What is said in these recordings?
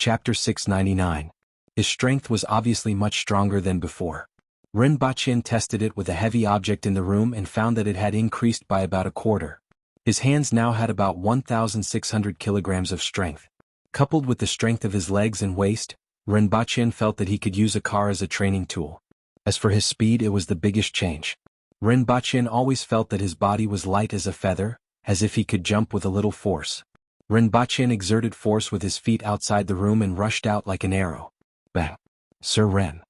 Chapter 699. His strength was obviously much stronger than before. Rinpoche tested it with a heavy object in the room and found that it had increased by about a quarter. His hands now had about 1,600 kilograms of strength. Coupled with the strength of his legs and waist, Rinpoche felt that he could use a car as a training tool. As for his speed, it was the biggest change. Rinpoche always felt that his body was light as a feather, as if he could jump with a little force. Rinpoche exerted force with his feet outside the room and rushed out like an arrow. Bang! Sir Ren.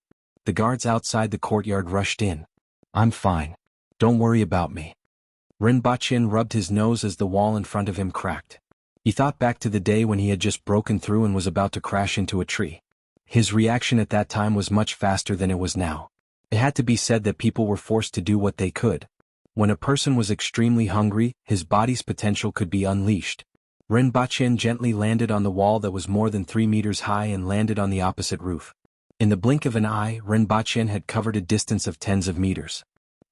The guards outside the courtyard rushed in. I'm fine. Don't worry about me. Rinpoche rubbed his nose as the wall in front of him cracked. He thought back to the day when he had just broken through and was about to crash into a tree. His reaction at that time was much faster than it was now. It had to be said that people were forced to do what they could. When a person was extremely hungry, his body's potential could be unleashed. Rinpoche gently landed on the wall that was more than 3 meters high and landed on the opposite roof. In the blink of an eye, Rinpoche had covered a distance of tens of meters.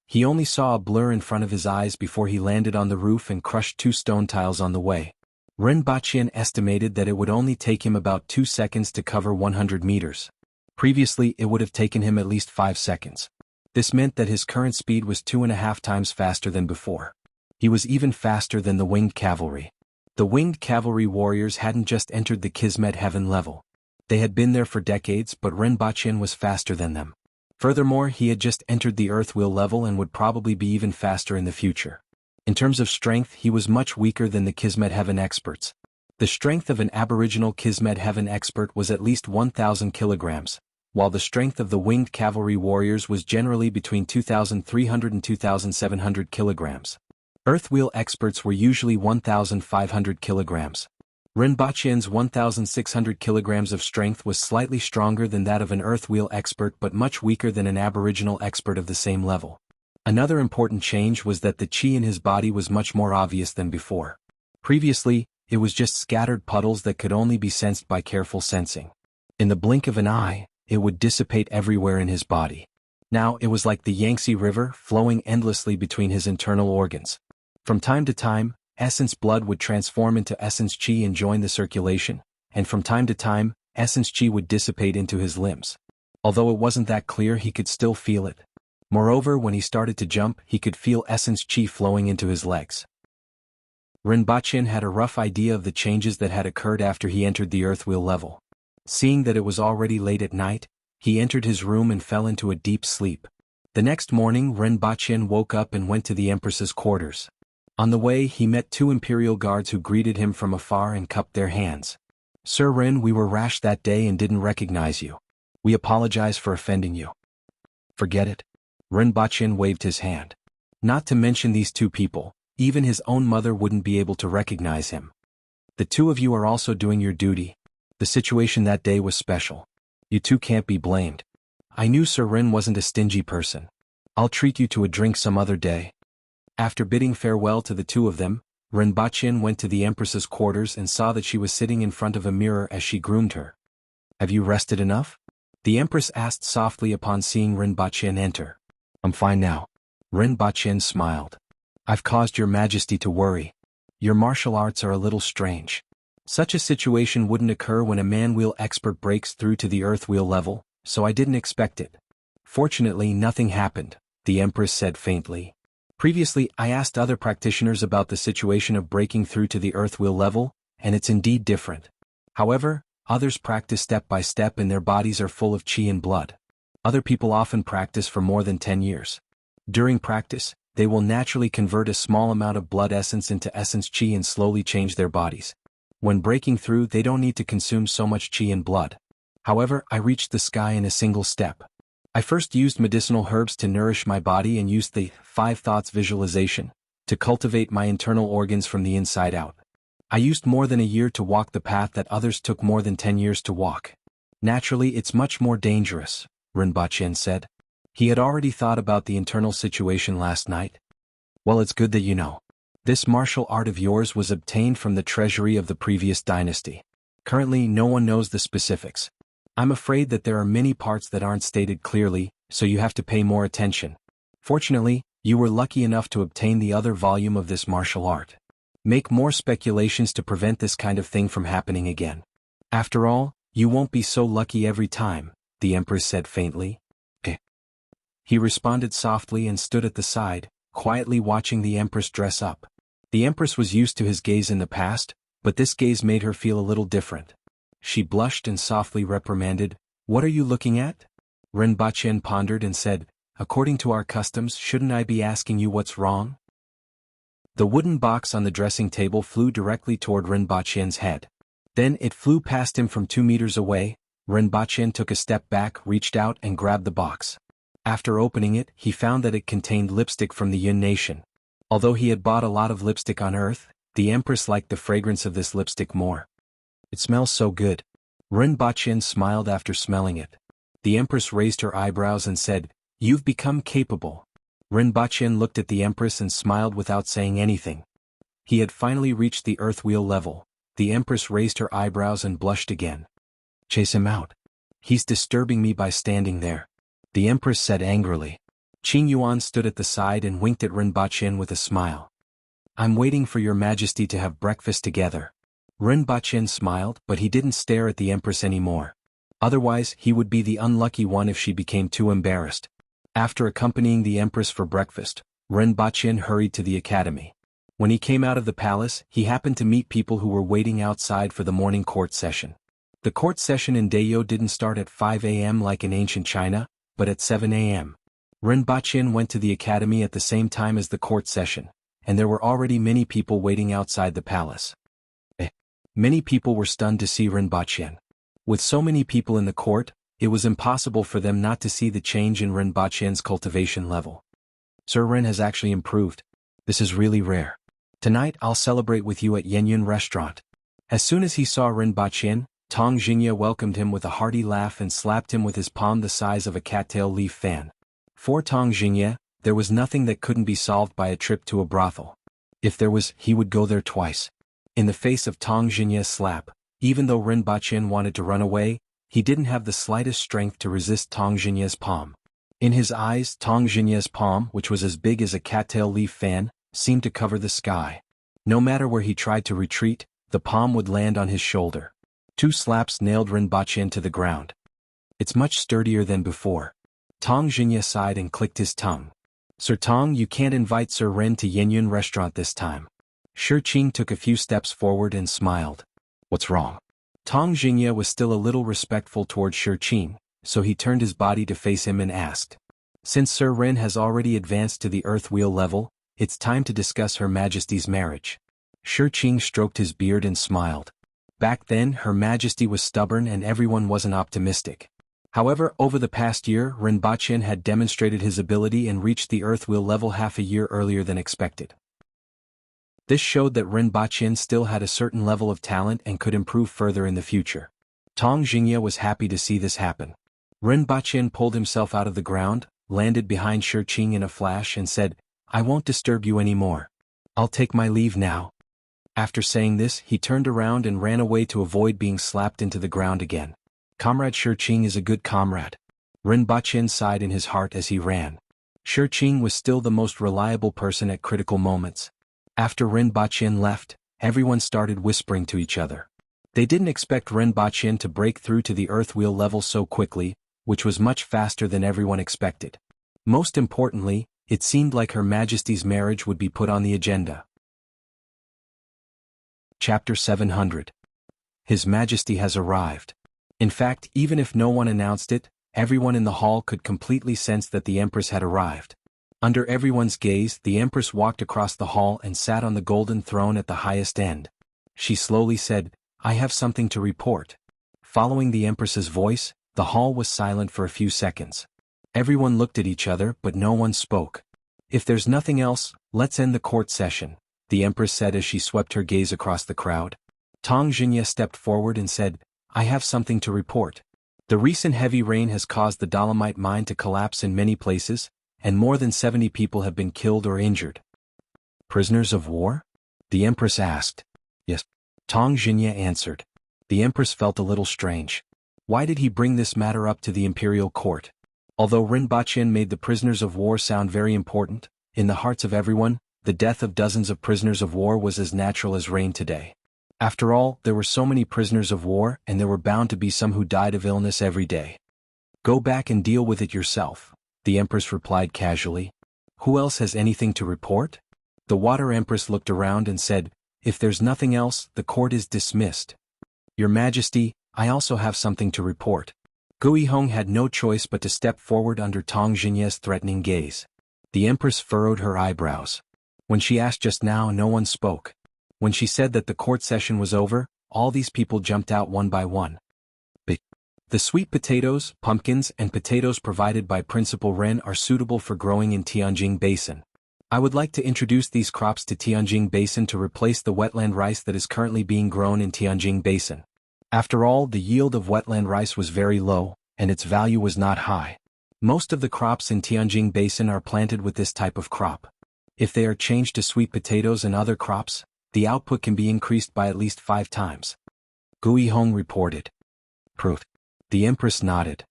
He only saw a blur in front of his eyes before he landed on the roof and crushed 2 stone tiles on the way. Rinpoche estimated that it would only take him about 2 seconds to cover 100 meters. Previously, it would have taken him at least 5 seconds. This meant that his current speed was 2.5 times faster than before. He was even faster than the winged cavalry. The winged cavalry warriors hadn't just entered the Kismet heaven level. They had been there for decades, but Rinpoche was faster than them. Furthermore, he had just entered the earth wheel level and would probably be even faster in the future. In terms of strength, he was much weaker than the Kismet heaven experts. The strength of an aboriginal Kismet heaven expert was at least 1,000 kilograms, while the strength of the winged cavalry warriors was generally between 2,300 and 2,700 kilograms. Earthwheel experts were usually 1,500 kilograms. Rinpoche's 1,600 kilograms of strength was slightly stronger than that of an earthwheel expert but much weaker than an aboriginal expert of the same level. Another important change was that the chi in his body was much more obvious than before. Previously, it was just scattered puddles that could only be sensed by careful sensing. In the blink of an eye, it would dissipate everywhere in his body. Now it was like the Yangtze River flowing endlessly between his internal organs. From time to time, essence blood would transform into essence chi and join the circulation, and from time to time, essence chi would dissipate into his limbs. Although it wasn't that clear, he could still feel it. Moreover, when he started to jump, he could feel essence chi flowing into his legs. Rinpoche had a rough idea of the changes that had occurred after he entered the earthwheel level. Seeing that it was already late at night, he entered his room and fell into a deep sleep. The next morning, Rinpoche woke up and went to the Empress's quarters. On the way, he met 2 imperial guards who greeted him from afar and cupped their hands. Sir Rin, we were rash that day and didn't recognize you. We apologize for offending you. Forget it. Rinpoche waved his hand. Not to mention these 2 people, even his own mother wouldn't be able to recognize him. The 2 of you are also doing your duty. The situation that day was special. You 2 can't be blamed. I knew Sir Rin wasn't a stingy person. I'll treat you to a drink some other day. After bidding farewell to the 2 of them, Rinpoche went to the Empress's quarters and saw that she was sitting in front of a mirror as she groomed her. Have you rested enough? The Empress asked softly upon seeing Rinpoche enter. I'm fine now. Rinpoche smiled. I've caused your majesty to worry. Your martial arts are a little strange. Such a situation wouldn't occur when a man-wheel expert breaks through to the earth-wheel level, so I didn't expect it. Fortunately, nothing happened, the Empress said faintly. Previously, I asked other practitioners about the situation of breaking through to the earth-wheel level, and it's indeed different. However, others practice step by step and their bodies are full of chi and blood. Other people often practice for more than 10 years. During practice, they will naturally convert a small amount of blood essence into essence chi and slowly change their bodies. When breaking through, they don't need to consume so much chi and blood. However, I reached the sky in a single step. I first used medicinal herbs to nourish my body and used the 5 thoughts visualization to cultivate my internal organs from the inside out. I used more than a year to walk the path that others took more than 10 years to walk. Naturally, it's much more dangerous, Rinpoche said. He had already thought about the internal situation last night. Well, it's good that you know. This martial art of yours was obtained from the treasury of the previous dynasty. Currently, no one knows the specifics. I'm afraid that there are many parts that aren't stated clearly, so you have to pay more attention. Fortunately, you were lucky enough to obtain the other volume of this martial art. Make more speculations to prevent this kind of thing from happening again. After all, You won't be so lucky every time, the Empress said faintly. Eh. He responded softly and stood at the side, quietly watching the Empress dress up. The Empress was used to his gaze in the past, but this gaze made her feel a little different. She blushed and softly reprimanded, "What are you looking at?" Rinpoche pondered and said, "According to our customs, shouldn't I be asking you what's wrong?" The wooden box on the dressing table flew directly toward Rinpoche's head. Then it flew past him from 2 meters away. Rinpoche took a step back, reached out and grabbed the box. After opening it, he found that it contained lipstick from the Yun nation. Although he had bought a lot of lipstick on Earth, the Empress liked the fragrance of this lipstick more. "It smells so good." Rinpoche smiled after smelling it. The Empress raised her eyebrows and said, "You've become capable." Rinpoche looked at the Empress and smiled without saying anything. He had finally reached the earth wheel level. The Empress raised her eyebrows and blushed again. "Chase him out. He's disturbing me by standing there," the Empress said angrily. Qing Yuan stood at the side and winked at Rinpoche with a smile. "I'm waiting for your Majesty to have breakfast together." Rinpoche smiled, but he didn't stare at the Empress anymore. Otherwise, he would be the unlucky one if she became too embarrassed. After accompanying the Empress for breakfast, Rinpoche hurried to the academy. When he came out of the palace, he happened to meet people who were waiting outside for the morning court session. The court session in Dayo didn't start at 5 a.m. like in ancient China, but at 7 a.m. Rinpoche went to the academy at the same time as the court session, and there were already many people waiting outside the palace. Many people were stunned to see Rinpoche. With so many people in the court, it was impossible for them not to see the change in Rinpoche's cultivation level. "Sir Rin has actually improved. This is really rare. Tonight I'll celebrate with you at Yenyun restaurant." As soon as he saw Rinpoche, Tong Jingye welcomed him with a hearty laugh and slapped him with his palm the size of a cattail leaf fan. For Tong Jingye, there was nothing that couldn't be solved by a trip to a brothel. If there was, he would go there twice. In the face of Tong Jingye's slap, even though Rinpoche wanted to run away, he didn't have the slightest strength to resist Tong Jingye's palm. In his eyes, Tong Jingye's palm, which was as big as a cattail leaf fan, seemed to cover the sky. No matter where he tried to retreat, the palm would land on his shoulder. 2 slaps nailed Rinpoche to the ground. "It's much sturdier than before." Tong Jingye sighed and clicked his tongue. "Sir Tong, you can't invite Sir Ren to Yenyun restaurant this time." Shi Qing took a few steps forward and smiled. "What's wrong?" Tong Jingye was still a little respectful toward Shi Qing, so he turned his body to face him and asked. "Since Sir Ren has already advanced to the earth wheel level, it's time to discuss Her Majesty's marriage." Shi Qing stroked his beard and smiled. Back then, Her Majesty was stubborn and everyone wasn't optimistic. However, over the past year, Rinpoche had demonstrated his ability and reached the earth wheel level half a year earlier than expected. This showed that Rinpoche still had a certain level of talent and could improve further in the future. Tong Jingye was happy to see this happen. Rinpoche pulled himself out of the ground, landed behind Shi Qing in a flash and said, "I won't disturb you anymore. I'll take my leave now." After saying this, he turned around and ran away to avoid being slapped into the ground again. Comrade Shi Qing is a good comrade. Rinpoche sighed in his heart as he ran. Shi Qing was still the most reliable person at critical moments. After Rinpoche left, everyone started whispering to each other. They didn't expect Rinpoche to break through to the earth wheel level so quickly, which was much faster than everyone expected. Most importantly, it seemed like Her Majesty's marriage would be put on the agenda. Chapter 700. His Majesty has arrived. In fact, even if no one announced it, everyone in the hall could completely sense that the Empress had arrived. Under everyone's gaze, the Empress walked across the hall and sat on the golden throne at the highest end. She slowly said, "I have something to report." Following the Empress's voice, the hall was silent for a few seconds. Everyone looked at each other, but no one spoke. "If there's nothing else, let's end the court session," the Empress said as she swept her gaze across the crowd. Tong Jingye stepped forward and said, "I have something to report. The recent heavy rain has caused the dolomite mine to collapse in many places, and more than 70 people have been killed or injured." "Prisoners of war?" the Empress asked. "Yes," Tong Jingye answered. The Empress felt a little strange. Why did he bring this matter up to the imperial court? Although Rinpoche made the prisoners of war sound very important, in the hearts of everyone, the death of dozens of prisoners of war was as natural as rain today. After all, there were so many prisoners of war, and there were bound to be some who died of illness every day. Go back and deal with it yourself, the Empress replied casually. Who else has anything to report? The Water Empress looked around and said, if there's nothing else, the court is dismissed. Your Majesty, I also have something to report. Gui Hong had no choice but to step forward under Tong Jinye's threatening gaze. The Empress furrowed her eyebrows. When she asked just now, no one spoke. When she said that the court session was over, all these people jumped out one by one. The sweet potatoes, pumpkins, and potatoes provided by Principal Ren are suitable for growing in Tianjing Basin. I would like to introduce these crops to Tianjing Basin to replace the wetland rice that is currently being grown in Tianjing Basin. After all, the yield of wetland rice was very low, and its value was not high. Most of the crops in Tianjing Basin are planted with this type of crop. If they are changed to sweet potatoes and other crops, the output can be increased by at least 5 times. Gui Hong reported. Proof. The Empress nodded.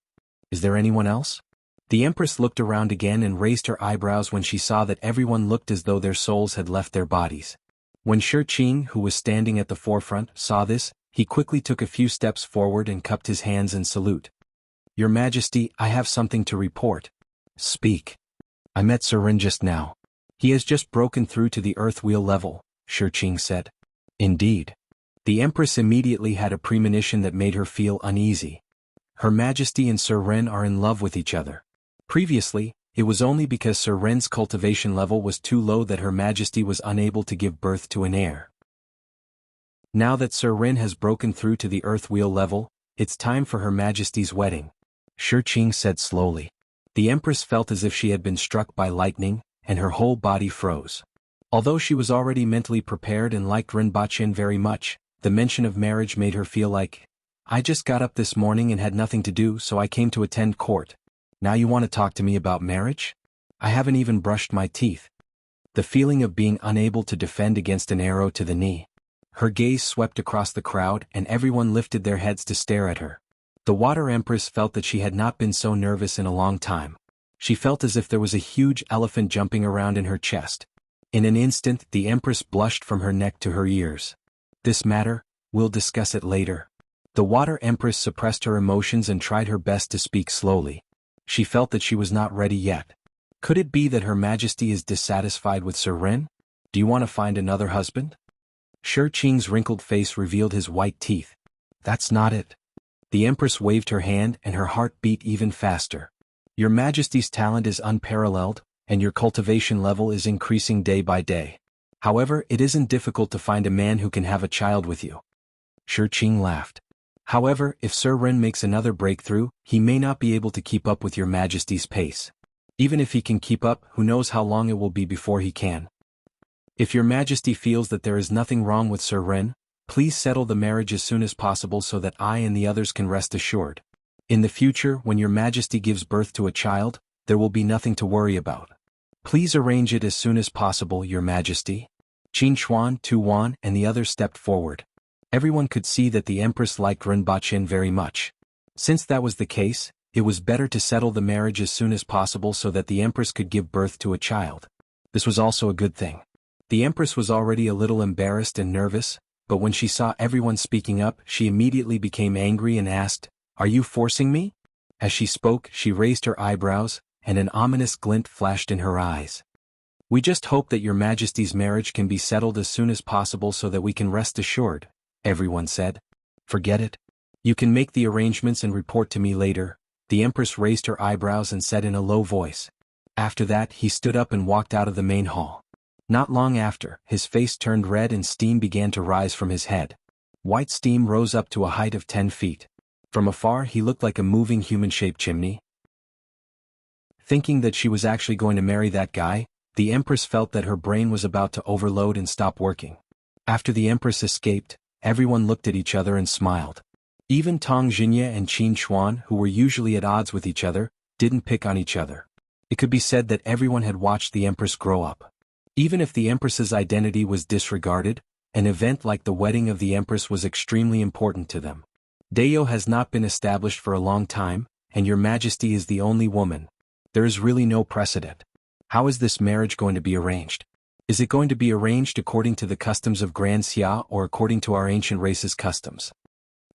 Is there anyone else? The Empress looked around again and raised her eyebrows when she saw that everyone looked as though their souls had left their bodies. When Shi Qing, who was standing at the forefront, saw this, he quickly took a few steps forward and cupped his hands in salute. Your Majesty, I have something to report. Speak. I met Sir Ren just now. He has just broken through to the earth wheel level, Shi Qing said. Indeed. The Empress immediately had a premonition that made her feel uneasy. Her Majesty and Sir Ren are in love with each other. Previously, it was only because Sir Ren's cultivation level was too low that Her Majesty was unable to give birth to an heir. Now that Sir Ren has broken through to the earth wheel level, it's time for Her Majesty's wedding, Shi Qing said slowly. The Empress felt as if she had been struck by lightning, and her whole body froze. Although she was already mentally prepared and liked Ren Baqin very much, the mention of marriage made her feel like, I just got up this morning and had nothing to do, so I came to attend court. Now you want to talk to me about marriage? I haven't even brushed my teeth. The feeling of being unable to defend against an arrow to the knee. Her gaze swept across the crowd and everyone lifted their heads to stare at her. The Water Empress felt that she had not been so nervous in a long time. She felt as if there was a huge elephant jumping around in her chest. In an instant, the Empress blushed from her neck to her ears. This matter, we'll discuss it later. The Water Empress suppressed her emotions and tried her best to speak slowly. She felt that she was not ready yet. Could it be that Her Majesty is dissatisfied with Sir Ren? Do you want to find another husband? Shi Qing's wrinkled face revealed his white teeth. That's not it. The Empress waved her hand and her heart beat even faster. Your Majesty's talent is unparalleled, and your cultivation level is increasing day by day. However, it isn't difficult to find a man who can have a child with you. Shi Qing laughed. However, if Sir Ren makes another breakthrough, he may not be able to keep up with your Majesty's pace. Even if he can keep up, who knows how long it will be before he can. If your Majesty feels that there is nothing wrong with Sir Ren, please settle the marriage as soon as possible so that I and the others can rest assured. In the future, when your Majesty gives birth to a child, there will be nothing to worry about. Please arrange it as soon as possible, your Majesty. Qin Xuan, Tu Wan, and the others stepped forward. Everyone could see that the Empress liked Ren Baqin very much. Since that was the case, it was better to settle the marriage as soon as possible so that the Empress could give birth to a child. This was also a good thing. The Empress was already a little embarrassed and nervous, but when she saw everyone speaking up, she immediately became angry and asked, Are you forcing me? As she spoke, she raised her eyebrows, and an ominous glint flashed in her eyes. We just hope that your Majesty's marriage can be settled as soon as possible so that we can rest assured, everyone said. Forget it. You can make the arrangements and report to me later. The Empress raised her eyebrows and said in a low voice. After that, he stood up and walked out of the main hall. Not long after, his face turned red and steam began to rise from his head. White steam rose up to a height of 10 feet. From afar, he looked like a moving human-shaped chimney. Thinking that she was actually going to marry that guy, the Empress felt that her brain was about to overload and stop working. After the Empress escaped, everyone looked at each other and smiled. Even Tong Jinye and Qin Xuan, who were usually at odds with each other, didn't pick on each other. It could be said that everyone had watched the Empress grow up. Even if the Empress's identity was disregarded, an event like the wedding of the Empress was extremely important to them. Dayo has not been established for a long time, and your Majesty is the only woman. There is really no precedent. How is this marriage going to be arranged? Is it going to be arranged according to the customs of Grand Xia or according to our ancient race's customs?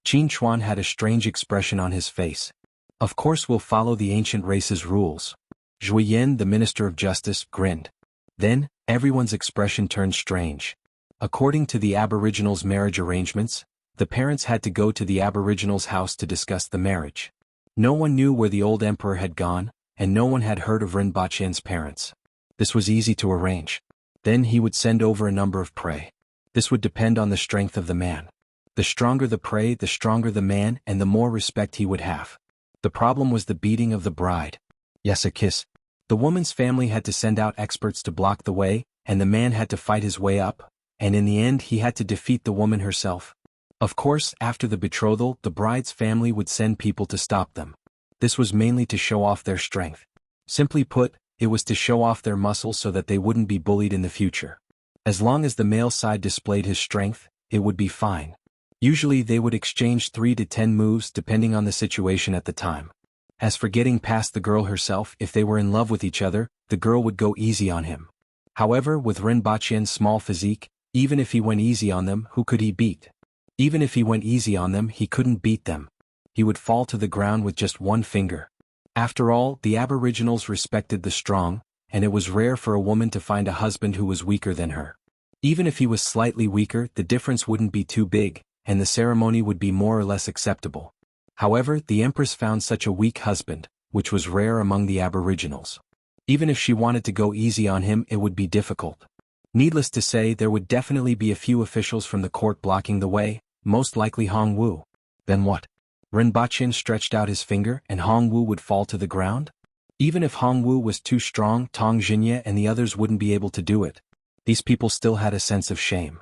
Qin Chuan had a strange expression on his face. Of course we'll follow the ancient race's rules. Zhui Yan, the Minister of Justice, grinned. Then, everyone's expression turned strange. According to the Aboriginals' marriage arrangements, the parents had to go to the Aboriginals' house to discuss the marriage. No one knew where the old emperor had gone, and no one had heard of Rinpoche's parents. This was easy to arrange. Then he would send over a number of prey. This would depend on the strength of the man. The stronger the prey, the stronger the man, and the more respect he would have. The problem was the beating of the bride. Yes, a kiss. The woman's family had to send out experts to block the way, and the man had to fight his way up, and in the end he had to defeat the woman herself. Of course, after the betrothal, the bride's family would send people to stop them. This was mainly to show off their strength. Simply put, it was to show off their muscle so that they wouldn't be bullied in the future. As long as the male side displayed his strength, it would be fine. Usually they would exchange 3 to 10 moves depending on the situation at the time. As for getting past the girl herself, if they were in love with each other, the girl would go easy on him. However, with Rinpoche's small physique, even if he went easy on them, who could he beat? Even if he went easy on them, he couldn't beat them. He would fall to the ground with just one finger. After all, the Aboriginals respected the strong, and it was rare for a woman to find a husband who was weaker than her. Even if he was slightly weaker, the difference wouldn't be too big, and the ceremony would be more or less acceptable. However, the Empress found such a weak husband, which was rare among the Aboriginals. Even if she wanted to go easy on him, it would be difficult. Needless to say, there would definitely be a few officials from the court blocking the way, most likely Hong Wu. Then what? Rinpoche stretched out his finger and Hong Wu would fall to the ground? Even if Hong Wu was too strong, Tong Jinye and the others wouldn't be able to do it. These people still had a sense of shame.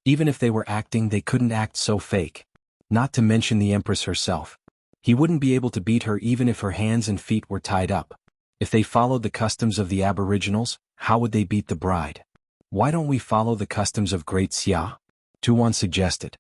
Even if they were acting, they couldn't act so fake. Not to mention the Empress herself. He wouldn't be able to beat her even if her hands and feet were tied up. If they followed the customs of the Aboriginals, how would they beat the bride? Why don't we follow the customs of Great Xia? Tuan suggested.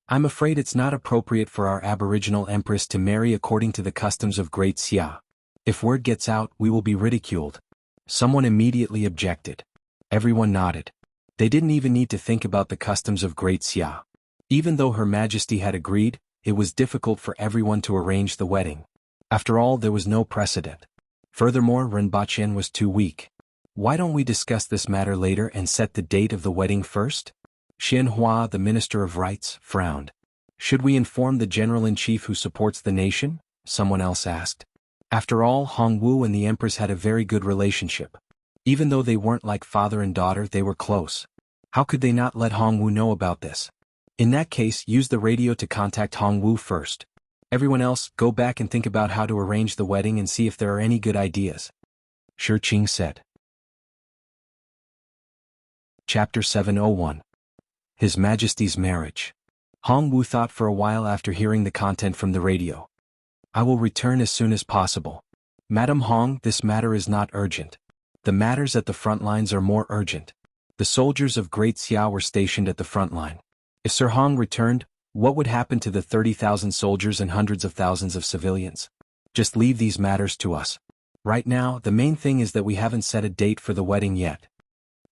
I'm afraid it's not appropriate for our Aboriginal Empress to marry according to the customs of Great Xia. If word gets out, we will be ridiculed. Someone immediately objected. Everyone nodded. They didn't even need to think about the customs of Great Xia. Even though Her Majesty had agreed, it was difficult for everyone to arrange the wedding. After all, there was no precedent. Furthermore, Rinpoche was too weak. Why don't we discuss this matter later and set the date of the wedding first? Xian Hua, the Minister of Rights, frowned. Should we inform the General-in-Chief who supports the nation? Someone else asked. After all, Hong Wu and the Empress had a very good relationship. Even though they weren't like father and daughter, they were close. How could they not let Hong Wu know about this? In that case, use the radio to contact Hong Wu first. Everyone else, go back and think about how to arrange the wedding and see if there are any good ideas. Shi Qing said. Chapter 701. His Majesty's Marriage. Hong Wu thought for a while after hearing the content from the radio. I will return as soon as possible. Madam Hong, this matter is not urgent. The matters at the front lines are more urgent. The soldiers of Great Xia were stationed at the front line. If Sir Hong returned, what would happen to the 30,000 soldiers and hundreds of thousands of civilians? Just leave these matters to us. Right now, the main thing is that we haven't set a date for the wedding yet.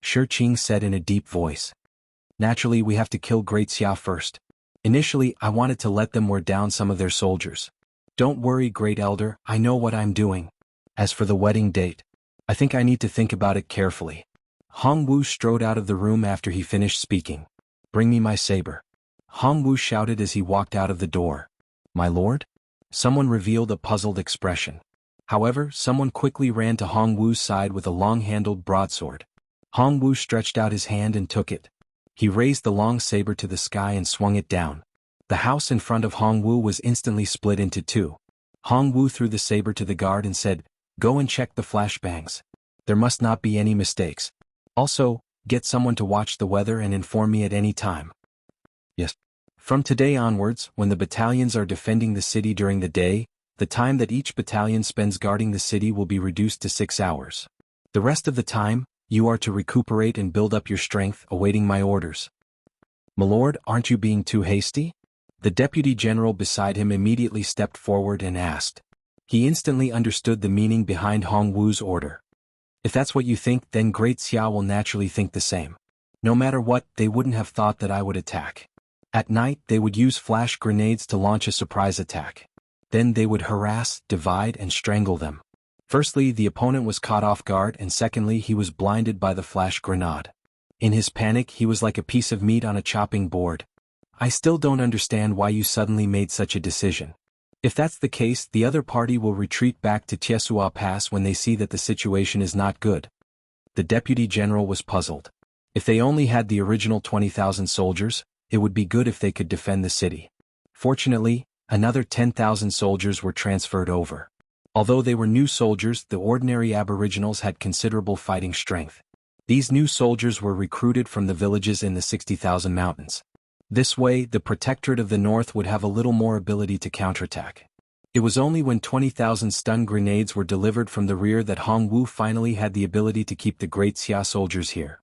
Shi Qing said in a deep voice. Naturally, we have to kill Great Xia first. Initially, I wanted to let them wear down some of their soldiers. Don't worry, Great Elder, I know what I'm doing. As for the wedding date, I think I need to think about it carefully. Hong Wu strode out of the room after he finished speaking. Bring me my saber. Hong Wu shouted as he walked out of the door. My lord? Someone revealed a puzzled expression. However, someone quickly ran to Hong Wu's side with a long-handled broadsword. Hong Wu stretched out his hand and took it. He raised the long saber to the sky and swung it down. The house in front of Hong Wu was instantly split into two. Hong Wu threw the saber to the guard and said, Go and check the flashbangs. There must not be any mistakes. Also, get someone to watch the weather and inform me at any time. Yes. From today onwards, when the battalions are defending the city during the day, the time that each battalion spends guarding the city will be reduced to 6 hours. The rest of the time, you are to recuperate and build up your strength, awaiting my orders. My lord, aren't you being too hasty? The deputy general beside him immediately stepped forward and asked. He instantly understood the meaning behind Hong Wu's order. If that's what you think, then Great Xia will naturally think the same. No matter what, they wouldn't have thought that I would attack. At night, they would use flash grenades to launch a surprise attack. Then they would harass, divide, and strangle them. Firstly, the opponent was caught off guard, and secondly, he was blinded by the flash grenade. In his panic, he was like a piece of meat on a chopping board. I still don't understand why you suddenly made such a decision. If that's the case, the other party will retreat back to Tiesua Pass when they see that the situation is not good. The deputy general was puzzled. If they only had the original 20,000 soldiers, it would be good if they could defend the city. Fortunately, another 10,000 soldiers were transferred over. Although they were new soldiers, the ordinary aboriginals had considerable fighting strength. These new soldiers were recruited from the villages in the 60,000 mountains. This way, the Protectorate of the North would have a little more ability to counterattack. It was only when 20,000 stun grenades were delivered from the rear that Hongwu finally had the ability to keep the Great Xia soldiers here.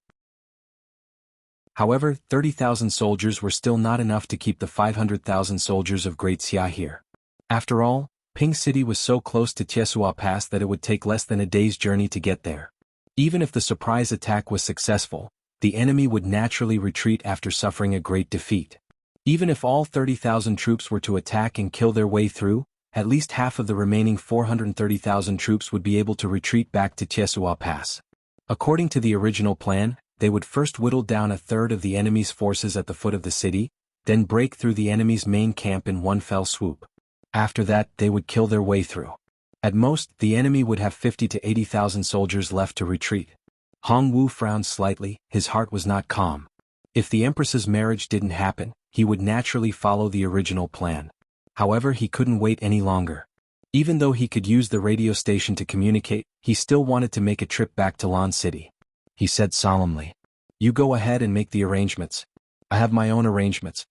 However, 30,000 soldiers were still not enough to keep the 500,000 soldiers of Great Xia here. After all, Ping City was so close to Tiesua Pass that it would take less than a day's journey to get there. Even if the surprise attack was successful, the enemy would naturally retreat after suffering a great defeat. Even if all 30,000 troops were to attack and kill their way through, at least half of the remaining 430,000 troops would be able to retreat back to Tiesua Pass. According to the original plan, they would first whittle down a third of the enemy's forces at the foot of the city, then break through the enemy's main camp in one fell swoop. After that, they would kill their way through. At most, the enemy would have 50 to 80,000 soldiers left to retreat. Hongwu frowned slightly, his heart was not calm. If the Empress's marriage didn't happen, he would naturally follow the original plan. However, he couldn't wait any longer. Even though he could use the radio station to communicate, he still wanted to make a trip back to Lan City. He said solemnly, "You go ahead and make the arrangements. I have my own arrangements."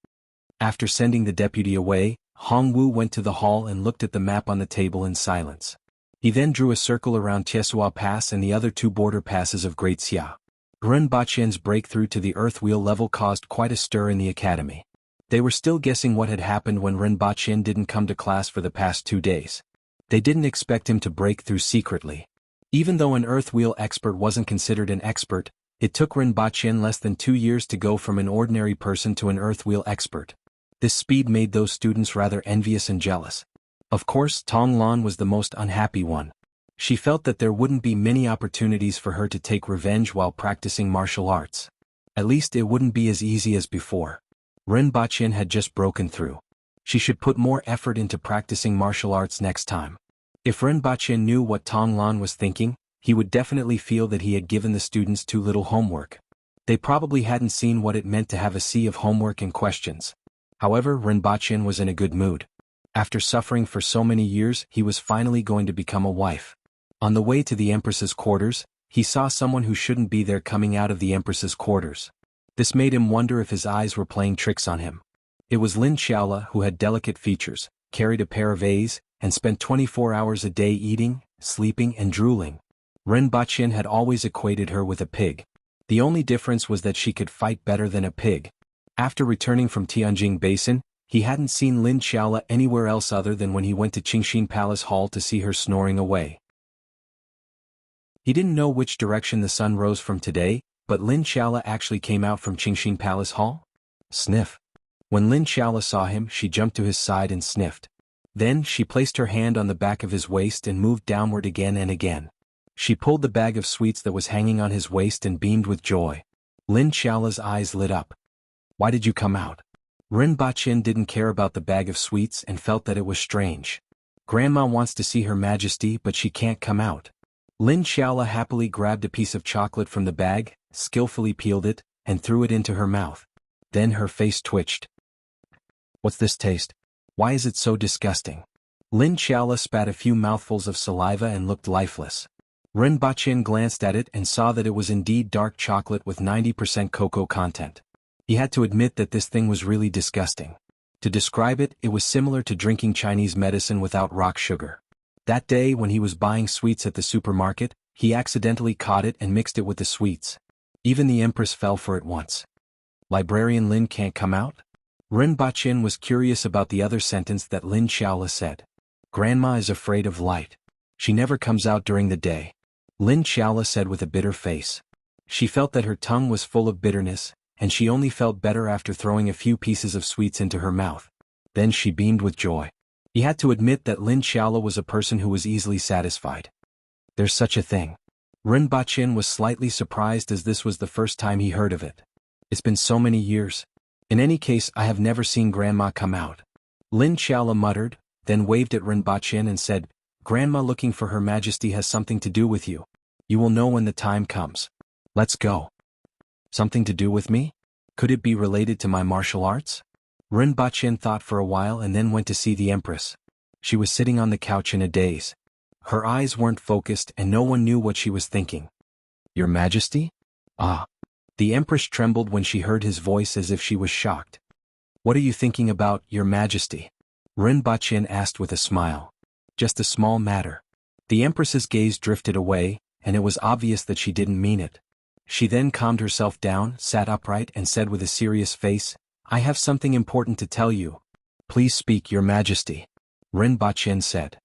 After sending the deputy away, Hongwu went to the hall and looked at the map on the table in silence. He then drew a circle around Tiesua Pass and the other two border passes of Great Xia. Ren Baqian's breakthrough to the Earth Wheel level caused quite a stir in the academy. They were still guessing what had happened when Ren Baqian didn't come to class for the past 2 days. They didn't expect him to break through secretly. Even though an Earth Wheel expert wasn't considered an expert, it took Ren Baqian less than 2 years to go from an ordinary person to an Earth Wheel expert. This speed made those students rather envious and jealous. Of course, Tong Lan was the most unhappy one. She felt that there wouldn't be many opportunities for her to take revenge while practicing martial arts. At least it wouldn't be as easy as before. Ren Baqian had just broken through. She should put more effort into practicing martial arts next time. If Ren Baqian knew what Tong Lan was thinking, he would definitely feel that he had given the students too little homework. They probably hadn't seen what it meant to have a sea of homework and questions. However, Ren Baqian was in a good mood. After suffering for so many years, he was finally going to become a wife. On the way to the Empress's quarters, he saw someone who shouldn't be there coming out of the Empress's quarters. This made him wonder if his eyes were playing tricks on him. It was Lin Xiaola, who had delicate features, carried a pair of A's, and spent 24 hours a day eating, sleeping, and drooling. Ren Baqian had always equated her with a pig. The only difference was that she could fight better than a pig. After returning from Tianjing Basin, he hadn't seen Lin Xiaola anywhere else other than when he went to Qingxin Palace Hall to see her snoring away. He didn't know which direction the sun rose from today, but Lin Xiaola actually came out from Qingxin Palace Hall. Sniff. When Lin Xiaola saw him, she jumped to his side and sniffed. Then, she placed her hand on the back of his waist and moved downward again and again. She pulled the bag of sweets that was hanging on his waist and beamed with joy. Lin Xiaola's eyes lit up. "Why did you come out?" Ren Baqian didn't care about the bag of sweets and felt that it was strange. Grandma wants to see Her Majesty, but she can't come out. Lin Xiaola happily grabbed a piece of chocolate from the bag, skillfully peeled it, and threw it into her mouth. Then her face twitched. "What's this taste? Why is it so disgusting?" Lin Xiaola spat a few mouthfuls of saliva and looked lifeless. Ren Baqian glanced at it and saw that it was indeed dark chocolate with 90% cocoa content. He had to admit that this thing was really disgusting. To describe it, it was similar to drinking Chinese medicine without rock sugar. That day when he was buying sweets at the supermarket, he accidentally caught it and mixed it with the sweets. Even the Empress fell for it once. "Librarian Lin can't come out?" Ren Baqian was curious about the other sentence that Lin Xiaola said. "Grandma is afraid of light. She never comes out during the day." Lin Xiaola said with a bitter face. She felt that her tongue was full of bitterness, and she only felt better after throwing a few pieces of sweets into her mouth. Then she beamed with joy. He had to admit that Lin Xiaola was a person who was easily satisfied. There's such a thing. Ren Baqin was slightly surprised as this was the first time he heard of it. It's been so many years. In any case, I have never seen Grandma come out. Lin Xiaola muttered, then waved at Ren Baqin and said, Grandma looking for Her Majesty has something to do with you. You will know when the time comes. Let's go. Something to do with me? Could it be related to my martial arts? Ren Baqin thought for a while and then went to see the Empress. She was sitting on the couch in a daze. Her eyes weren't focused and no one knew what she was thinking. Your Majesty? Ah. The Empress trembled when she heard his voice as if she was shocked. What are you thinking about, Your Majesty? Ren Baqin asked with a smile. Just a small matter. The Empress's gaze drifted away, and it was obvious that she didn't mean it. She then calmed herself down, sat upright and said with a serious face, I have something important to tell you. Please speak, Your Majesty. Ren Baqin said.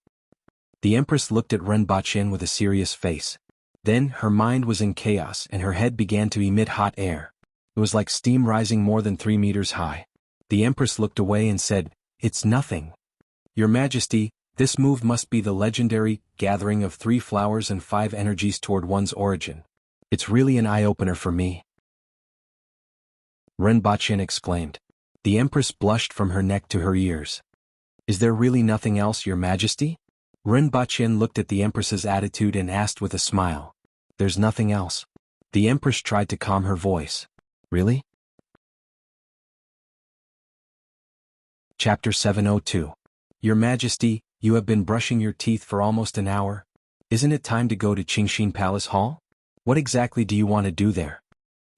The Empress looked at Ren Baqin with a serious face. Then, her mind was in chaos and her head began to emit hot air. It was like steam rising more than 3 meters high. The Empress looked away and said, It's nothing. Your Majesty, this move must be the legendary gathering of 3 flowers and 5 energies toward one's origin. It's really an eye-opener for me. Ren Baqin exclaimed. The Empress blushed from her neck to her ears. Is there really nothing else, Your Majesty? Ren Baqin looked at the Empress's attitude and asked with a smile. There's nothing else. The Empress tried to calm her voice. Really? Chapter 702. Your Majesty, you have been brushing your teeth for almost an hour. Isn't it time to go to Qingxin Palace Hall? What exactly do you want to do there?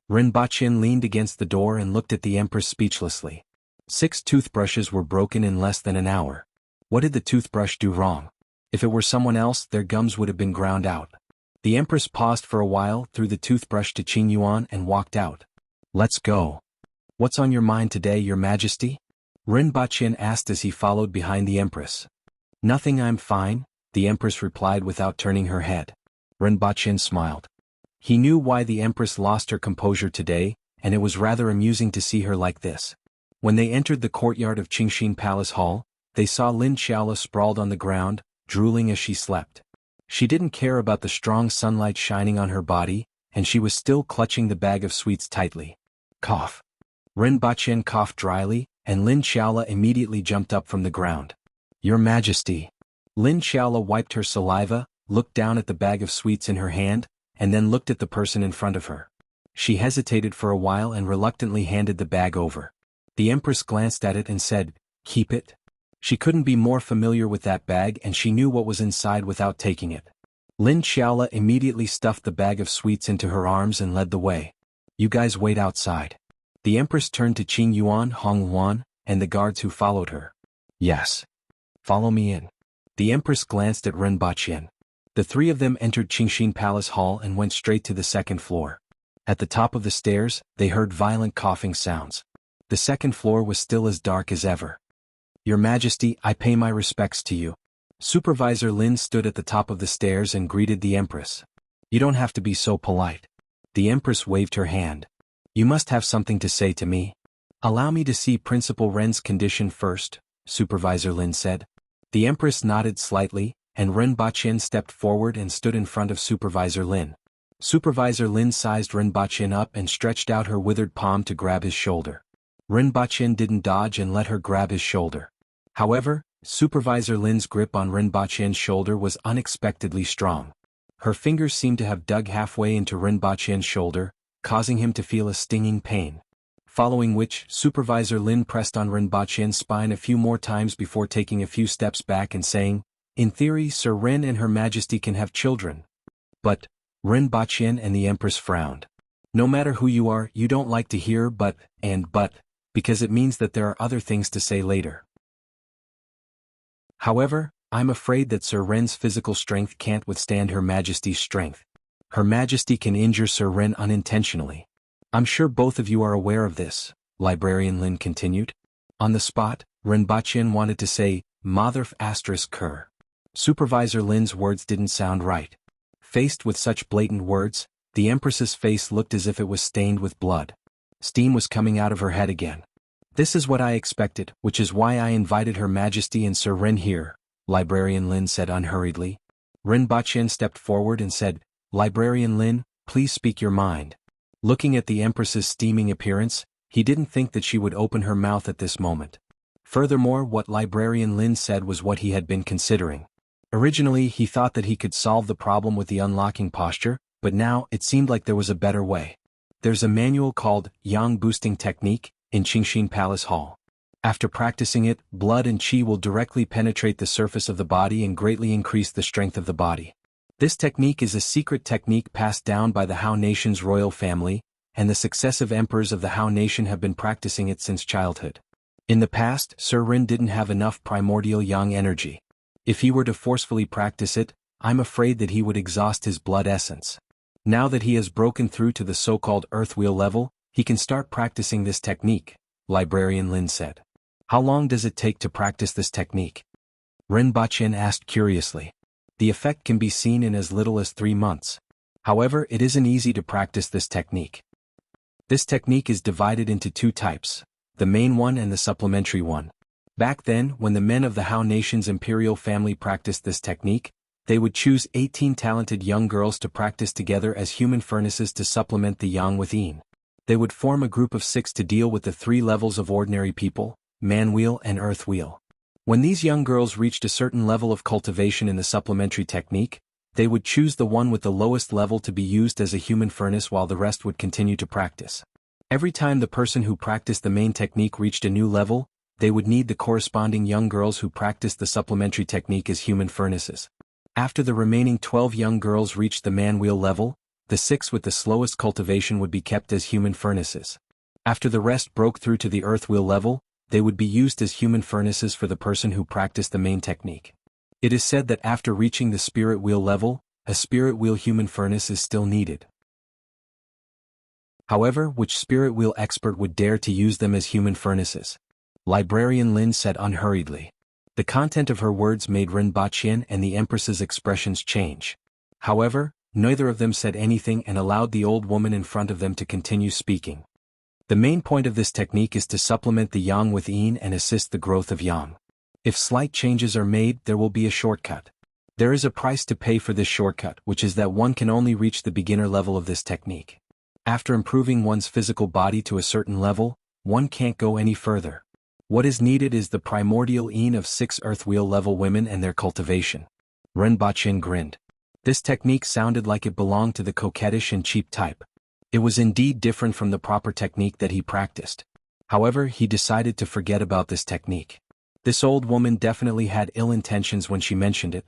Ren Baqin leaned against the door and looked at the Empress speechlessly. 6 toothbrushes were broken in less than an hour. What did the toothbrush do wrong? If it were someone else, their gums would have been ground out. The Empress paused for a while, threw the toothbrush to Qing Yuan and walked out. Let's go. What's on your mind today, Your Majesty? Ren Baqin asked as he followed behind the Empress. Nothing, I'm fine, the Empress replied without turning her head. Ren Baqin smiled. He knew why the Empress lost her composure today, and it was rather amusing to see her like this. When they entered the courtyard of Qingxin Palace Hall, they saw Lin Xiaola sprawled on the ground, drooling as she slept. She didn't care about the strong sunlight shining on her body, and she was still clutching the bag of sweets tightly. Cough. Ren Baqin coughed dryly, and Lin Xiaola immediately jumped up from the ground. Your Majesty. Lin Xiaola wiped her saliva, looked down at the bag of sweets in her hand, and then looked at the person in front of her. She hesitated for a while and reluctantly handed the bag over. The Empress glanced at it and said, Keep it. She couldn't be more familiar with that bag and she knew what was inside without taking it. Lin Xiaola immediately stuffed the bag of sweets into her arms and led the way. You guys wait outside. The Empress turned to Qing Yuan, Hong Yuan, and the guards who followed her. Yes. Follow me in. The Empress glanced at Ren Baqin. The 3 of them entered Qingxin Palace Hall and went straight to the 2nd floor. At the top of the stairs, they heard violent coughing sounds. The 2nd floor was still as dark as ever. Your Majesty, I pay my respects to you. Supervisor Lin stood at the top of the stairs and greeted the Empress. You don't have to be so polite. The Empress waved her hand. You must have something to say to me. Allow me to see Principal Ren's condition first, Supervisor Lin said. The Empress nodded slightly, and Ren Baqin stepped forward and stood in front of Supervisor Lin. Supervisor Lin sized Ren Baqin up and stretched out her withered palm to grab his shoulder. Ren Baqin didn't dodge and let her grab his shoulder. However, Supervisor Lin's grip on Ren Baqin's shoulder was unexpectedly strong. Her fingers seemed to have dug halfway into Ren Baqin's shoulder, causing him to feel a stinging pain. Following which, Supervisor Lin pressed on Ren Baqin's spine a few more times before taking a few steps back and saying, In theory, Sir Ren and Her Majesty can have children. But, Ren Baqin and the Empress frowned. No matter who you are, you don't like to hear but, because it means that there are other things to say later. However, I'm afraid that Sir Ren's physical strength can't withstand Her Majesty's strength. Her Majesty can injure Sir Ren unintentionally. I'm sure both of you are aware of this, Librarian Lin continued. On the spot, Ren Baqin wanted to say, Mother Supervisor Lin's words didn't sound right. Faced with such blatant words, the Empress's face looked as if it was stained with blood. Steam was coming out of her head again. This is what I expected, which is why I invited Her Majesty and Sir Ren here, Librarian Lin said unhurriedly. Ren Baqin stepped forward and said, Librarian Lin, please speak your mind. Looking at the Empress's steaming appearance, he didn't think that she would open her mouth at this moment. Furthermore, what Librarian Lin said was what he had been considering. Originally, he thought that he could solve the problem with the unlocking posture, but now it seemed like there was a better way. There's a manual called Yang Boosting Technique in Qingxin Palace Hall. After practicing it, blood and qi will directly penetrate the surface of the body and greatly increase the strength of the body. This technique is a secret technique passed down by the Hao nation's royal family, and the successive emperors of the Hao nation have been practicing it since childhood. In the past, Sir Ren didn't have enough primordial yang energy. If he were to forcefully practice it, I'm afraid that he would exhaust his blood essence. Now that he has broken through to the so-called earth wheel level, he can start practicing this technique, Librarian Lin said. How long does it take to practice this technique? Ren Baqin asked curiously. The effect can be seen in as little as 3 months. However, it isn't easy to practice this technique. This technique is divided into 2 types, the main one and the supplementary one. Back then, when the men of the Hao nation's imperial family practiced this technique, they would choose 18 talented young girls to practice together as human furnaces to supplement the yang with yin. They would form a group of 6 to deal with the 3 levels of ordinary people, man wheel and earth wheel. When these young girls reached a certain level of cultivation in the supplementary technique, they would choose the one with the lowest level to be used as a human furnace while the rest would continue to practice. Every time the person who practiced the main technique reached a new level, they would need the corresponding young girls who practiced the supplementary technique as human furnaces. After the remaining 12 young girls reached the man wheel level, the 6 with the slowest cultivation would be kept as human furnaces. After the rest broke through to the earth wheel level, they would be used as human furnaces for the person who practiced the main technique. It is said that after reaching the spirit wheel level, a spirit wheel human furnace is still needed. However, which spirit wheel expert would dare to use them as human furnaces? Librarian Lin said unhurriedly. The content of her words made Ren Baqin and the Empress's expressions change. However, neither of them said anything and allowed the old woman in front of them to continue speaking. The main point of this technique is to supplement the yang with yin and assist the growth of yang. If slight changes are made, there will be a shortcut. There is a price to pay for this shortcut, which is that one can only reach the beginner level of this technique. After improving one's physical body to a certain level, one can't go any further. What is needed is the primordial yin of 6 earth wheel level women and their cultivation. Ren Baqin grinned. This technique sounded like it belonged to the coquettish and cheap type. It was indeed different from the proper technique that he practiced. However, he decided to forget about this technique. This old woman definitely had ill intentions when she mentioned it.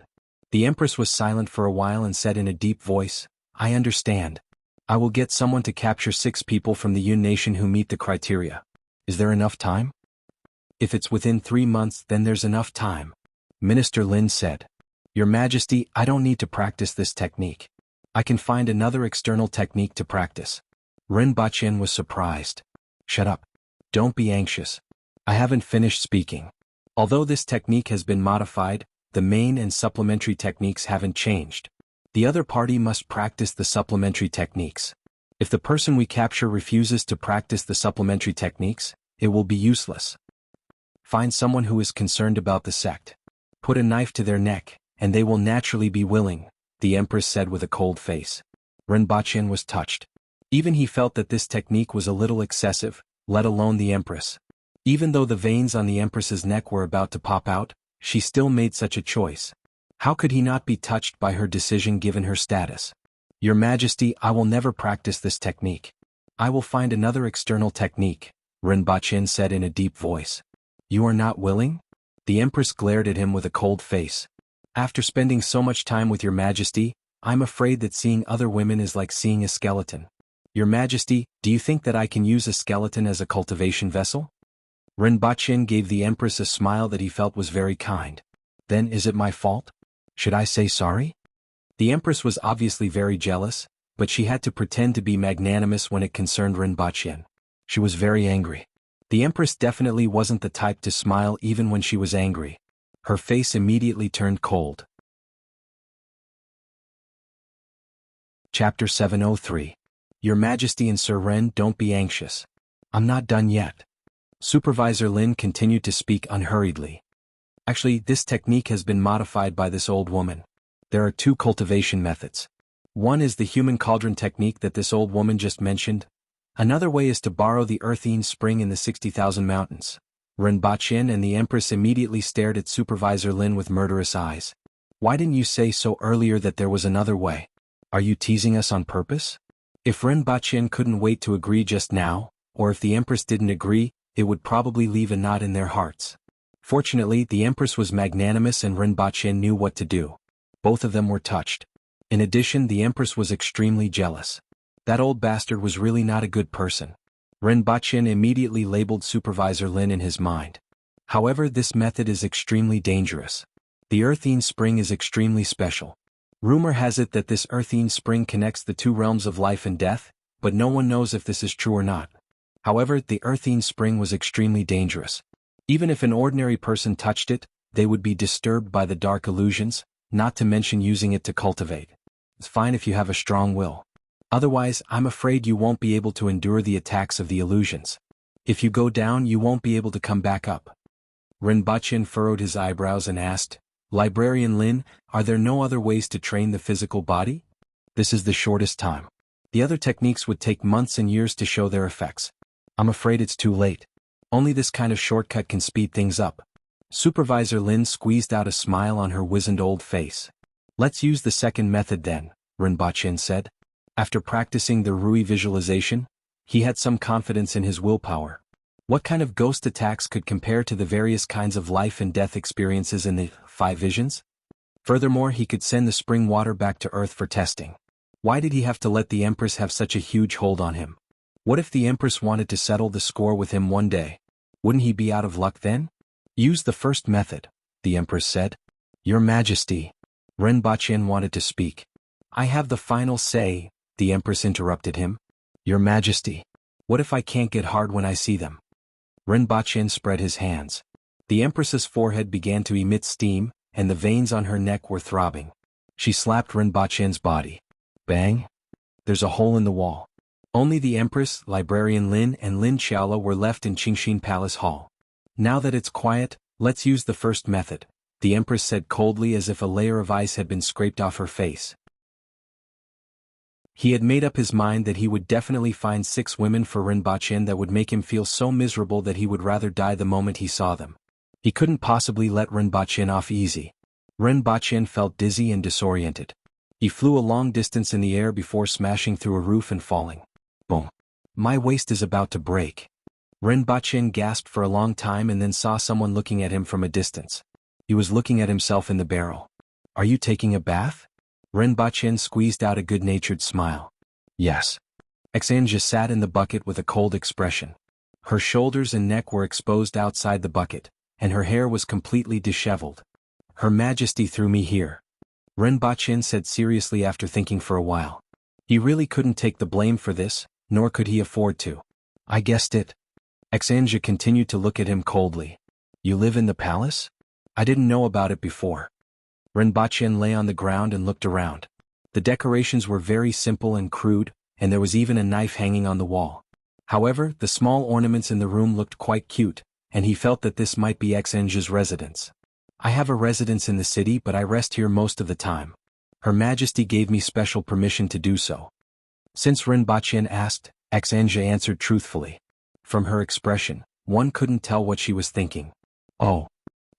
The Empress was silent for a while and said in a deep voice, I understand. I will get someone to capture 6 people from the Yun nation who meet the criteria. Is there enough time? If it's within 3 months, then there's enough time. Minister Lin said. Your Majesty, I don't need to practice this technique. I can find another external technique to practice. Ren Baqin was surprised. Shut up. Don't be anxious. I haven't finished speaking. Although this technique has been modified, the main and supplementary techniques haven't changed. The other party must practice the supplementary techniques. If the person we capture refuses to practice the supplementary techniques, it will be useless. Find someone who is concerned about the sect. Put a knife to their neck, and they will naturally be willing, the Empress said with a cold face. Ren Baqin was touched. Even he felt that this technique was a little excessive, let alone the Empress. Even though the veins on the Empress's neck were about to pop out, she still made such a choice. How could he not be touched by her decision given her status? Your Majesty, I will never practice this technique. I will find another external technique, Ren Baqin said in a deep voice. You are not willing? The Empress glared at him with a cold face. After spending so much time with Your Majesty, I'm afraid that seeing other women is like seeing a skeleton. Your Majesty, do you think that I can use a skeleton as a cultivation vessel? Ren Baqin gave the Empress a smile that he felt was very kind. Then is it my fault? Should I say sorry? The Empress was obviously very jealous, but she had to pretend to be magnanimous when it concerned Ren Baqin. She was very angry. The Empress definitely wasn't the type to smile even when she was angry. Her face immediately turned cold. Chapter 703. Your Majesty and Sir Ren, don't be anxious. I'm not done yet. Supervisor Lin continued to speak unhurriedly. Actually, this technique has been modified by this old woman. There are 2 cultivation methods. One is the human cauldron technique that this old woman just mentioned. Another way is to borrow the earthine spring in the 60,000 mountains. Rinpoche and the Empress immediately stared at Supervisor Lin with murderous eyes. Why didn't you say so earlier that there was another way? Are you teasing us on purpose? If Rinpoche couldn't wait to agree just now, or if the Empress didn't agree, it would probably leave a knot in their hearts. Fortunately, the Empress was magnanimous and Rinpoche knew what to do. Both of them were touched. In addition, the Empress was extremely jealous. That old bastard was really not a good person. Rinpoche immediately labeled Supervisor Lin in his mind. However, this method is extremely dangerous. The earthine spring is extremely special. Rumor has it that this earthine spring connects the 2 realms of life and death, but no one knows if this is true or not. However, the earthine spring was extremely dangerous. Even if an ordinary person touched it, they would be disturbed by the dark illusions, not to mention using it to cultivate. It's fine if you have a strong will. Otherwise, I'm afraid you won't be able to endure the attacks of the illusions. If you go down, you won't be able to come back up. Rinpoche furrowed his eyebrows and asked, Librarian Lin, are there no other ways to train the physical body? This is the shortest time. The other techniques would take months and years to show their effects. I'm afraid it's too late. Only this kind of shortcut can speed things up. Supervisor Lin squeezed out a smile on her wizened old face. Let's use the second method then, Rinpoche said. After practicing the Rui visualization, he had some confidence in his willpower. What kind of ghost attacks could compare to the various kinds of life and death experiences in the 5 visions? Furthermore, he could send the spring water back to Earth for testing. Why did he have to let the Empress have such a huge hold on him? What if the Empress wanted to settle the score with him one day? Wouldn't he be out of luck then? Use the first method, the Empress said. Your Majesty. Rinpoche wanted to speak. I have the final say, the Empress interrupted him. Your Majesty. What if I can't get hard when I see them? Rinpoche spread his hands. The Empress's forehead began to emit steam, and the veins on her neck were throbbing. She slapped Rinpoche's body. Bang! There's a hole in the wall. Only the Empress, Librarian Lin and Lin Xiaola were left in Qingxin Palace Hall. Now that it's quiet, let's use the first method, the Empress said coldly as if a layer of ice had been scraped off her face. He had made up his mind that he would definitely find 6 women for Rinpoche that would make him feel so miserable that he would rather die the moment he saw them. He couldn't possibly let Rinpoche off easy. Rinpoche felt dizzy and disoriented. He flew a long distance in the air before smashing through a roof and falling. Boom. My waist is about to break. Rinpoche gasped for a long time and then saw someone looking at him from a distance. He was looking at himself in the barrel. Are you taking a bath? Rinpoche squeezed out a good-natured smile. Yes. Xanja sat in the bucket with a cold expression. Her shoulders and neck were exposed outside the bucket, and her hair was completely disheveled. Her Majesty threw me here. Rinpoche said seriously after thinking for a while. He really couldn't take the blame for this, nor could he afford to. I guessed it. Xanja continued to look at him coldly. You live in the palace? I didn't know about it before. Rinpoche lay on the ground and looked around. The decorations were very simple and crude, and there was even a knife hanging on the wall. However, the small ornaments in the room looked quite cute, and he felt that this might be Xanja's residence. I have a residence in the city, but I rest here most of the time. Her Majesty gave me special permission to do so. Since Rinpoche asked, Xanja answered truthfully. From her expression, one couldn't tell what she was thinking. Oh.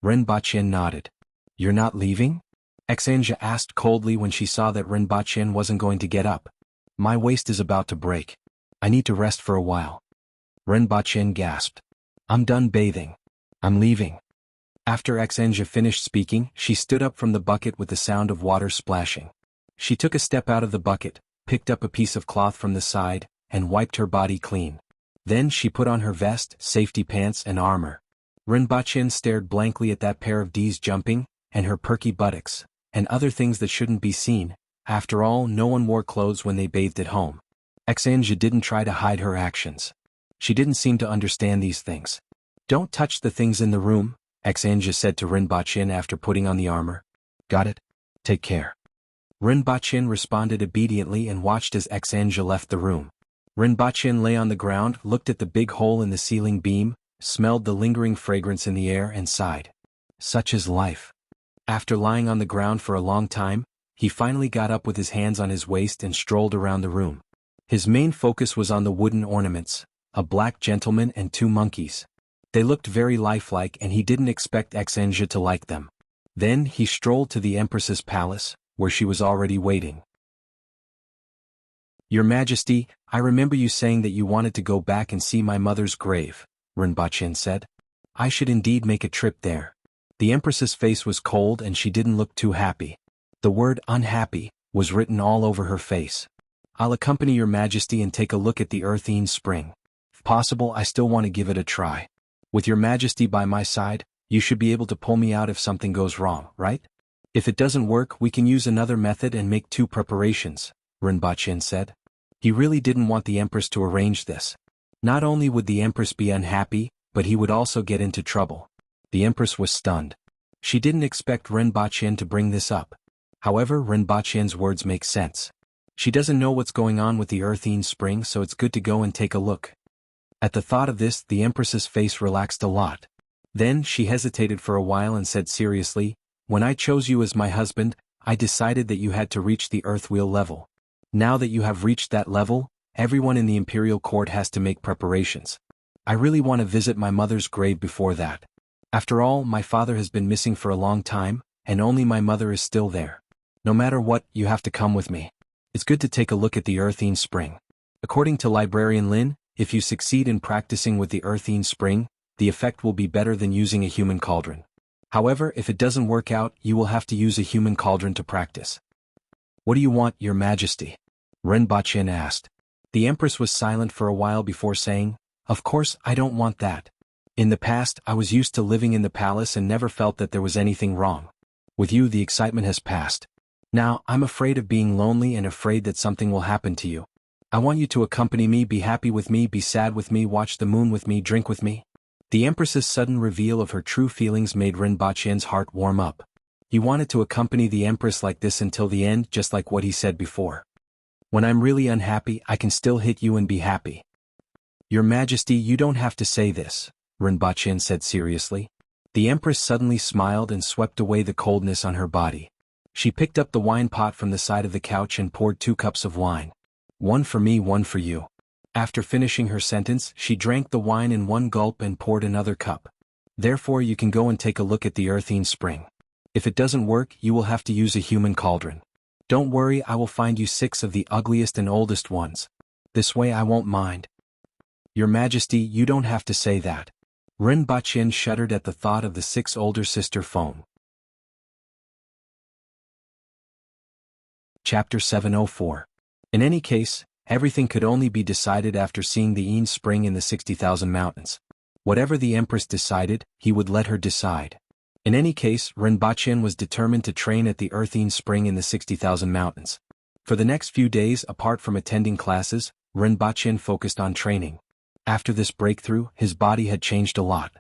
Rinpoche nodded. You're not leaving? Xanja asked coldly when she saw that Rinpoche wasn't going to get up. My waist is about to break. I need to rest for a while. Rinpoche gasped. I'm done bathing. I'm leaving. After Xanja finished speaking, she stood up from the bucket with the sound of water splashing. She took a step out of the bucket, picked up a piece of cloth from the side, and wiped her body clean. Then she put on her vest, safety pants and armor. Rinpoche stared blankly at that pair of D's jumping, and her perky buttocks, and other things that shouldn't be seen. After all, no one wore clothes when they bathed at home. Xanja didn't try to hide her actions. She didn't seem to understand these things. Don't touch the things in the room, Xanja said to Rinpoche after putting on the armor. Got it? Take care. Rinpoche responded obediently and watched as Xanzha left the room. Rinpoche lay on the ground, looked at the big hole in the ceiling beam, smelled the lingering fragrance in the air and sighed. Such is life. After lying on the ground for a long time, he finally got up with his hands on his waist and strolled around the room. His main focus was on the wooden ornaments, a black gentleman and 2 monkeys. They looked very lifelike and he didn't expect Xanzha to like them. Then he strolled to the Empress's palace, where she was already waiting. Your Majesty, I remember you saying that you wanted to go back and see my mother's grave, Rinpoche said. I should indeed make a trip there. The Empress's face was cold and she didn't look too happy. The word unhappy was written all over her face. I'll accompany your Majesty and take a look at the Earthine Spring. If possible, I still want to give it a try. With your Majesty by my side, you should be able to pull me out if something goes wrong, right? If it doesn't work, we can use another method and make 2 preparations, Rinpoche said. He really didn't want the Empress to arrange this. Not only would the Empress be unhappy, but he would also get into trouble. The Empress was stunned. She didn't expect Rinpoche to bring this up. However, Rinpoche's words make sense. She doesn't know what's going on with the Earthine Spring, so it's good to go and take a look. At the thought of this, the Empress's face relaxed a lot. Then she hesitated for a while and said seriously, when I chose you as my husband, I decided that you had to reach the Earthwheel level. Now that you have reached that level, everyone in the imperial court has to make preparations. I really want to visit my mother's grave before that. After all, my father has been missing for a long time, and only my mother is still there. No matter what, you have to come with me. It's good to take a look at the Earthine Spring. According to Librarian Lin, if you succeed in practicing with the Earthine Spring, the effect will be better than using a human cauldron. However, if it doesn't work out, you will have to use a human cauldron to practice. What do you want, your Majesty? Rinpoche asked. The Empress was silent for a while before saying, Of course, I don't want that. In the past, I was used to living in the palace and never felt that there was anything wrong. With you, the excitement has passed. Now, I'm afraid of being lonely and afraid that something will happen to you. I want you to accompany me, be happy with me, be sad with me, watch the moon with me, drink with me. The Empress's sudden reveal of her true feelings made Rinpoche's heart warm up. He wanted to accompany the Empress like this until the end, just like what he said before. When I'm really unhappy, I can still hit you and be happy. Your Majesty, you don't have to say this, Rinpoche said seriously. The Empress suddenly smiled and swept away the coldness on her body. She picked up the wine pot from the side of the couch and poured 2 cups of wine. One for me, one for you. After finishing her sentence, she drank the wine in 1 gulp and poured another cup. Therefore, you can go and take a look at the Earthine Spring. If it doesn't work, you will have to use a human cauldron. Don't worry, I will find you 6 of the ugliest and oldest ones. This way I won't mind. Your Majesty, you don't have to say that. Rinpoche shuddered at the thought of the 6 older sister phone. Chapter 704. In any case, everything could only be decided after seeing the Een Spring in the 60,000 mountains. Whatever the Empress decided, he would let her decide. In any case, Rinpoche was determined to train at the Earthine Spring in the 60,000 mountains. For the next few days, apart from attending classes, Rinpoche focused on training. After this breakthrough, his body had changed a lot.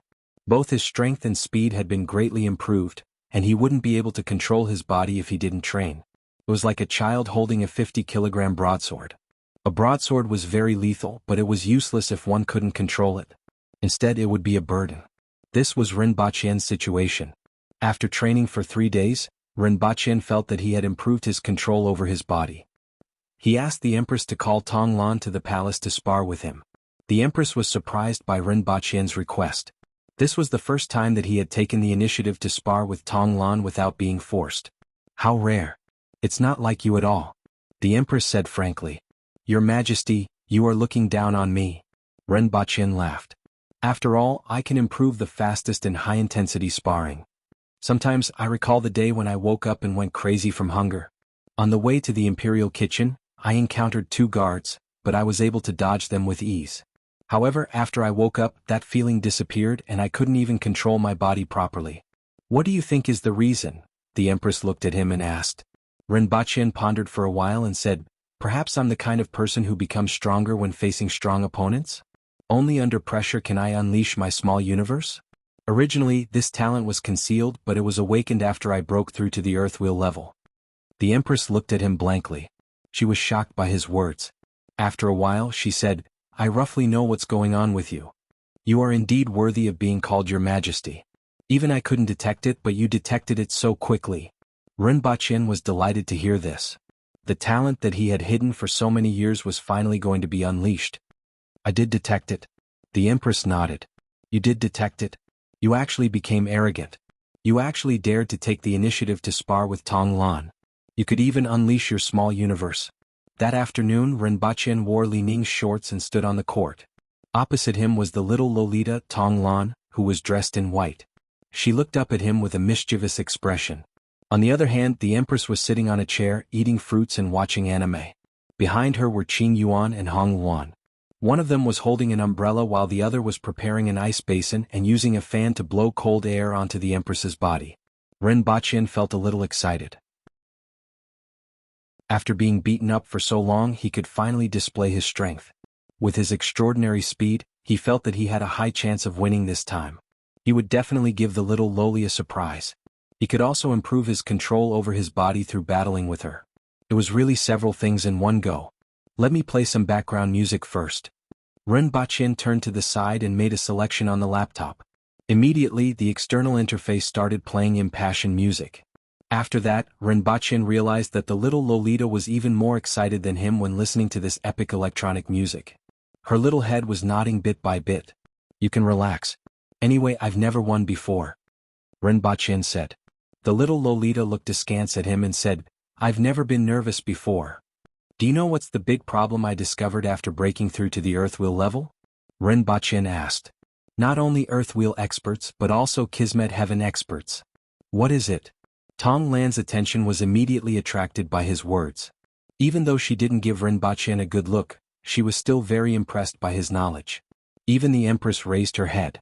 Both his strength and speed had been greatly improved, and he wouldn't be able to control his body if he didn't train. It was like a child holding a 50-kilogram broadsword. A broadsword was very lethal, but it was useless if one couldn't control it. Instead, it would be a burden. This was Rinpoche's situation. After training for 3 days, Rinpoche felt that he had improved his control over his body. He asked the Empress to call Tong Lan to the palace to spar with him. The Empress was surprised by Rinpoche's request. This was the first time that he had taken the initiative to spar with Tong Lan without being forced. How rare. It's not like you at all. The Empress said frankly. Your Majesty, you are looking down on me. Rinpoche laughed. After all, I can improve the fastest and high-intensity sparring. Sometimes I recall the day when I woke up and went crazy from hunger. On the way to the imperial kitchen, I encountered 2 guards, but I was able to dodge them with ease. However, after I woke up, that feeling disappeared and I couldn't even control my body properly. What do you think is the reason? The Empress looked at him and asked. Rinpoche pondered for a while and said, perhaps I'm the kind of person who becomes stronger when facing strong opponents? Only under pressure can I unleash my small universe? Originally, this talent was concealed, but it was awakened after I broke through to the Earthwheel level. The Empress looked at him blankly. She was shocked by his words. After a while she said, "I roughly know what's going on with you. You are indeed worthy of being called your majesty. Even I couldn't detect it, but you detected it so quickly." Rinpoche was delighted to hear this. The talent that he had hidden for so many years was finally going to be unleashed. "I did detect it." The Empress nodded. "You did detect it. You actually became arrogant. You actually dared to take the initiative to spar with Tong Lan. You could even unleash your small universe." That afternoon Rinpoche wore Li Ning's shorts and stood on the court. Opposite him was the little Lolita, Tong Lan, who was dressed in white. She looked up at him with a mischievous expression. On the other hand, the Empress was sitting on a chair, eating fruits and watching anime. Behind her were Qing Yuan and Hong Luan. One of them was holding an umbrella while the other was preparing an ice basin and using a fan to blow cold air onto the Empress's body. Rinpoche felt a little excited. After being beaten up for so long, he could finally display his strength. With his extraordinary speed, he felt that he had a high chance of winning this time. He would definitely give the little Loli a surprise. He could also improve his control over his body through battling with her. It was really several things in one go. Let me play some background music first. Rinpoche turned to the side and made a selection on the laptop. Immediately, the external interface started playing impassioned music. After that, Rinpoche realized that the little Lolita was even more excited than him when listening to this epic electronic music. Her little head was nodding bit by bit. "You can relax. Anyway, I've never won before," Rinpoche said. The little Lolita looked askance at him and said, "I've never been nervous before. Do you know what's the big problem I discovered after breaking through to the Earthwheel level?" Rinpoche asked. "Not only Earthwheel experts but also Kismet Heaven experts." "What is it?" Tong Lan's attention was immediately attracted by his words. Even though she didn't give Rinpoche a good look, she was still very impressed by his knowledge. Even the Empress raised her head.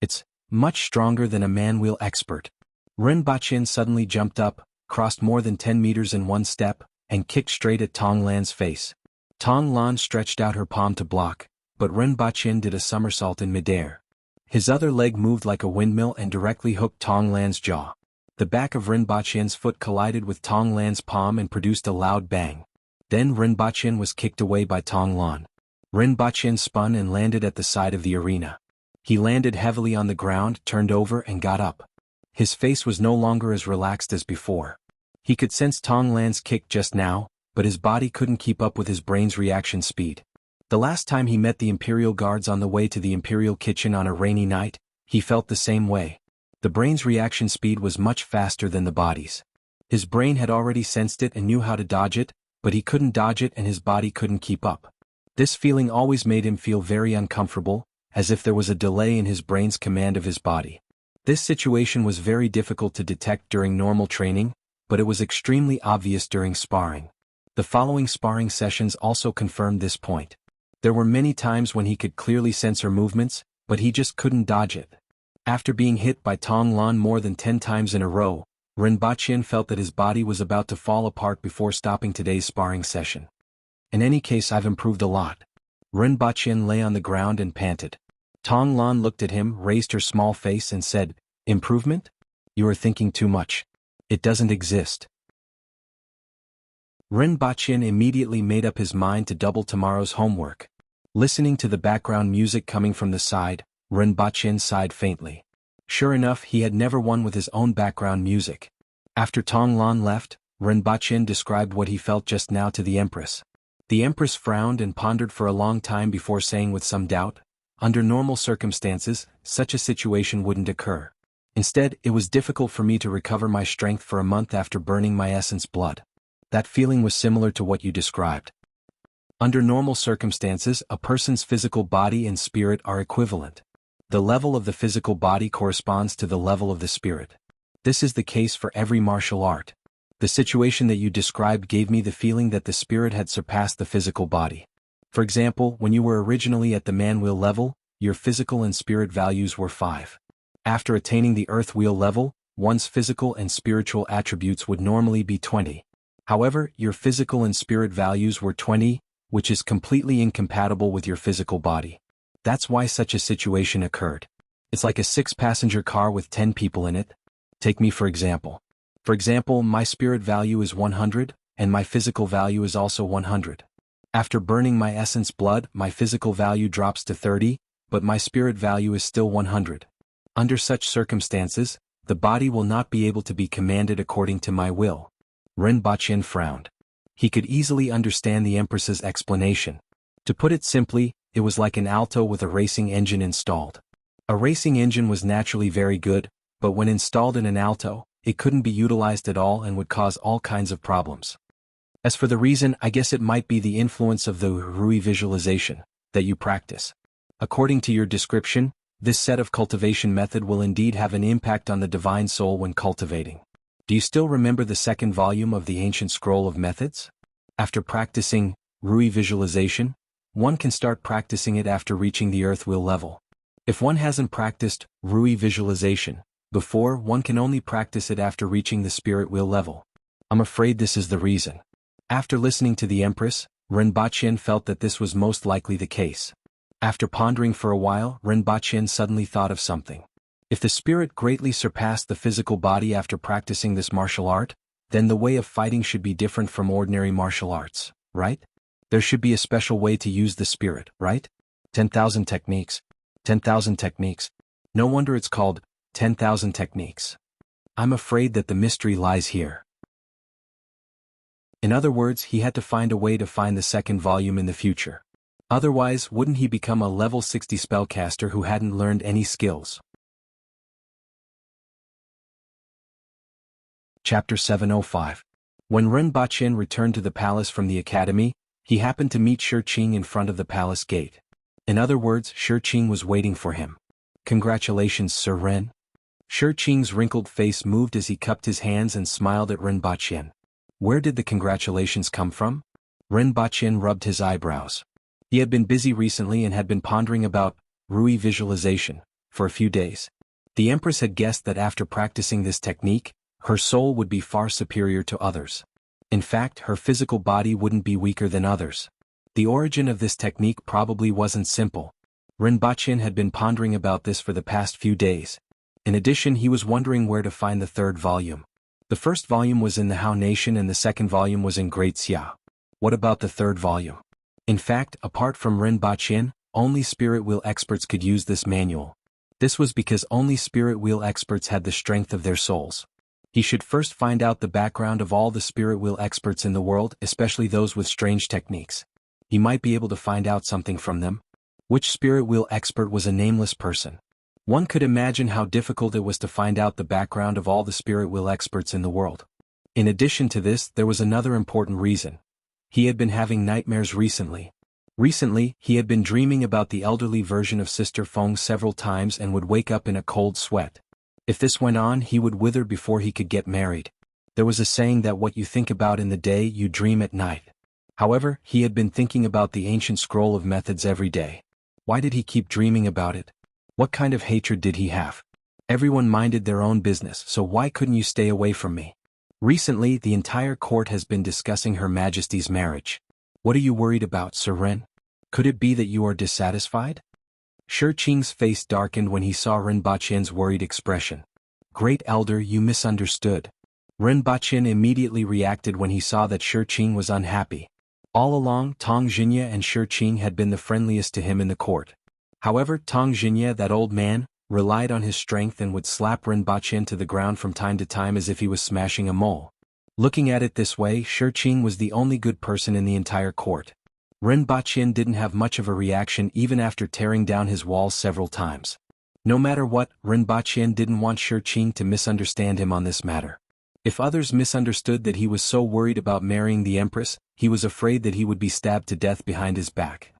"It's much stronger than a manwheel expert." Rinpoche suddenly jumped up, crossed more than 10 meters in one step, and kicked straight at Tong Lan's face. Tong Lan stretched out her palm to block, but Rinpoche did a somersault in midair. His other leg moved like a windmill and directly hooked Tong Lan's jaw. The back of Rinpoche's foot collided with Tong Lan's palm and produced a loud bang. Then Rinpoche was kicked away by Tong Lan. Rinpoche spun and landed at the side of the arena. He landed heavily on the ground, turned over and got up. His face was no longer as relaxed as before. He could sense Tong Lan's kick just now, but his body couldn't keep up with his brain's reaction speed. The last time he met the Imperial Guards on the way to the Imperial Kitchen on a rainy night, he felt the same way. The brain's reaction speed was much faster than the body's. His brain had already sensed it and knew how to dodge it, but he couldn't dodge it and his body couldn't keep up. This feeling always made him feel very uncomfortable, as if there was a delay in his brain's command of his body. This situation was very difficult to detect during normal training, but it was extremely obvious during sparring. The following sparring sessions also confirmed this point. There were many times when he could clearly sense her movements, but he just couldn't dodge it. After being hit by Tong Lan more than 10 times in a row, Rinpoche felt that his body was about to fall apart before stopping today's sparring session. "In any case, I've improved a lot." Rinpoche lay on the ground and panted. Tong Lan looked at him, raised her small face and said, "Improvement? You are thinking too much. It doesn't exist." Rinpoche immediately made up his mind to double tomorrow's homework. Listening to the background music coming from the side, Rinpoche sighed faintly. Sure enough, he had never won with his own background music. After Tong Lan left, Rinpoche described what he felt just now to the Empress. The Empress frowned and pondered for a long time before saying with some doubt, "Under normal circumstances, such a situation wouldn't occur. Instead, it was difficult for me to recover my strength for a month after burning my essence blood." That feeling was similar to what you described. Under normal circumstances, a person's physical body and spirit are equivalent. The level of the physical body corresponds to the level of the spirit. This is the case for every martial art. The situation that you described gave me the feeling that the spirit had surpassed the physical body. For example, when you were originally at the manwheel level, your physical and spirit values were 5. After attaining the earthwheel level, one's physical and spiritual attributes would normally be 20. However, your physical and spirit values were 20, which is completely incompatible with your physical body. That's why such a situation occurred. It's like a 6-passenger car with 10 people in it. Take me for example. For example, my spirit value is 100, and my physical value is also 100. After burning my essence blood, my physical value drops to 30, but my spirit value is still 100. Under such circumstances, the body will not be able to be commanded according to my will. Rinpoche frowned. He could easily understand the Empress's explanation. To put it simply, it was like an Alto with a racing engine installed. A racing engine was naturally very good, but when installed in an Alto, it couldn't be utilized at all and would cause all kinds of problems. As for the reason, I guess it might be the influence of the Rui visualization that you practice. According to your description, this set of cultivation method will indeed have an impact on the divine soul when cultivating. Do you still remember the second volume of the ancient scroll of methods? After practicing Rui visualization, one can start practicing it after reaching the earth wheel level. If one hasn't practiced Rui visualization before, one can only practice it after reaching the spirit wheel level. I'm afraid this is the reason. After listening to the Empress, Rinpoche felt that this was most likely the case. After pondering for a while, Rinpoche suddenly thought of something. If the spirit greatly surpassed the physical body after practicing this martial art, then the way of fighting should be different from ordinary martial arts, right? There should be a special way to use the spirit, right? 10,000 techniques. 10,000 techniques. No wonder it's called 10,000 techniques. I'm afraid that the mystery lies here. In other words, he had to find a way to find the second volume in the future. Otherwise, wouldn't he become a level 60 spellcaster who hadn't learned any skills? Chapter 705. When Rinpoche returned to the palace from the academy, he happened to meet Shi in front of the palace gate. In other words, Shi was waiting for him. Congratulations, Sir Ren. Shi's wrinkled face moved as he cupped his hands and smiled at Rinpoche. Where did the congratulations come from? Rinpoche rubbed his eyebrows. He had been busy recently and had been pondering about Rui visualization for a few days. The Empress had guessed that after practicing this technique, her soul would be far superior to others. In fact, her physical body wouldn't be weaker than others. The origin of this technique probably wasn't simple. Rinpoche had been pondering about this for the past few days. In addition, he was wondering where to find the third volume. The first volume was in the Hao Nation and the second volume was in Great Xia. What about the third volume? In fact, apart from Rinpoche, only spirit wheel experts could use this manual. This was because only spirit wheel experts had the strength of their souls. He should first find out the background of all the spirit wheel experts in the world, especially those with strange techniques. He might be able to find out something from them. Which spirit wheel expert was a nameless person? One could imagine how difficult it was to find out the background of all the spirit wheel experts in the world. In addition to this, there was another important reason. He had been having nightmares recently. Recently, he had been dreaming about the elderly version of Sister Feng several times and would wake up in a cold sweat. If this went on, he would wither before he could get married. There was a saying that what you think about in the day, you dream at night. However, he had been thinking about the ancient scroll of methods every day. Why did he keep dreaming about it? What kind of hatred did he have? Everyone minded their own business, so why couldn't you stay away from me? Recently, the entire court has been discussing Her Majesty's marriage. What are you worried about, Sir Ren? Could it be that you are dissatisfied? Shi's face darkened when he saw Rinpoche's worried expression. Great Elder, you misunderstood. Rinpoche immediately reacted when he saw that Shi was unhappy. All along, Tong Jinya and Shi had been the friendliest to him in the court. However, Tong Jinya, that old man, relied on his strength and would slap Rinpoche to the ground from time to time as if he was smashing a mole. Looking at it this way, Shi was the only good person in the entire court. Rinpoche didn't have much of a reaction even after tearing down his walls several times. No matter what, Rinpoche didn't want Shi to misunderstand him on this matter. If others misunderstood that he was so worried about marrying the Empress, he was afraid that he would be stabbed to death behind his back.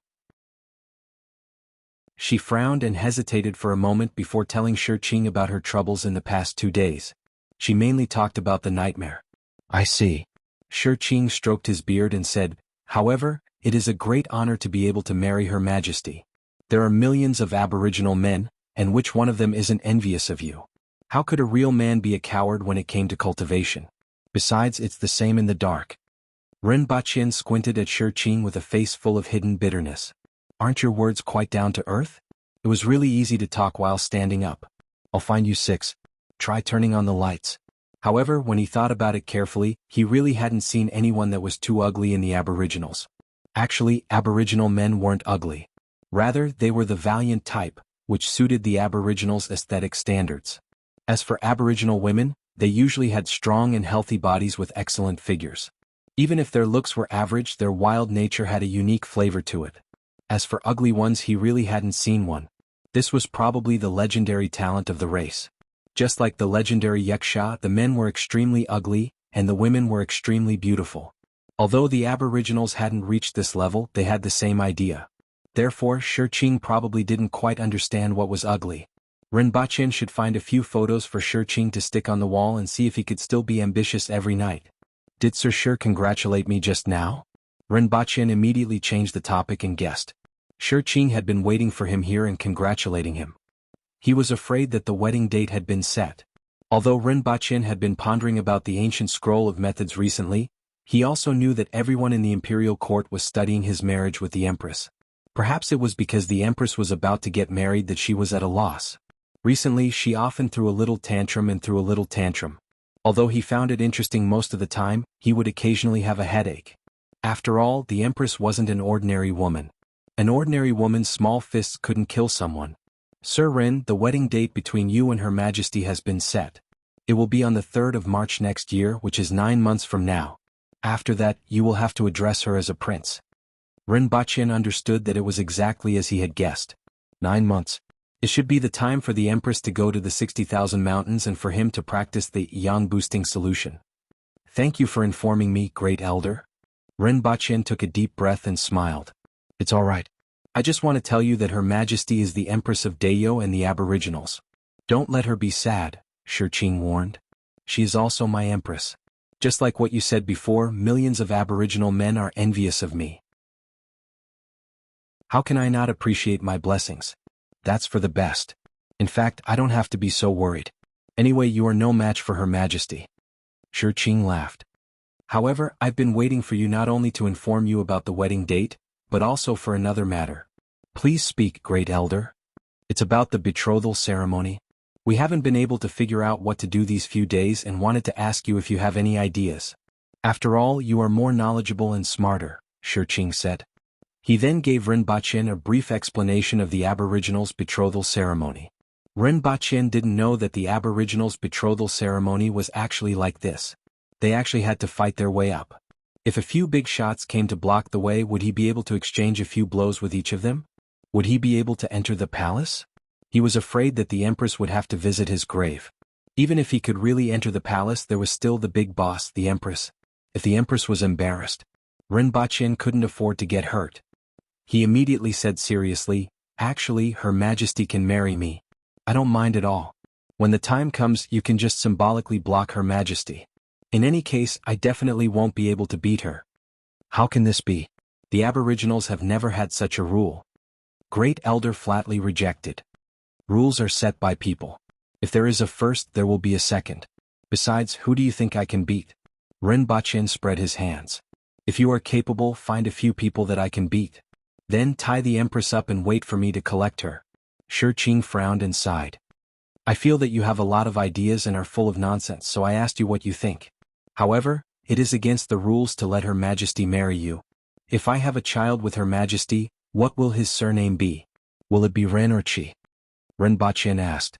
She frowned and hesitated for a moment before telling Shi about her troubles in the past 2 days. She mainly talked about the nightmare. I see. Shi stroked his beard and said, however, it is a great honor to be able to marry Her Majesty. There are millions of aboriginal men, and which one of them isn't envious of you? How could a real man be a coward when it came to cultivation? Besides, it's the same in the dark. Rinpoche squinted at Shi with a face full of hidden bitterness. Aren't your words quite down to earth? It was really easy to talk while standing up. I'll find you 6. Try turning on the lights. However, when he thought about it carefully, he really hadn't seen anyone that was too ugly in the Aboriginals. Actually, Aboriginal men weren't ugly. Rather, they were the valiant type, which suited the Aboriginals' aesthetic standards. As for Aboriginal women, they usually had strong and healthy bodies with excellent figures. Even if their looks were average, their wild nature had a unique flavor to it. As for ugly ones, he really hadn't seen one. This was probably the legendary talent of the race. Just like the legendary Wuxia, the men were extremely ugly, and the women were extremely beautiful. Although the Aboriginals hadn't reached this level, they had the same idea. Therefore, Shurqing probably didn't quite understand what was ugly. Rinpoche should find a few photos for Shurqing to stick on the wall and see if he could still be ambitious every night. Did Sir Shur congratulate me just now? Rinpoche immediately changed the topic and guessed. Shurqing had been waiting for him here and congratulating him. He was afraid that the wedding date had been set. Although Rinpoche had been pondering about the ancient scroll of methods recently, he also knew that everyone in the imperial court was studying his marriage with the Empress. Perhaps it was because the Empress was about to get married that she was at a loss. Recently, she often threw a little tantrum. Although he found it interesting most of the time, he would occasionally have a headache. After all, the Empress wasn't an ordinary woman. An ordinary woman's small fists couldn't kill someone. Sir Rin, the wedding date between you and Her Majesty has been set. It will be on the 3rd of March next year, which is 9 months from now. After that, you will have to address her as a prince. Rinpoche understood that it was exactly as he had guessed. 9 months. It should be the time for the Empress to go to the 60,000 mountains and for him to practice the yang boosting solution. Thank you for informing me, Great Elder. Rinpoche took a deep breath and smiled. It's all right. I just want to tell you that Her Majesty is the Empress of Dayo and the Aboriginals. Don't let her be sad, Shurqing warned. She is also my Empress. Just like what you said before, millions of Aboriginal men are envious of me. How can I not appreciate my blessings? That's for the best. In fact, I don't have to be so worried. Anyway, you are no match for Her Majesty. Shurqing laughed. However, I've been waiting for you not only to inform you about the wedding date, but also for another matter. Please speak, Great Elder. It's about the betrothal ceremony. We haven't been able to figure out what to do these few days and wanted to ask you if you have any ideas. After all, you are more knowledgeable and smarter, Shurqing said. He then gave Rinpoche a brief explanation of the Aboriginals' betrothal ceremony. Rinpoche didn't know that the Aboriginals' betrothal ceremony was actually like this. They actually had to fight their way up. If a few big shots came to block the way, would he be able to exchange a few blows with each of them? Would he be able to enter the palace? He was afraid that the Empress would have to visit his grave. Even if he could really enter the palace, there was still the big boss, the Empress. If the Empress was embarrassed, Rinpoche couldn't afford to get hurt. He immediately said seriously, actually, Her Majesty can marry me. I don't mind at all. When the time comes, you can just symbolically block Her Majesty. In any case, I definitely won't be able to beat her. How can this be? The Aboriginals have never had such a rule. Great Elder flatly rejected. Rules are set by people. If there is a first, there will be a second. Besides, who do you think I can beat? Rinpoche spread his hands. If you are capable, find a few people that I can beat. Then tie the Empress up and wait for me to collect her. Shurqing frowned and sighed. I feel that you have a lot of ideas and are full of nonsense, so I asked you what you think. However, it is against the rules to let Her Majesty marry you. If I have a child with Her Majesty, what will his surname be? Will it be Ren or Chi? Rinpoche asked.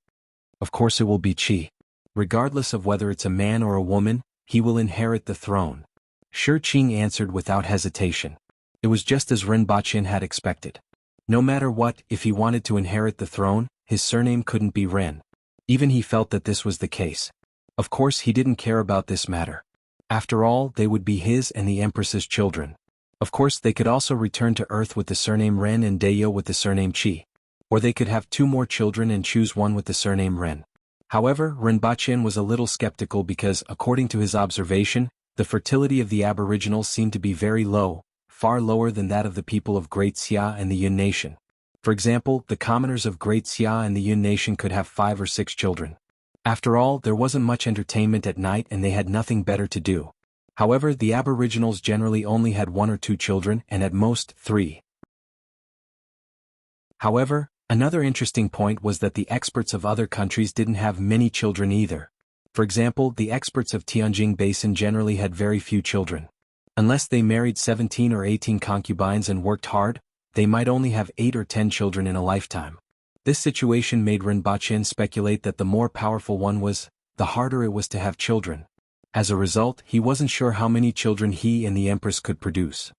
Of course it will be Chi. Regardless of whether it's a man or a woman, he will inherit the throne. Shurqing answered without hesitation. It was just as Rinpoche had expected. No matter what, if he wanted to inherit the throne, his surname couldn't be Ren. Even he felt that this was the case. Of course he didn't care about this matter. After all, they would be his and the Empress's children. Of course they could also return to Earth with the surname Ren and Dayo with the surname Chi. Or they could have 2 more children and choose one with the surname Ren. However, Rinpoche was a little skeptical because, according to his observation, the fertility of the Aboriginals seemed to be very low, far lower than that of the people of Great Xia and the Yun Nation. For example, the commoners of Great Xia and the Yun Nation could have 5 or 6 children. After all, there wasn't much entertainment at night and they had nothing better to do. However, the Aboriginals generally only had 1 or 2 children and at most 3. However, another interesting point was that the experts of other countries didn't have many children either. For example, the experts of Tianjing Basin generally had very few children. Unless they married 17 or 18 concubines and worked hard, they might only have 8 or 10 children in a lifetime. This situation made Rinpoche speculate that the more powerful one was, the harder it was to have children. As a result, he wasn't sure how many children he and the Empress could produce.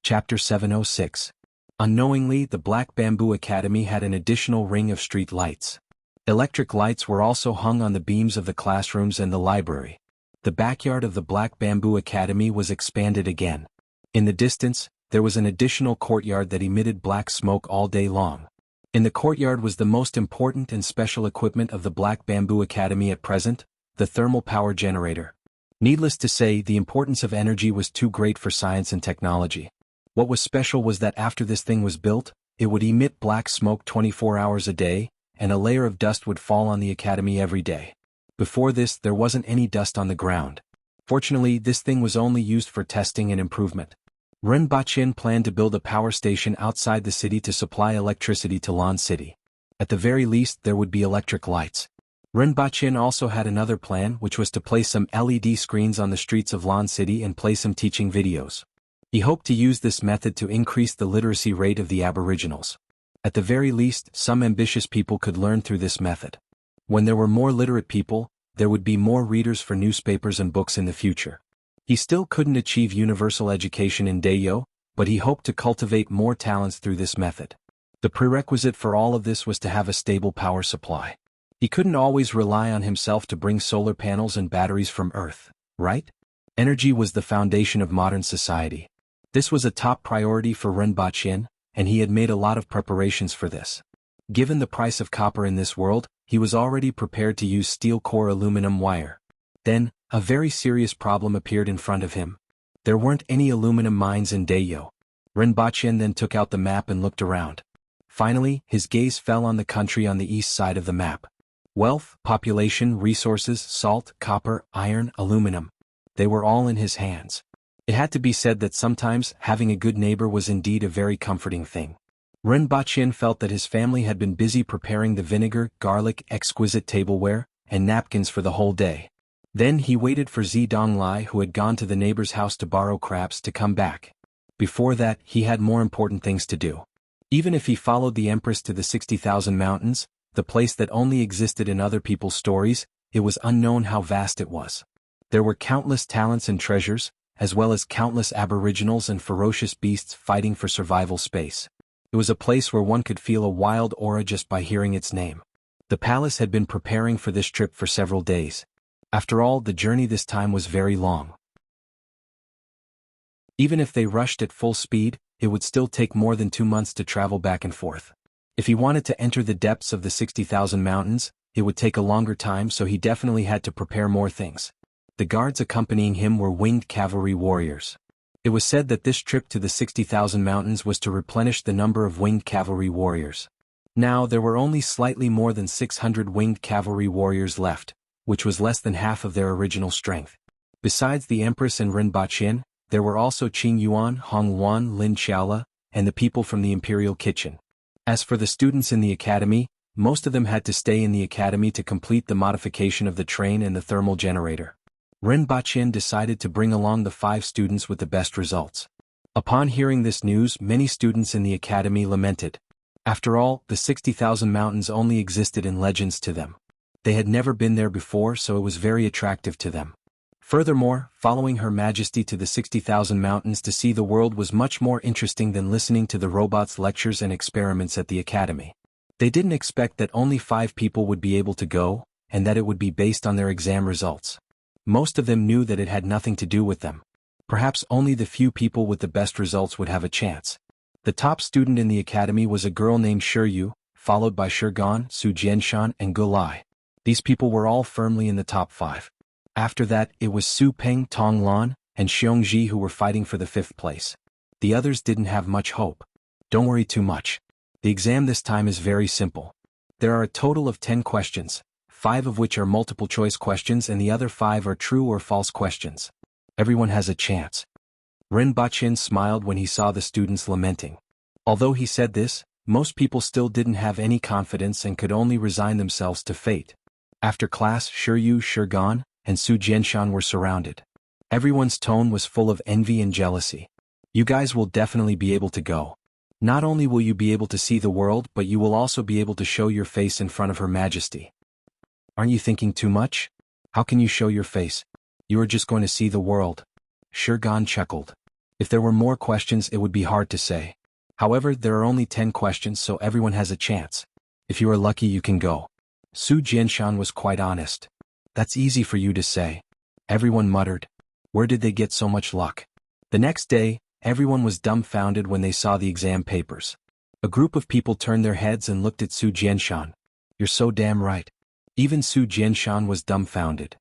Chapter 706. Unknowingly, the Black Bamboo Academy had an additional ring of street lights. Electric lights were also hung on the beams of the classrooms and the library. The backyard of the Black Bamboo Academy was expanded again. In the distance, there was an additional courtyard that emitted black smoke all day long. In the courtyard was the most important and special equipment of the Black Bamboo Academy at present, the thermal power generator. Needless to say, the importance of energy was too great for science and technology. What was special was that after this thing was built, it would emit black smoke 24 hours a day, and a layer of dust would fall on the academy every day. Before this, there wasn't any dust on the ground. Fortunately, this thing was only used for testing and improvement. Rinpoche planned to build a power station outside the city to supply electricity to Lan City. At the very least, there would be electric lights. Rinpoche also had another plan, which was to place some LED screens on the streets of Lan City and play some teaching videos. He hoped to use this method to increase the literacy rate of the aboriginals. At the very least, some ambitious people could learn through this method. When there were more literate people, there would be more readers for newspapers and books in the future. He still couldn't achieve universal education in Dayo, but he hoped to cultivate more talents through this method. The prerequisite for all of this was to have a stable power supply. He couldn't always rely on himself to bring solar panels and batteries from Earth, right? Energy was the foundation of modern society. This was a top priority for Rinpoche, and he had made a lot of preparations for this. Given the price of copper in this world, he was already prepared to use steel core aluminum wire. Then, a very serious problem appeared in front of him. There weren't any aluminum mines in Dayo. Rinpoche then took out the map and looked around. Finally, his gaze fell on the country on the east side of the map. Wealth, population, resources, salt, copper, iron, aluminum. They were all in his hands. It had to be said that sometimes having a good neighbor was indeed a very comforting thing. Rinpoche felt that his family had been busy preparing the vinegar, garlic, exquisite tableware, and napkins for the whole day. Then he waited for Zidonglai, who had gone to the neighbor's house to borrow crabs, to come back. Before that, he had more important things to do. Even if he followed the Empress to the 60,000 mountains, the place that only existed in other people's stories, it was unknown how vast it was. There were countless talents and treasures, as well as countless aboriginals and ferocious beasts fighting for survival space. It was a place where one could feel a wild aura just by hearing its name. The palace had been preparing for this trip for several days. After all, the journey this time was very long. Even if they rushed at full speed, it would still take more than 2 months to travel back and forth. If he wanted to enter the depths of the 60,000 mountains, it would take a longer time, so he definitely had to prepare more things. The guards accompanying him were winged cavalry warriors. It was said that this trip to the 60,000 mountains was to replenish the number of winged cavalry warriors. Now there were only slightly more than 600 winged cavalry warriors left, which was less than half of their original strength. Besides the Empress and Rinpoche, there were also Qing Yuan, Hong Yuan, Lin Xiaola, and the people from the imperial kitchen. As for the students in the academy, most of them had to stay in the academy to complete the modification of the train and the thermal generator. Rinpoche decided to bring along the 5 students with the best results. Upon hearing this news, many students in the academy lamented. After all, the 60,000 mountains only existed in legends to them. They had never been there before, so it was very attractive to them. Furthermore, following Her Majesty to the 60,000 mountains to see the world was much more interesting than listening to the robots' lectures and experiments at the academy. They didn't expect that only 5 people would be able to go, and that it would be based on their exam results. Most of them knew that it had nothing to do with them. Perhaps only the few people with the best results would have a chance. The top student in the academy was a girl named Shiryu, followed by Shirgan, Su Jianshan, and Gulai. These people were all firmly in the top 5. After that, it was Su Peng, Tong Lan, and Xiongji who were fighting for the 5th place. The others didn't have much hope. Don't worry too much. The exam this time is very simple. There are a total of 10 questions. 5 of which are multiple choice questions and the other 5 are true or false questions. Everyone has a chance. Rinpoche smiled when he saw the students lamenting. Although he said this, Most people still didn't have any confidence and could only resign themselves to fate. After class, Shiyu, Shirgan, and Su Jianshan were surrounded. Everyone's tone was full of envy and jealousy. You guys will definitely be able to go. Not only will you be able to see the world, but you will also be able to show your face in front of Her Majesty. Aren't you thinking too much? How can you show your face? You are just going to see the world. Shirgan chuckled. If there were more questions, it would be hard to say. However, there are only 10 questions, so everyone has a chance. If you are lucky, you can go. Su Jianshan was quite honest. That's easy for you to say. Everyone muttered. Where did they get so much luck? The next day, everyone was dumbfounded when they saw the exam papers. A group of people turned their heads and looked at Su Jianshan. You're so damn right. Even Su Jianshan was dumbfounded.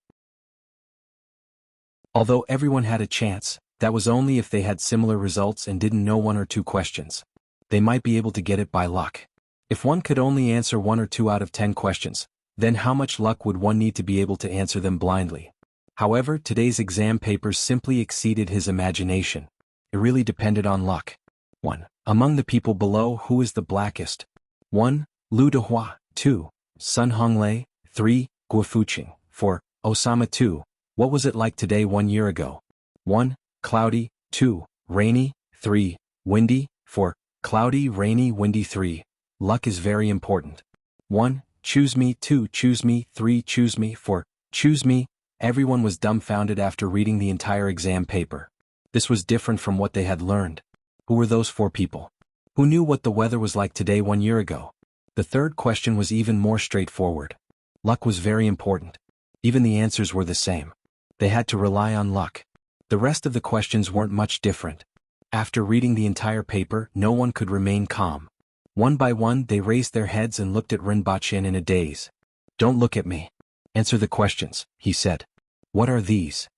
Although everyone had a chance, that was only if they had similar results and didn't know 1 or 2 questions. They might be able to get it by luck. If one could only answer 1 or 2 out of 10 questions, then how much luck would one need to be able to answer them blindly? However, today's exam papers simply exceeded his imagination. It really depended on luck. 1. Among the people below, who is the blackest? 1. Lu Dehua. 2. Sun Honglei. 3. Guo Fuqing. 4. Osama. 2. What was it like today 1 year ago? 1. Cloudy. 2. Rainy. 3. Windy. 4. Cloudy, rainy, windy. 3. Luck is very important. 1. Choose me. 2. Choose me. 3. Choose me. 4. Choose me. Everyone was dumbfounded after reading the entire exam paper. This was different from what they had learned. Who were those 4 people? Who knew what the weather was like today 1 year ago? The third question was even more straightforward. Luck was very important. Even the answers were the same. They had to rely on luck. The rest of the questions weren't much different. After reading the entire paper, no one could remain calm. One by one, they raised their heads and looked at Rinpoche in a daze. Don't look at me. Answer the questions, he said. What are these?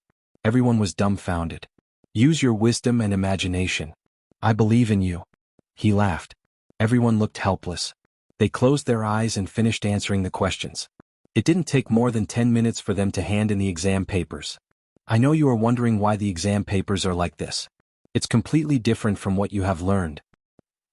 Everyone was dumbfounded. Use your wisdom and imagination. I believe in you. He laughed. Everyone looked helpless. They closed their eyes and finished answering the questions. It didn't take more than 10 minutes for them to hand in the exam papers. I know you are wondering why the exam papers are like this. It's completely different from what you have learned,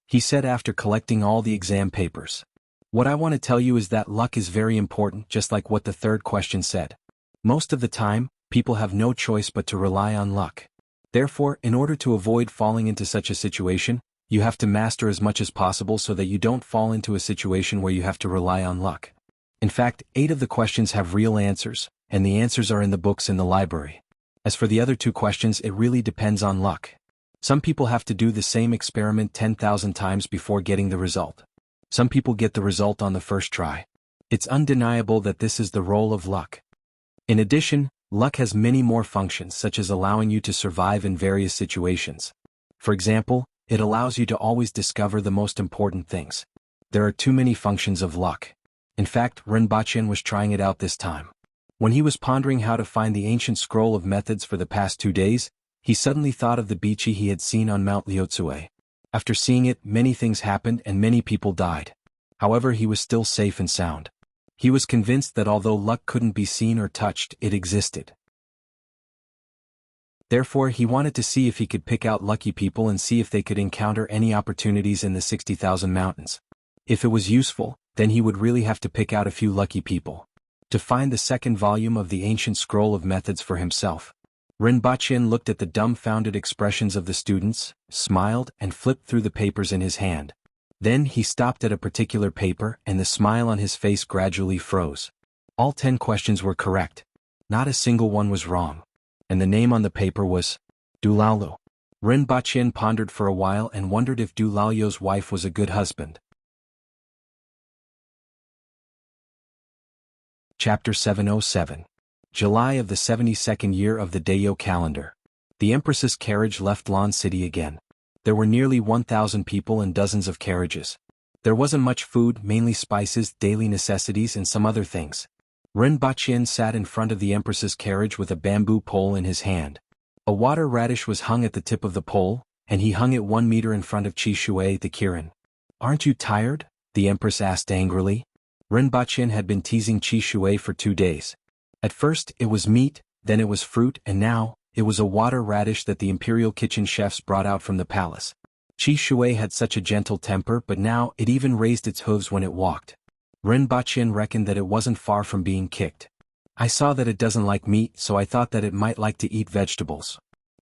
he said after collecting all the exam papers. What I want to tell you is that luck is very important, just like what the third question said. Most of the time, people have no choice but to rely on luck. Therefore, in order to avoid falling into such a situation, you have to master as much as possible so that you don't fall into a situation where you have to rely on luck. In fact, 8 of the questions have real answers, and the answers are in the books in the library. As for the other 2 questions, it really depends on luck. Some people have to do the same experiment 10,000 times before getting the result. Some people get the result on the first try. It's undeniable that this is the role of luck. In addition, luck has many more functions, such as allowing you to survive in various situations. For example, it allows you to always discover the most important things. There are too many functions of luck. In fact, Rinpoche was trying it out this time. When he was pondering how to find the ancient scroll of methods for the past 2 days, he suddenly thought of the bichi he had seen on Mount Liuzue. After seeing it, many things happened and many people died. However, he was still safe and sound. He was convinced that although luck couldn't be seen or touched, it existed. Therefore, he wanted to see if he could pick out lucky people and see if they could encounter any opportunities in the 60,000 mountains. If it was useful, then he would really have to pick out a few lucky people to find the second volume of the ancient scroll of methods for himself. Rinpoche looked at the dumbfounded expressions of the students, smiled, and flipped through the papers in his hand. Then he stopped at a particular paper and the smile on his face gradually froze. All 10 questions were correct. Not a single one was wrong. And the name on the paper was Dulalu. Rinpoche pondered for a while and wondered if Dulalu's wife was a good husband. Chapter 707. July of the 72nd year of the Dayo calendar. The Empress's carriage left Lan City again. There were nearly 1,000 people and dozens of carriages. There wasn't much food, mainly spices, daily necessities and some other things. Rinpoche sat in front of the Empress's carriage with a bamboo pole in his hand. A water radish was hung at the tip of the pole, and he hung it 1 meter in front of Chi Shui the Kirin. Aren't you tired? The Empress asked angrily. Rinpoche had been teasing Chi Shui for 2 days. At first, it was meat, then it was fruit, and now, it was a water radish that the imperial kitchen chefs brought out from the palace. Qi Shui had such a gentle temper, but now it even raised its hooves when it walked. Ren Baqin reckoned that it wasn't far from being kicked. I saw that it doesn't like meat, so I thought that it might like to eat vegetables.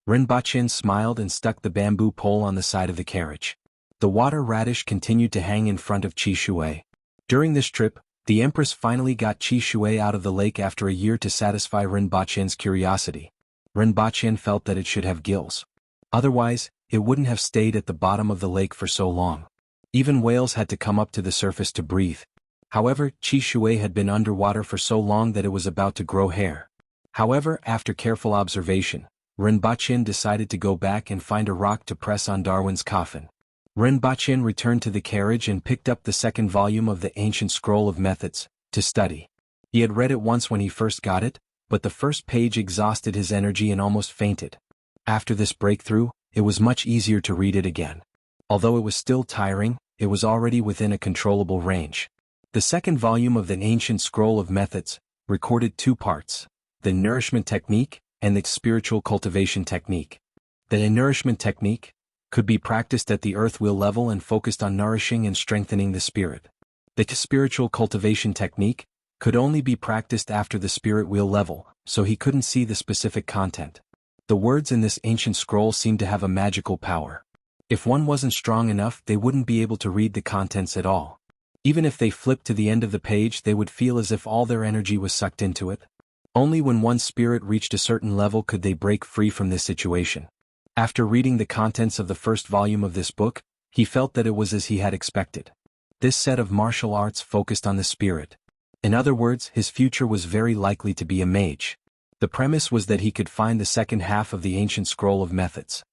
Ren Baqin smiled and stuck the bamboo pole on the side of the carriage. The water radish continued to hang in front of Qi Shui. During this trip, the Empress finally got Qi Shui out of the lake after a year to satisfy Ren Baqin's curiosity. Ren Baqin felt that it should have gills. Otherwise, it wouldn't have stayed at the bottom of the lake for so long. Even whales had to come up to the surface to breathe. However, Qi Shui had been underwater for so long that it was about to grow hair. However, after careful observation, Ren Baqin decided to go back and find a rock to press on Darwin's coffin. Ren Baqin returned to the carriage and picked up the second volume of the Ancient Scroll of Methods, to study. He had read it once when he first got it, but the first page exhausted his energy and almost fainted. After this breakthrough, it was much easier to read it again. Although it was still tiring, it was already within a controllable range. The second volume of the Ancient Scroll of Methods recorded two parts, the Nourishment Technique and the Spiritual Cultivation Technique. The Nourishment Technique could be practiced at the earth wheel level and focused on nourishing and strengthening the spirit. The Spiritual Cultivation Technique could only be practiced after the spirit wheel level, so he couldn't see the specific content. The words in this ancient scroll seemed to have a magical power. If one wasn't strong enough, they wouldn't be able to read the contents at all. Even if they flipped to the end of the page, they would feel as if all their energy was sucked into it. Only when one's spirit reached a certain level could they break free from this situation. After reading the contents of the first volume of this book, he felt that it was as he had expected. This set of martial arts focused on the spirit. In other words, his future was very likely to be a mage. The premise was that he could find the second half of the Ancient Scroll of Methods.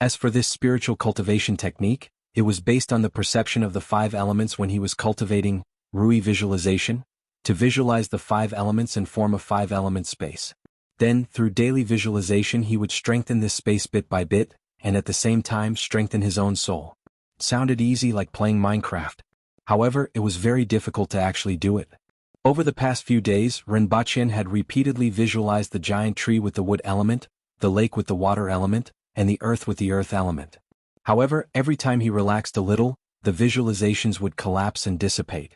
As for this spiritual cultivation technique, it was based on the perception of the 5 elements when he was cultivating Rui visualization, to visualize the 5 elements and form a 5-element space. Then, through daily visualization, he would strengthen this space bit by bit, and at the same time strengthen his own soul. It sounded easy, like playing Minecraft. However, it was very difficult to actually do it. Over the past few days, Ren Baqin had repeatedly visualized the giant tree with the wood element, the lake with the water element, and the earth with the earth element. However, every time he relaxed a little, the visualizations would collapse and dissipate.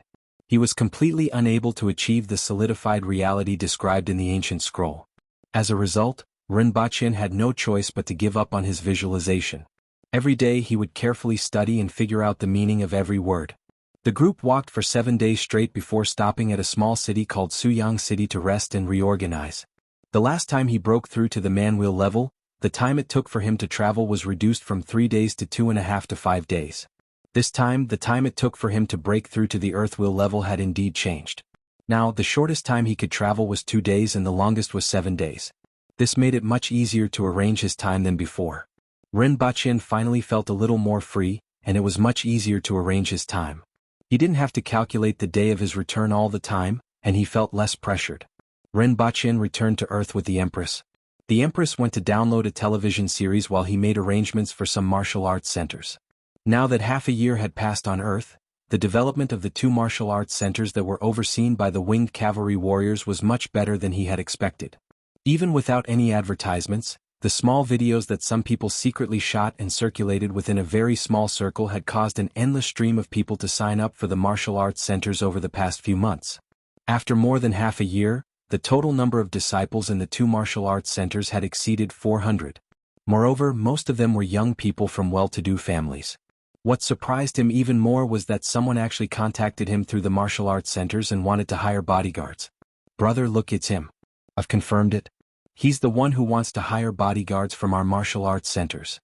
He was completely unable to achieve the solidified reality described in the ancient scroll. As a result, Ren Baqin had no choice but to give up on his visualization. Every day he would carefully study and figure out the meaning of every word. The group walked for 7 days straight before stopping at a small city called Suyang City to rest and reorganize. The last time he broke through to the man-wheel level, the time it took for him to travel was reduced from 3 days to 2.5 to 5 days. This time, the time it took for him to break through to the earth wheel level had indeed changed. Now, the shortest time he could travel was 2 days and the longest was 7 days. This made it much easier to arrange his time than before. Ren Baqin finally felt a little more free, and it was much easier to arrange his time. He didn't have to calculate the day of his return all the time, and he felt less pressured. Ren Baqin returned to Earth with the Empress. The Empress went to download a television series while he made arrangements for some martial arts centers. Now that half a year had passed on Earth, the development of the 2 martial arts centers that were overseen by the winged cavalry warriors was much better than he had expected. Even without any advertisements, the small videos that some people secretly shot and circulated within a very small circle had caused an endless stream of people to sign up for the martial arts centers over the past few months. After more than half a year, the total number of disciples in the 2 martial arts centers had exceeded 400. Moreover, most of them were young people from well-to-do families. What surprised him even more was that someone actually contacted him through the martial arts centers and wanted to hire bodyguards. "Brother, look, it's him. I've confirmed it. He's the one who wants to hire bodyguards from our martial arts centers."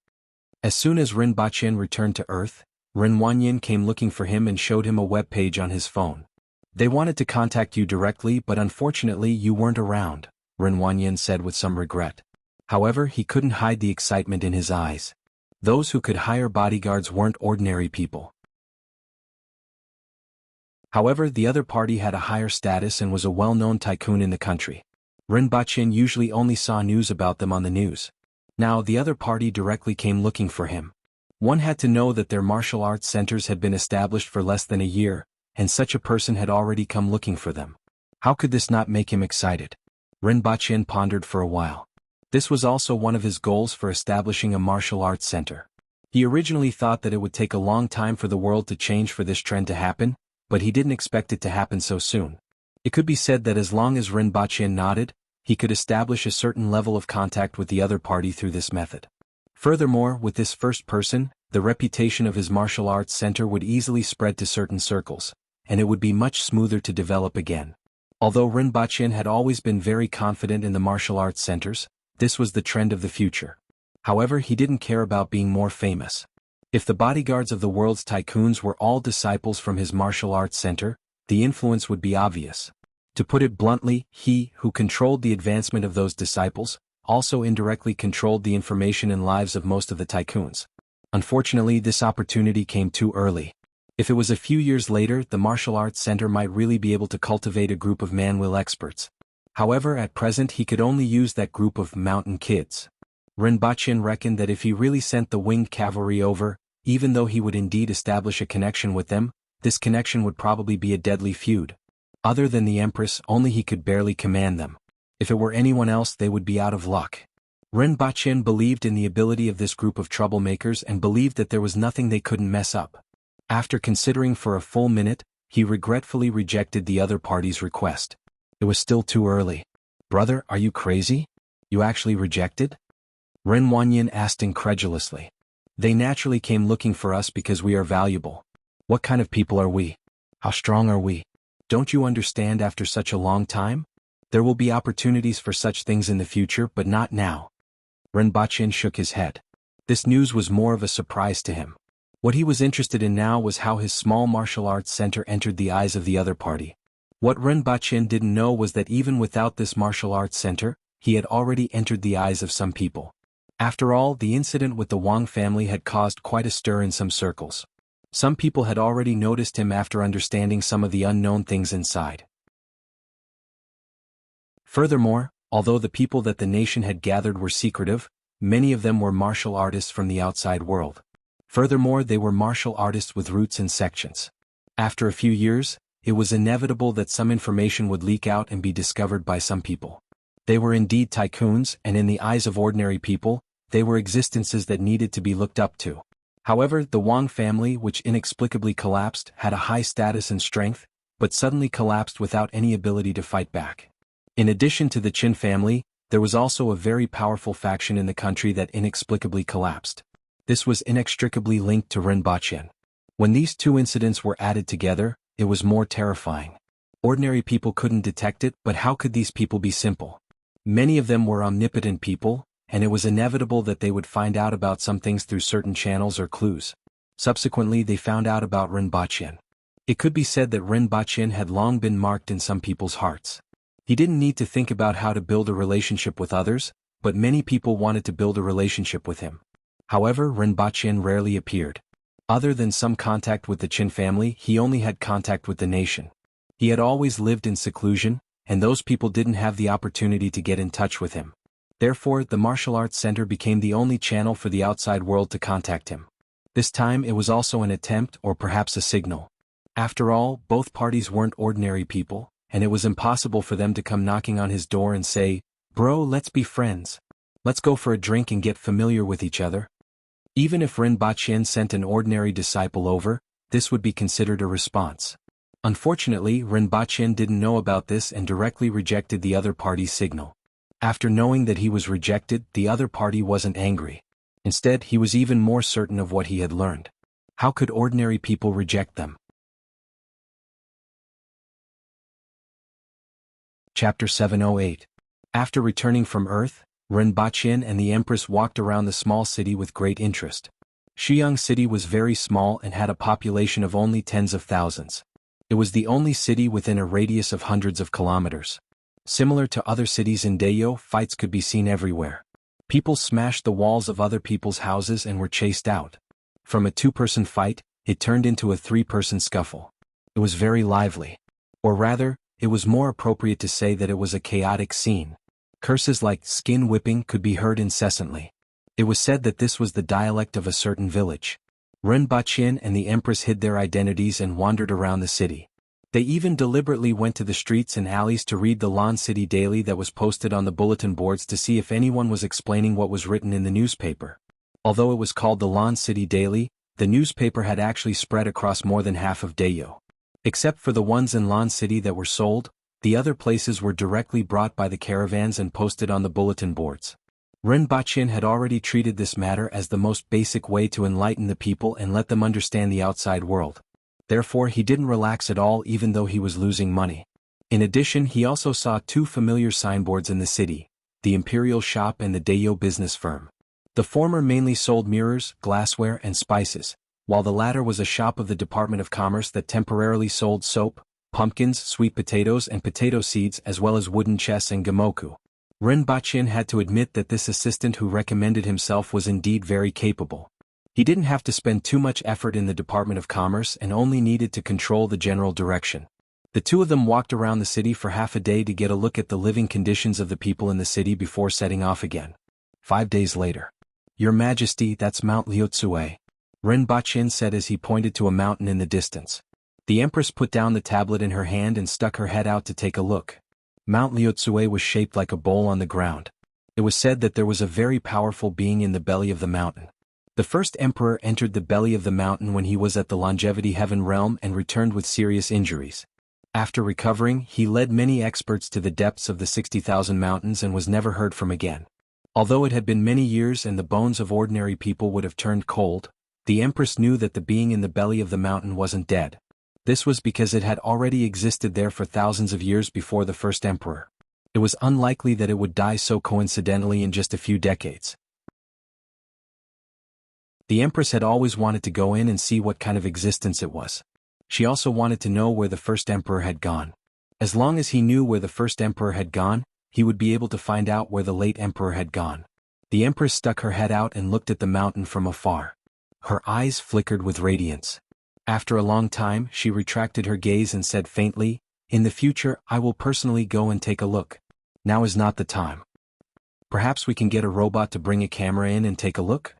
As soon as Ren Baqin returned to Earth, Ren Wanyin came looking for him and showed him a web page on his phone. "They wanted to contact you directly, but unfortunately you weren't around," Ren Wanyin said with some regret. However, he couldn't hide the excitement in his eyes. Those who could hire bodyguards weren't ordinary people. However, the other party had a higher status and was a well-known tycoon in the country. Ren Baqin usually only saw news about them on the news. Now the other party directly came looking for him. One had to know that their martial arts centers had been established for less than a year, and such a person had already come looking for them. How could this not make him excited? Ren Baqin pondered for a while. This was also one of his goals for establishing a martial arts center. He originally thought that it would take a long time for the world to change for this trend to happen, but he didn't expect it to happen so soon. It could be said that as long as Rinpoche nodded, he could establish a certain level of contact with the other party through this method. Furthermore, with this first person, the reputation of his martial arts center would easily spread to certain circles, and it would be much smoother to develop again. Although Rinpoche had always been very confident in the martial arts centers, this was the trend of the future. However, he didn't care about being more famous. If the bodyguards of the world's tycoons were all disciples from his martial arts center, the influence would be obvious. To put it bluntly, he, who controlled the advancement of those disciples, also indirectly controlled the information and lives of most of the tycoons. Unfortunately, this opportunity came too early. If it was a few years later, the martial arts center might really be able to cultivate a group of man-will experts. However, at present he could only use that group of mountain kids. Rinpoche reckoned that if he really sent the winged cavalry over, even though he would indeed establish a connection with them, this connection would probably be a deadly feud. Other than the Empress, only he could barely command them. If it were anyone else, they would be out of luck. Rinpoche believed in the ability of this group of troublemakers and believed that there was nothing they couldn't mess up. After considering for a full minute, he regretfully rejected the other party's request. It was still too early. "Brother, are you crazy? You actually rejected?" Ren Wanyan asked incredulously. "They naturally came looking for us because we are valuable. What kind of people are we? How strong are we? Don't you understand after such a long time? There will be opportunities for such things in the future, but not now." Rinpoche shook his head. This news was more of a surprise to him. What he was interested in now was how his small martial arts center entered the eyes of the other party. What Rinpoche didn't know was that even without this martial arts center, he had already entered the eyes of some people. After all, the incident with the Wang family had caused quite a stir in some circles. Some people had already noticed him after understanding some of the unknown things inside. Furthermore, although the people that the nation had gathered were secretive, many of them were martial artists from the outside world. Furthermore, they were martial artists with roots in sections. After a few years, it was inevitable that some information would leak out and be discovered by some people. They were indeed tycoons, and in the eyes of ordinary people, they were existences that needed to be looked up to. However, the Wang family, which inexplicably collapsed, had a high status and strength, but suddenly collapsed without any ability to fight back. In addition to the Qin family, there was also a very powerful faction in the country that inexplicably collapsed. This was inextricably linked to Rinpoche. When these two incidents were added together, it was more terrifying. Ordinary people couldn't detect it, but how could these people be simple? Many of them were omnipotent people, and it was inevitable that they would find out about some things through certain channels or clues. Subsequently, they found out about Rinpoche. It could be said that Rinpoche had long been marked in some people's hearts. He didn't need to think about how to build a relationship with others, but many people wanted to build a relationship with him. However, Rinpoche rarely appeared. Other than some contact with the Qin family, he only had contact with the nation. He had always lived in seclusion, and those people didn't have the opportunity to get in touch with him. Therefore, the martial arts center became the only channel for the outside world to contact him. This time it was also an attempt or perhaps a signal. After all, both parties weren't ordinary people, and it was impossible for them to come knocking on his door and say, "Bro, let's be friends. Let's go for a drink and get familiar with each other." Even if Rinpoche sent an ordinary disciple over, this would be considered a response. Unfortunately, Rinpoche didn't know about this and directly rejected the other party's signal. After knowing that he was rejected, the other party wasn't angry. Instead, he was even more certain of what he had learned. How could ordinary people reject them? Chapter 708. After returning from Earth, Rinpoche and the Empress walked around the small city with great interest. Shiyang City was very small and had a population of only tens of thousands. It was the only city within a radius of hundreds of kilometers. Similar to other cities in Dayo, fights could be seen everywhere. People smashed the walls of other people's houses and were chased out. From a two-person fight, it turned into a three-person scuffle. It was very lively. Or rather, it was more appropriate to say that it was a chaotic scene. Curses like skin whipping could be heard incessantly. It was said that this was the dialect of a certain village. Rinpoche and the Empress hid their identities and wandered around the city. They even deliberately went to the streets and alleys to read the Lan City Daily that was posted on the bulletin boards to see if anyone was explaining what was written in the newspaper. Although it was called the Lan City Daily, the newspaper had actually spread across more than half of Dayo. Except for the ones in Lan City that were sold, the other places were directly brought by the caravans and posted on the bulletin boards. Rinpoche had already treated this matter as the most basic way to enlighten the people and let them understand the outside world. Therefore he didn't relax at all even though he was losing money. In addition, he also saw two familiar signboards in the city, the Imperial Shop and the Dayo Business Firm. The former mainly sold mirrors, glassware and spices, while the latter was a shop of the Department of Commerce that temporarily sold soap, pumpkins, sweet potatoes and potato seeds as well as wooden chess and gamoku. Rinpoche had to admit that this assistant who recommended himself was indeed very capable. He didn't have to spend too much effort in the Department of Commerce and only needed to control the general direction. The two of them walked around the city for half a day to get a look at the living conditions of the people in the city before setting off again. 5 days later. Your Majesty, that's Mount Liutsue, Rinpoche said as he pointed to a mountain in the distance. The Empress put down the tablet in her hand and stuck her head out to take a look. Mount Liutsue was shaped like a bowl on the ground. It was said that there was a very powerful being in the belly of the mountain. The first emperor entered the belly of the mountain when he was at the Longevity Heaven realm and returned with serious injuries. After recovering, he led many experts to the depths of the 60,000 mountains and was never heard from again. Although it had been many years and the bones of ordinary people would have turned cold, the Empress knew that the being in the belly of the mountain wasn't dead. This was because it had already existed there for thousands of years before the first emperor. It was unlikely that it would die so coincidentally in just a few decades. The Empress had always wanted to go in and see what kind of existence it was. She also wanted to know where the first emperor had gone. As long as he knew where the first emperor had gone, he would be able to find out where the late emperor had gone. The Empress stuck her head out and looked at the mountain from afar. Her eyes flickered with radiance. After a long time, she retracted her gaze and said faintly, "In the future, I will personally go and take a look. Now is not the time. Perhaps we can get a robot to bring a camera in and take a look?"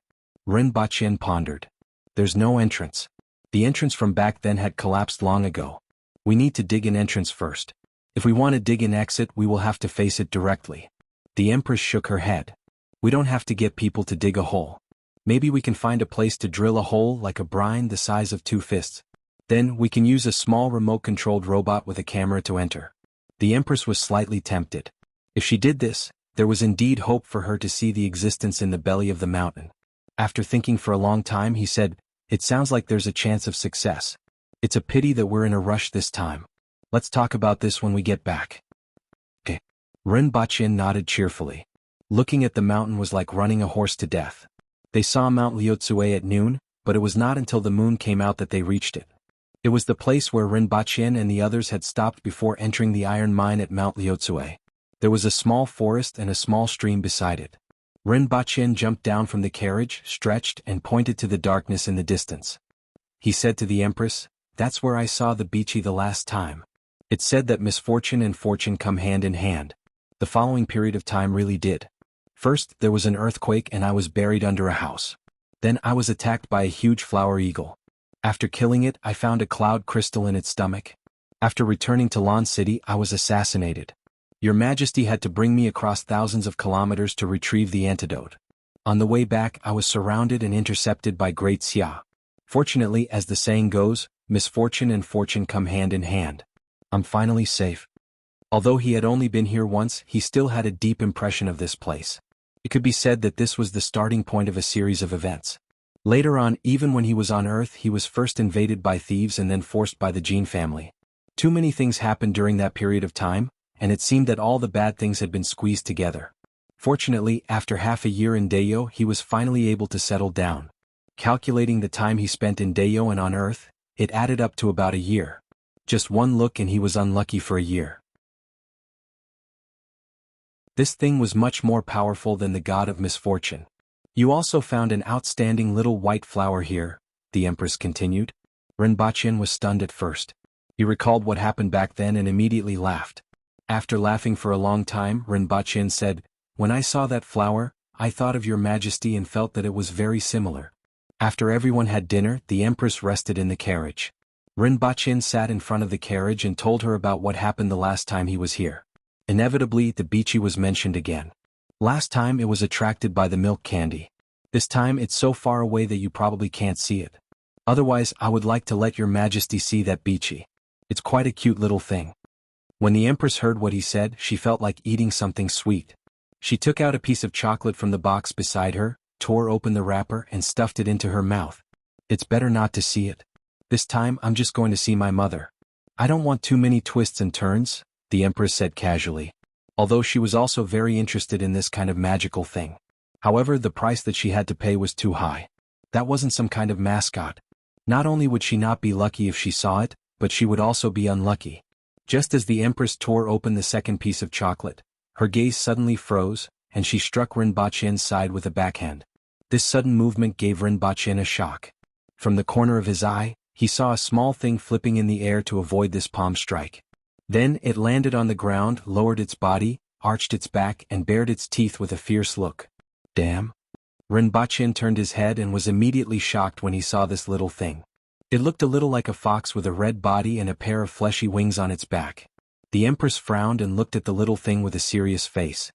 Rinpoche pondered. There's no entrance. The entrance from back then had collapsed long ago. We need to dig an entrance first. If we want to dig an exit, we will have to face it directly. The Empress shook her head. We don't have to get people to dig a hole. Maybe we can find a place to drill a hole like a brine the size of 2 fists. Then we can use a small remote-controlled robot with a camera to enter. The Empress was slightly tempted. If she did this, there was indeed hope for her to see the existence in the belly of the mountain. After thinking for a long time, he said, "It sounds like there's a chance of success. It's a pity that we're in a rush this time. Let's talk about this when we get back." Okay. Rinpoche nodded cheerfully. Looking at the mountain was like running a horse to death. They saw Mount Liutsue at noon, but it was not until the moon came out that they reached it. It was the place where Rinpoche and the others had stopped before entering the iron mine at Mount Liutsue. There was a small forest and a small stream beside it. Rinpoche jumped down from the carriage, stretched, and pointed to the darkness in the distance. He said to the Empress, "That's where I saw the Bichi the last time." It said that misfortune and fortune come hand in hand. The following period of time really did. First, there was an earthquake and I was buried under a house. Then I was attacked by a huge flower eagle. After killing it, I found a cloud crystal in its stomach. After returning to Lan City, I was assassinated. Your Majesty had to bring me across thousands of kilometers to retrieve the antidote. On the way back, I was surrounded and intercepted by Great Xia. Fortunately, as the saying goes, misfortune and fortune come hand in hand. I'm finally safe. Although he had only been here once, he still had a deep impression of this place. It could be said that this was the starting point of a series of events. Later on, even when he was on Earth, he was first invaded by thieves and then forced by the Jin family. Too many things happened during that period of time, and it seemed that all the bad things had been squeezed together. Fortunately, after half a year in Dayo, he was finally able to settle down. Calculating the time he spent in Dayo and on Earth, it added up to about a year. Just one look and he was unlucky for a year. This thing was much more powerful than the god of misfortune. You also found an outstanding little white flower here, the Empress continued. Rinpoche was stunned at first. He recalled what happened back then and immediately laughed. After laughing for a long time, Rinpoche said, "When I saw that flower, I thought of your Majesty and felt that it was very similar." After everyone had dinner, the Empress rested in the carriage. Rinpoche sat in front of the carriage and told her about what happened the last time he was here. Inevitably, the bichi was mentioned again. Last time it was attracted by the milk candy. This time it's so far away that you probably can't see it. Otherwise, I would like to let your majesty see that bichi. It's quite a cute little thing. When the Empress heard what he said, she felt like eating something sweet. She took out a piece of chocolate from the box beside her, tore open the wrapper and stuffed it into her mouth. It's better not to see it. This time I'm just going to see my mother. I don't want too many twists and turns, the Empress said casually. Although she was also very interested in this kind of magical thing. However, the price that she had to pay was too high. That wasn't some kind of mascot. Not only would she not be lucky if she saw it, but she would also be unlucky. Just as the Empress tore open the second piece of chocolate, her gaze suddenly froze, and she struck Rinpoche's side with a backhand. This sudden movement gave Rinpoche a shock. From the corner of his eye, he saw a small thing flipping in the air to avoid this palm strike. Then it landed on the ground, lowered its body, arched its back and bared its teeth with a fierce look. Damn. Rinpoche turned his head and was immediately shocked when he saw this little thing. It looked a little like a fox with a red body and a pair of fleshy wings on its back. The Empress frowned and looked at the little thing with a serious face.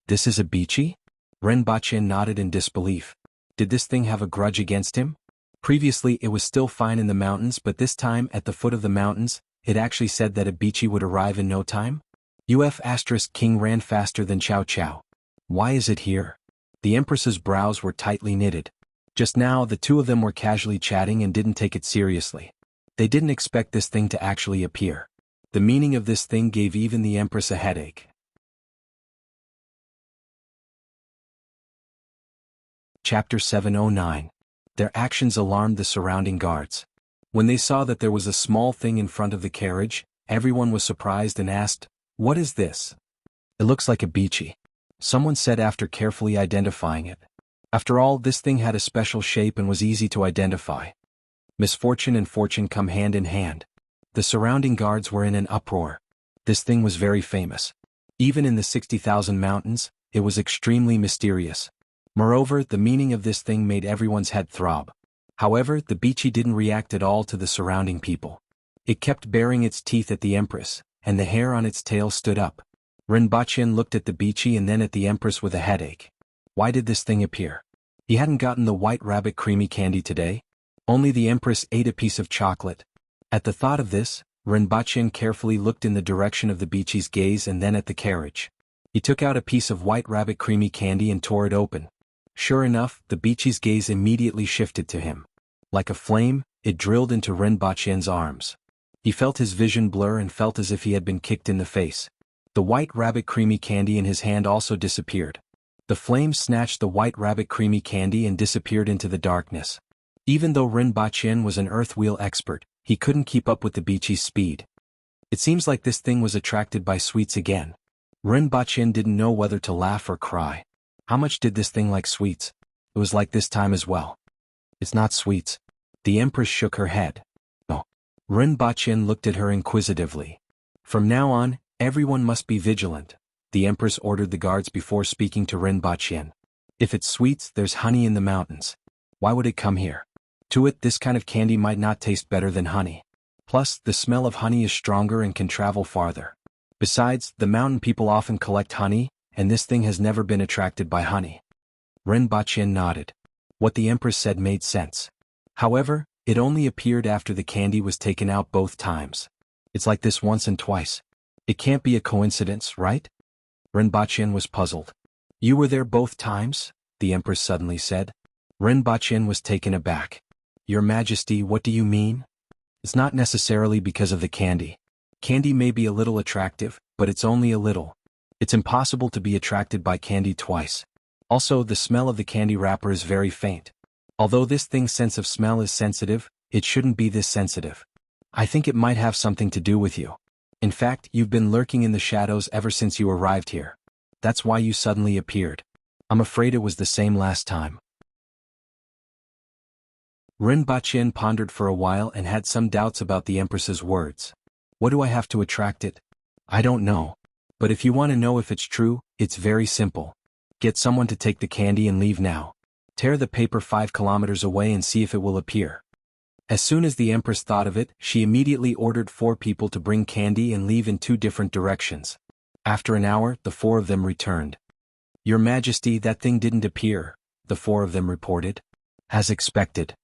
This is a bichi? Rinpoche nodded in disbelief. Did this thing have a grudge against him? Previously it was still fine in the mountains, but this time at the foot of the mountains, it actually said that a bichi would arrive in no time? King ran faster than Chow Chow. Why is it here? The Empress's brows were tightly knitted. Just now the two of them were casually chatting and didn't take it seriously. They didn't expect this thing to actually appear. The meaning of this thing gave even the Empress a headache. Chapter 709. Their actions alarmed the surrounding guards. When they saw that there was a small thing in front of the carriage, everyone was surprised and asked, "What is this?" "It looks like a bichi," someone said after carefully identifying it. After all, this thing had a special shape and was easy to identify. Misfortune and fortune come hand in hand. The surrounding guards were in an uproar. This thing was very famous. Even in the 60,000 mountains, it was extremely mysterious. Moreover, the meaning of this thing made everyone's head throb. However, the bichi didn't react at all to the surrounding people. It kept baring its teeth at the Empress, and the hair on its tail stood up. Rinpoche looked at the bichi and then at the Empress with a headache. Why did this thing appear? He hadn't gotten the white rabbit creamy candy today. Only the Empress ate a piece of chocolate. At the thought of this, Rinpoche carefully looked in the direction of the bichi's gaze and then at the carriage. He took out a piece of white rabbit creamy candy and tore it open. Sure enough, the bichi's gaze immediately shifted to him. Like a flame, it drilled into Rinpoche's arms. He felt his vision blur and felt as if he had been kicked in the face. The white rabbit creamy candy in his hand also disappeared. The flame snatched the white rabbit creamy candy and disappeared into the darkness. Even though Rinpoche was an earth wheel expert, he couldn't keep up with the bichi's speed. It seems like this thing was attracted by sweets again. Rinpoche didn't know whether to laugh or cry. How much did this thing like sweets? It was like this time as well. It's not sweets. The Empress shook her head. No. Rinpoche looked at her inquisitively. From now on, everyone must be vigilant, the Empress ordered the guards before speaking to Rinpoche. If it's sweets, there's honey in the mountains. Why would it come here? To it, this kind of candy might not taste better than honey. Plus, the smell of honey is stronger and can travel farther. Besides, the mountain people often collect honey, and this thing has never been attracted by honey. Rinpoche nodded. What the Empress said made sense. However, it only appeared after the candy was taken out both times. It's like this once and twice. It can't be a coincidence, right? Rinpoche was puzzled. You were there both times? The Empress suddenly said. Rinpoche was taken aback. Your Majesty, what do you mean? It's not necessarily because of the candy. Candy may be a little attractive, but it's only a little. It's impossible to be attracted by candy twice. Also, the smell of the candy wrapper is very faint. Although this thing's sense of smell is sensitive, it shouldn't be this sensitive. I think it might have something to do with you. In fact, you've been lurking in the shadows ever since you arrived here. That's why you suddenly appeared. I'm afraid it was the same last time. Rinpoche pondered for a while and had some doubts about the Empress's words. What do I have to attract it? I don't know. But if you want to know if it's true, it's very simple. Get someone to take the candy and leave now. Tear the paper 5 kilometers away and see if it will appear. As soon as the Empress thought of it, she immediately ordered 4 people to bring candy and leave in 2 different directions. After an hour, the 4 of them returned. "Your Majesty, that thing didn't appear," the 4 of them reported. "As expected."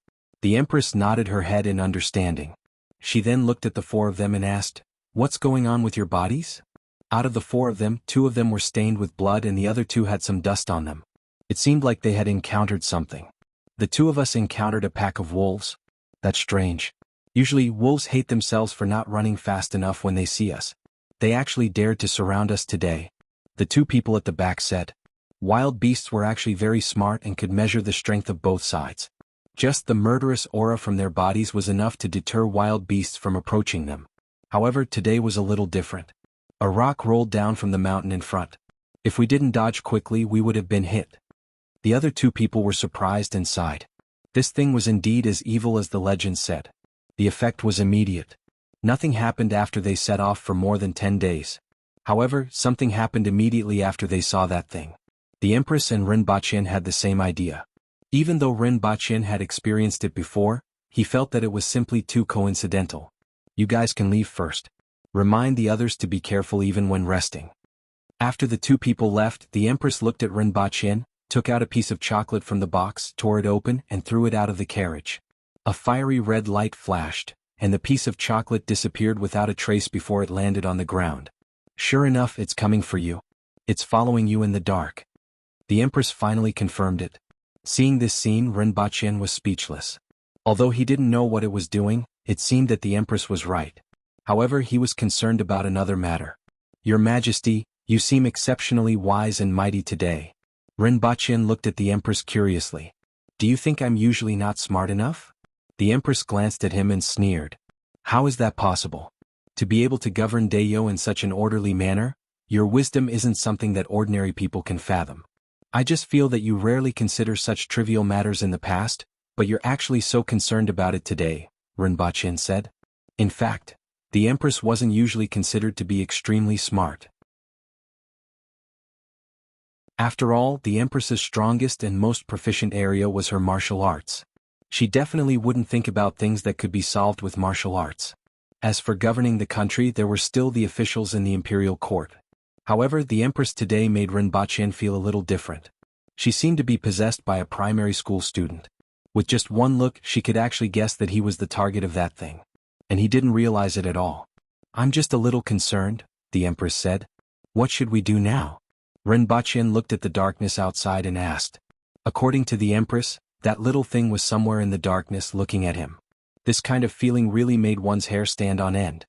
The Empress nodded her head in understanding. She then looked at the 4 of them and asked, "What's going on with your bodies?" Out of the 4 of them, 2 of them were stained with blood and the other 2 had some dust on them. It seemed like they had encountered something. "The 2 of us encountered a pack of wolves." "That's strange. Usually wolves hate themselves for not running fast enough when they see us. They actually dared to surround us today," the 2 people at the back said. Wild beasts were actually very smart and could measure the strength of both sides. Just the murderous aura from their bodies was enough to deter wild beasts from approaching them. However, today was a little different. A rock rolled down from the mountain in front. If we didn't dodge quickly, we would have been hit. The other 2 people were surprised and sighed. This thing was indeed as evil as the legend said. The effect was immediate. Nothing happened after they set off for more than 10 days. However, something happened immediately after they saw that thing. The Empress and Rinpoche had the same idea. Even though Rinpoche had experienced it before, he felt that it was simply too coincidental. "You guys can leave first. Remind the others to be careful even when resting." After the 2 people left, the Empress looked at Rinpoche, took out a piece of chocolate from the box, tore it open, and threw it out of the carriage. A fiery red light flashed, and the piece of chocolate disappeared without a trace before it landed on the ground. "Sure enough, it's coming for you. It's following you in the dark." The Empress finally confirmed it. Seeing this scene, Rinpoche was speechless. Although he didn't know what it was doing, it seemed that the Empress was right. However, he was concerned about another matter. "Your Majesty, you seem exceptionally wise and mighty today." Rinpoche looked at the Empress curiously. "Do you think I'm usually not smart enough?" The Empress glanced at him and sneered. "How is that possible? To be able to govern Dayo in such an orderly manner? Your wisdom isn't something that ordinary people can fathom. I just feel that you rarely consider such trivial matters in the past, but you're actually so concerned about it today," Rinpoche said. In fact, the Empress wasn't usually considered to be extremely smart. After all, the Empress's strongest and most proficient area was her martial arts. She definitely wouldn't think about things that could be solved with martial arts. As for governing the country, there were still the officials in the imperial court. However, the Empress today made Rinpoche feel a little different. She seemed to be possessed by a primary school student. With just one look, she could actually guess that he was the target of that thing. And he didn't realize it at all. "I'm just a little concerned," the Empress said. "What should we do now?" Rinpoche looked at the darkness outside and asked. According to the Empress, that little thing was somewhere in the darkness looking at him. This kind of feeling really made one's hair stand on end.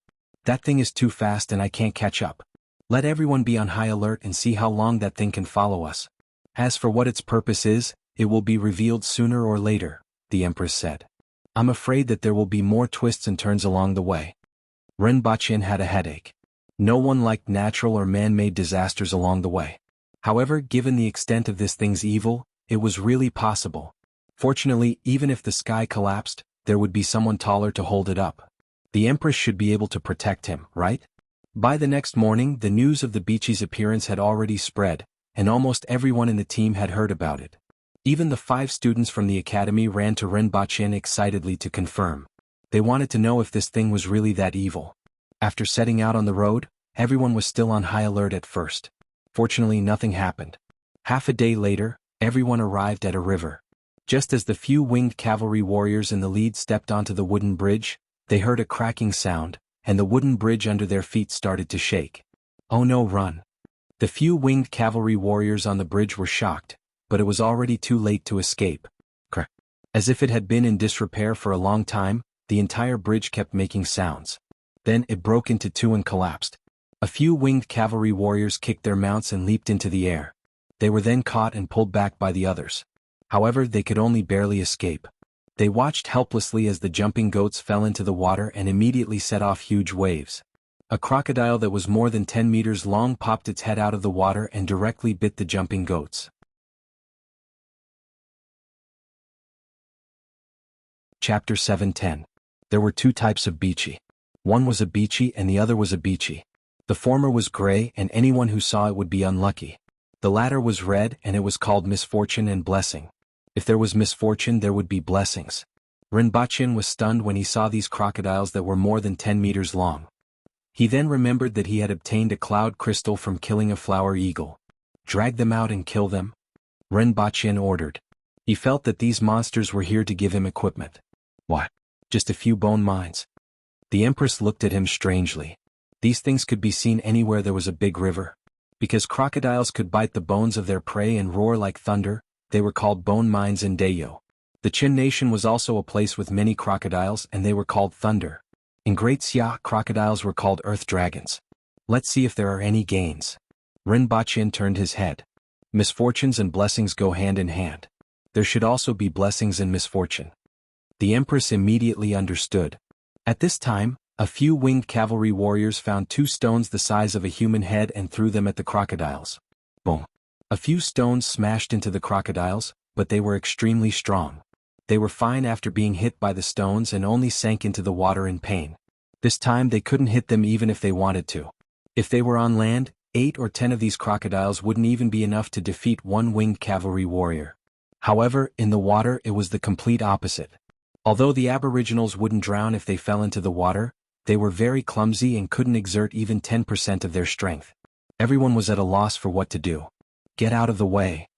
"That thing is too fast and I can't catch up. Let everyone be on high alert and see how long that thing can follow us. As for what its purpose is, it will be revealed sooner or later," the Empress said. "I'm afraid that there will be more twists and turns along the way." Rinpoche had a headache. No one liked natural or man-made disasters along the way. However, given the extent of this thing's evil, it was really possible. Fortunately, even if the sky collapsed, there would be someone taller to hold it up. The Empress should be able to protect him, right? By the next morning, the news of the Bichi's appearance had already spread, and almost everyone in the team had heard about it. Even the 5 students from the academy ran to Rinpoche excitedly to confirm. They wanted to know if this thing was really that evil. After setting out on the road, everyone was still on high alert at first. Fortunately, nothing happened. Half a day later, everyone arrived at a river. Just as the few winged cavalry warriors in the lead stepped onto the wooden bridge, they heard a cracking sound, and the wooden bridge under their feet started to shake. "Oh no, run!" The few winged cavalry warriors on the bridge were shocked, but it was already too late to escape. Crack. As if it had been in disrepair for a long time, the entire bridge kept making sounds. Then it broke into 2 and collapsed. A few winged cavalry warriors kicked their mounts and leaped into the air. They were then caught and pulled back by the others. However, they could only barely escape. They watched helplessly as the jumping goats fell into the water and immediately set off huge waves. A crocodile that was more than 10 meters long popped its head out of the water and directly bit the jumping goats. Chapter 7:10. There were 2 types of Bichi. One was a Bichi and the other was a Bichi. The former was gray and anyone who saw it would be unlucky. The latter was red and it was called misfortune and blessing. If there was misfortune, there would be blessings. Rinpoche was stunned when he saw these crocodiles that were more than 10 meters long. He then remembered that he had obtained a cloud crystal from killing a flower eagle. Drag them out and kill them? Rinpoche ordered. He felt that these monsters were here to give him equipment. What? Just a few bone mines? The Empress looked at him strangely. These things could be seen anywhere there was a big river. Because crocodiles could bite the bones of their prey and roar like thunder, they were called bone mines in Dayo. The Qin nation was also a place with many crocodiles and they were called thunder. In Great Xia, crocodiles were called earth dragons. Let's see if there are any gains. Rinpoche turned his head. Misfortunes and blessings go hand in hand. There should also be blessings and misfortune. The Empress immediately understood. At this time, a few winged cavalry warriors found 2 stones the size of a human head and threw them at the crocodiles. Boom. A few stones smashed into the crocodiles, but they were extremely strong. They were fine after being hit by the stones and only sank into the water in pain. This time they couldn't hit them even if they wanted to. If they were on land, 8 or 10 of these crocodiles wouldn't even be enough to defeat one winged cavalry warrior. However, in the water it was the complete opposite. Although the aboriginals wouldn't drown if they fell into the water, they were very clumsy and couldn't exert even 10% of their strength. Everyone was at a loss for what to do. Get out of the way.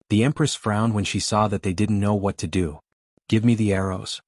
The Empress frowned when she saw that they didn't know what to do. Give me the arrows.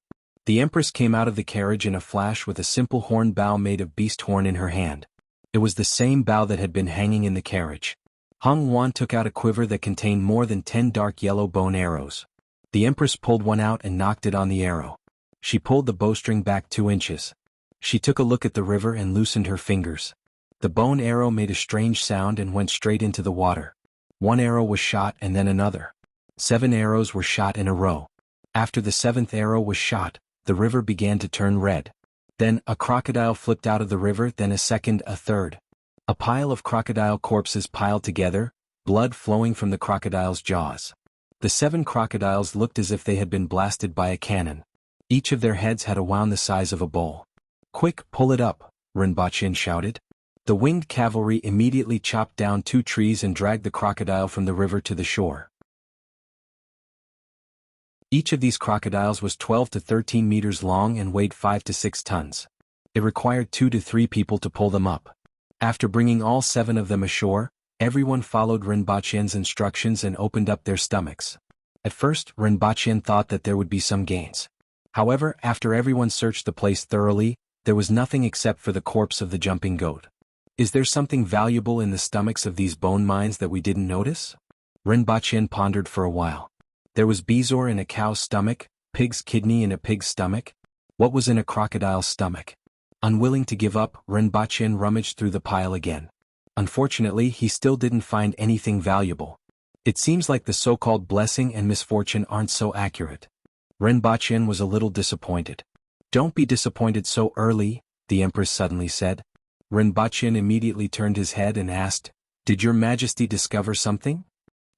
The Empress came out of the carriage in a flash with a simple horn bow made of beast horn in her hand. It was the same bow that had been hanging in the carriage. Hung Wan took out a quiver that contained more than 10 dark yellow bone arrows. The Empress pulled one out and knocked it on the arrow. She pulled the bowstring back 2 inches. She took a look at the river and loosened her fingers. The bone arrow made a strange sound and went straight into the water. 1 arrow was shot and then another. 7 arrows were shot in a row. After the 7th arrow was shot, the river began to turn red. Then a crocodile flipped out of the river, then a second, a third. A pile of crocodile corpses piled together, blood flowing from the crocodile's jaws. The 7 crocodiles looked as if they had been blasted by a cannon. Each of their heads had a wound the size of a bowl. Quick, pull it up, Rinpoche shouted. The winged cavalry immediately chopped down 2 trees and dragged the crocodile from the river to the shore. Each of these crocodiles was 12 to 13 meters long and weighed 5 to 6 tons. It required 2 to 3 people to pull them up. After bringing all 7 of them ashore, everyone followed Rinpoche's instructions and opened up their stomachs. At first, Rinpoche thought that there would be some gains. However, after everyone searched the place thoroughly, there was nothing except for the corpse of the jumping goat. Is there something valuable in the stomachs of these bone mines that we didn't notice? Rinpoche pondered for a while. There was bezoar in a cow's stomach, pig's kidney in a pig's stomach. What was in a crocodile's stomach? Unwilling to give up, Rinpoche rummaged through the pile again. Unfortunately, he still didn't find anything valuable. It seems like the so-called blessing and misfortune aren't so accurate. Rinpoche was a little disappointed. Don't be disappointed so early, the Empress suddenly said. Rinpoche immediately turned his head and asked, Did your Majesty discover something?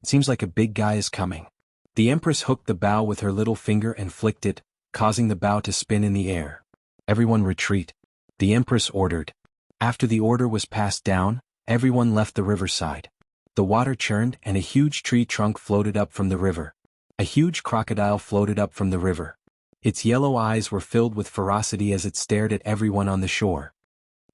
It seems like a big guy is coming. The Empress hooked the bow with her little finger and flicked it, causing the bow to spin in the air. Everyone retreat. The Empress ordered. After the order was passed down, everyone left the riverside. The water churned and a huge tree trunk floated up from the river. A huge crocodile floated up from the river. Its yellow eyes were filled with ferocity as it stared at everyone on the shore.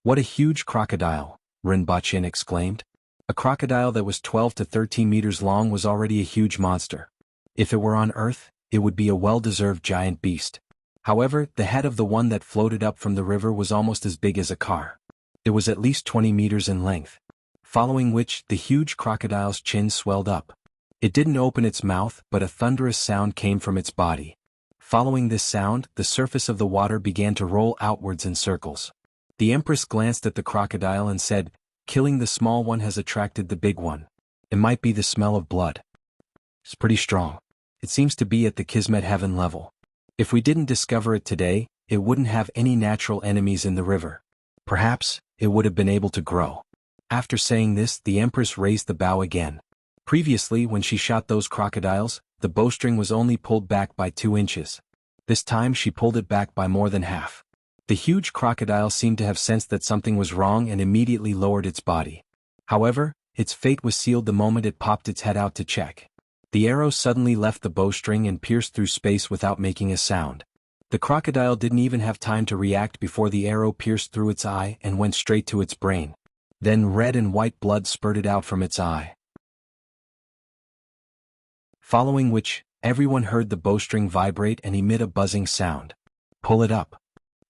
What a huge crocodile, Rinpoche exclaimed. A crocodile that was 12 to 13 meters long was already a huge monster. If it were on Earth, it would be a well-deserved giant beast. However, the head of the one that floated up from the river was almost as big as a car. It was at least 20 meters in length. Following which, the huge crocodile's chin swelled up. It didn't open its mouth, but a thunderous sound came from its body. Following this sound, the surface of the water began to roll outwards in circles. The Empress glanced at the crocodile and said, Killing the small one has attracted the big one. It might be the smell of blood. It's pretty strong. It seems to be at the Kismet heaven level. If we didn't discover it today, it wouldn't have any natural enemies in the river. Perhaps, it would have been able to grow. After saying this, the Empress raised the bow again. Previously, when she shot those crocodiles, the bowstring was only pulled back by 2 inches. This time she pulled it back by more than half. The huge crocodile seemed to have sensed that something was wrong and immediately lowered its body. However, its fate was sealed the moment it popped its head out to check. The arrow suddenly left the bowstring and pierced through space without making a sound. The crocodile didn't even have time to react before the arrow pierced through its eye and went straight to its brain. Then red and white blood spurted out from its eye. Following which, everyone heard the bowstring vibrate and emit a buzzing sound. Pull it up.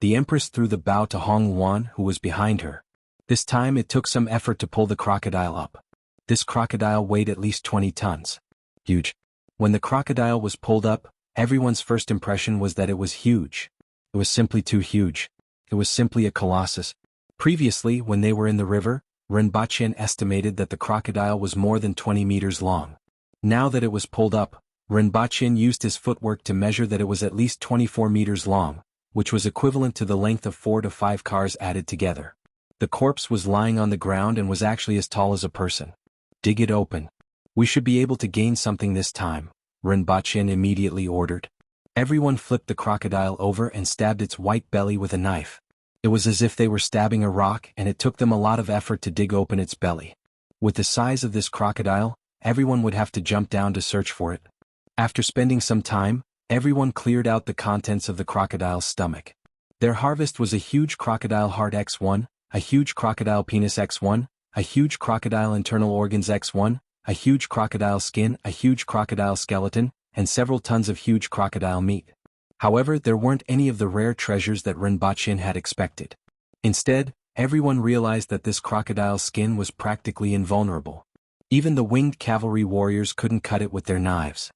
The Empress threw the bow to Hong Yuan, who was behind her. This time it took some effort to pull the crocodile up. This crocodile weighed at least 20 tons. Huge. When the crocodile was pulled up, everyone's first impression was that it was huge. It was simply too huge. It was simply a colossus. Previously, when they were in the river, Rinpoche estimated that the crocodile was more than 20 meters long. Now that it was pulled up, Rinpoche used his footwork to measure that it was at least 24 meters long, which was equivalent to the length of 4 to 5 cars added together. The corpse was lying on the ground and was actually as tall as a person. Dig it open. We should be able to gain something this time, Rinpoche immediately ordered. Everyone flipped the crocodile over and stabbed its white belly with a knife. It was as if they were stabbing a rock, and it took them a lot of effort to dig open its belly. With the size of this crocodile, everyone would have to jump down to search for it. After spending some time, everyone cleared out the contents of the crocodile's stomach. Their harvest was a huge crocodile heart X1, a huge crocodile penis X1, a huge crocodile internal organs X1, a huge crocodile skin, a huge crocodile skeleton, and several tons of huge crocodile meat. However, there weren't any of the rare treasures that Rinpoche had expected. Instead, everyone realized that this crocodile's skin was practically invulnerable. Even the winged cavalry warriors couldn't cut it with their knives.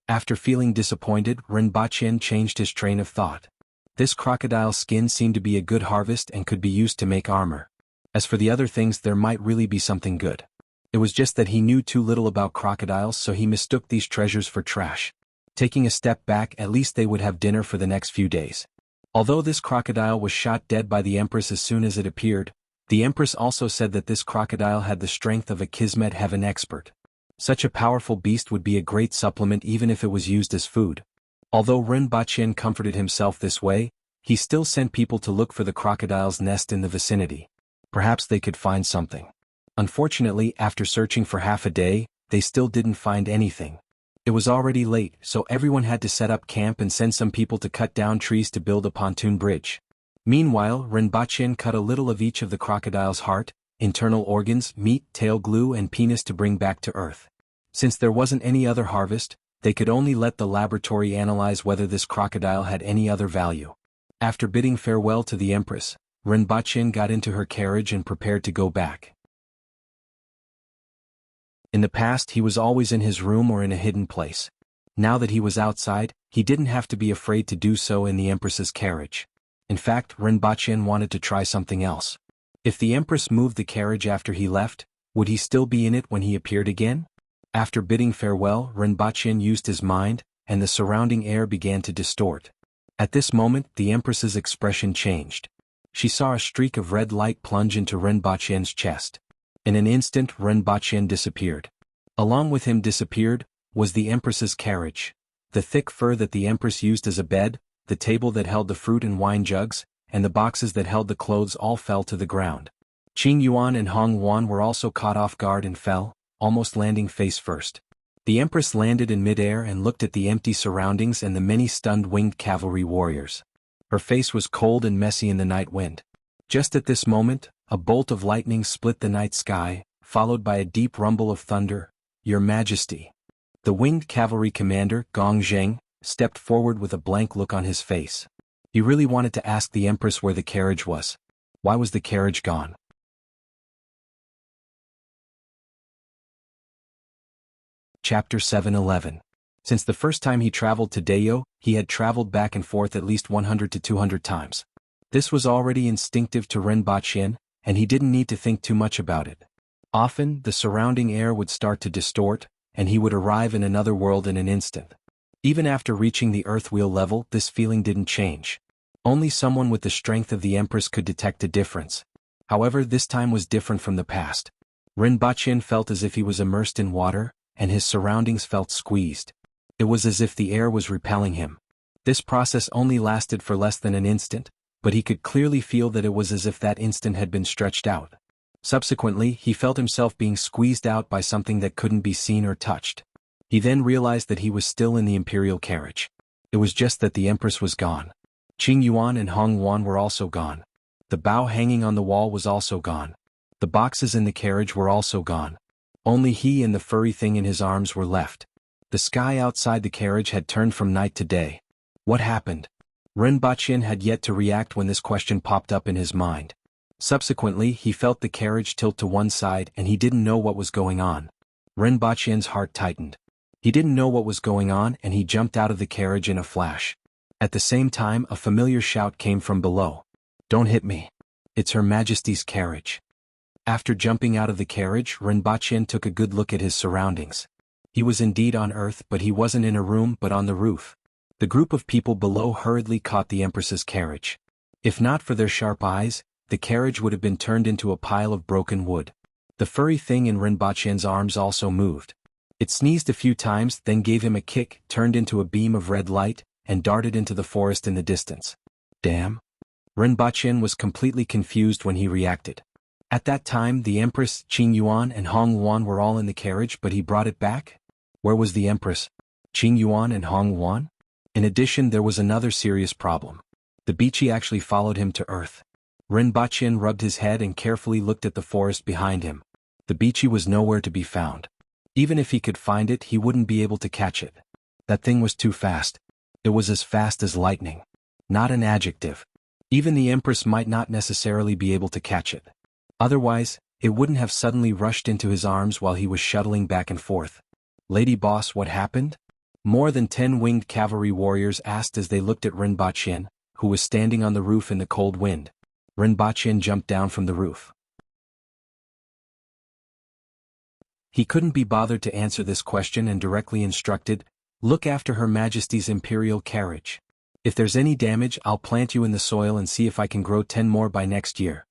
After feeling disappointed, Rinpoche changed his train of thought. This crocodile's skin seemed to be a good harvest and could be used to make armor. As for the other things, there might really be something good. It was just that he knew too little about crocodiles, so he mistook these treasures for trash. Taking a step back, at least they would have dinner for the next few days. Although this crocodile was shot dead by the Empress as soon as it appeared, the Empress also said that this crocodile had the strength of a Kismet heaven expert. Such a powerful beast would be a great supplement even if it was used as food. Although Rinpoche comforted himself this way, he still sent people to look for the crocodile's nest in the vicinity. Perhaps they could find something. Unfortunately, after searching for half a day, they still didn't find anything. It was already late, so everyone had to set up camp and send some people to cut down trees to build a pontoon bridge. Meanwhile, Rinpoche cut a little of each of the crocodile's heart, internal organs, meat, tail glue and penis to bring back to Earth. Since there wasn't any other harvest, they could only let the laboratory analyze whether this crocodile had any other value. After bidding farewell to the Empress, Rinpoche got into her carriage and prepared to go back. In the past, he was always in his room or in a hidden place. Now that he was outside, he didn't have to be afraid to do so in the Empress's carriage. In fact, Rinpoche wanted to try something else. If the Empress moved the carriage after he left, would he still be in it when he appeared again? After bidding farewell, Rinpoche used his mind, and the surrounding air began to distort. At this moment, the Empress's expression changed. She saw a streak of red light plunge into Rinpoche's chest. In an instant, Rinpoche disappeared. Along with him disappeared was the Empress's carriage, the thick fur that the Empress used as a bed, the table that held the fruit and wine jugs, and the boxes that held the clothes all fell to the ground. Qing Yuan and Hong Yuan were also caught off guard and fell, almost landing face first. The Empress landed in midair and looked at the empty surroundings and the many stunned winged cavalry warriors. Her face was cold and messy in the night wind. Just at this moment, a bolt of lightning split the night sky, followed by a deep rumble of thunder. "Your Majesty." The winged cavalry commander, Gong Zheng, stepped forward with a blank look on his face. He really wanted to ask the Empress where the carriage was. Why was the carriage gone? Chapter 7:11. Since the first time he traveled to Dayo, he had traveled back and forth at least 100 to 200 times. This was already instinctive to Rinpoche, and he didn't need to think too much about it. Often, the surrounding air would start to distort, and he would arrive in another world in an instant. Even after reaching the earth wheel level, this feeling didn't change. Only someone with the strength of the Empress could detect a difference. However, this time was different from the past. Rinpoche felt as if he was immersed in water, and his surroundings felt squeezed. It was as if the air was repelling him. This process only lasted for less than an instant, but he could clearly feel that it was as if that instant had been stretched out. Subsequently, he felt himself being squeezed out by something that couldn't be seen or touched. He then realized that he was still in the imperial carriage. It was just that the Empress was gone. Qing Yuan and Hong Yuan were also gone. The bow hanging on the wall was also gone. The boxes in the carriage were also gone. Only he and the furry thing in his arms were left. The sky outside the carriage had turned from night to day. What happened? Ren Baqin had yet to react when this question popped up in his mind. Subsequently, he felt the carriage tilt to one side and he didn't know what was going on. Ren Baqin's heart tightened. He didn't know what was going on and he jumped out of the carriage in a flash. At the same time, a familiar shout came from below. "Don't hit me. It's Her Majesty's carriage." After jumping out of the carriage, Ren Baqin took a good look at his surroundings. He was indeed on Earth, but he wasn't in a room but on the roof. The group of people below hurriedly caught the Empress's carriage. If not for their sharp eyes, the carriage would have been turned into a pile of broken wood. The furry thing in Ren Baqin's arms also moved. It sneezed a few times, then gave him a kick, turned into a beam of red light, and darted into the forest in the distance. Damn! Ren Baqin was completely confused when he reacted. At that time, the Empress, Qing Yuan and Hong Yuan were all in the carriage, but he brought it back? Where was the Empress, Qing Yuan and Hong Yuan? In addition, there was another serious problem. The Bichi actually followed him to Earth. Ren Baqin rubbed his head and carefully looked at the forest behind him. The Bichi was nowhere to be found. Even if he could find it, he wouldn't be able to catch it. That thing was too fast. It was as fast as lightning. Not an adjective. Even the Empress might not necessarily be able to catch it. Otherwise, it wouldn't have suddenly rushed into his arms while he was shuttling back and forth. "Lady Boss, what happened?" More than 10 winged cavalry warriors asked as they looked at Ren Baqin, who was standing on the roof in the cold wind. Ren Baqin jumped down from the roof. He couldn't be bothered to answer this question and directly instructed, "Look after Her Majesty's Imperial carriage. If there's any damage, I'll plant you in the soil and see if I can grow 10 more by next year."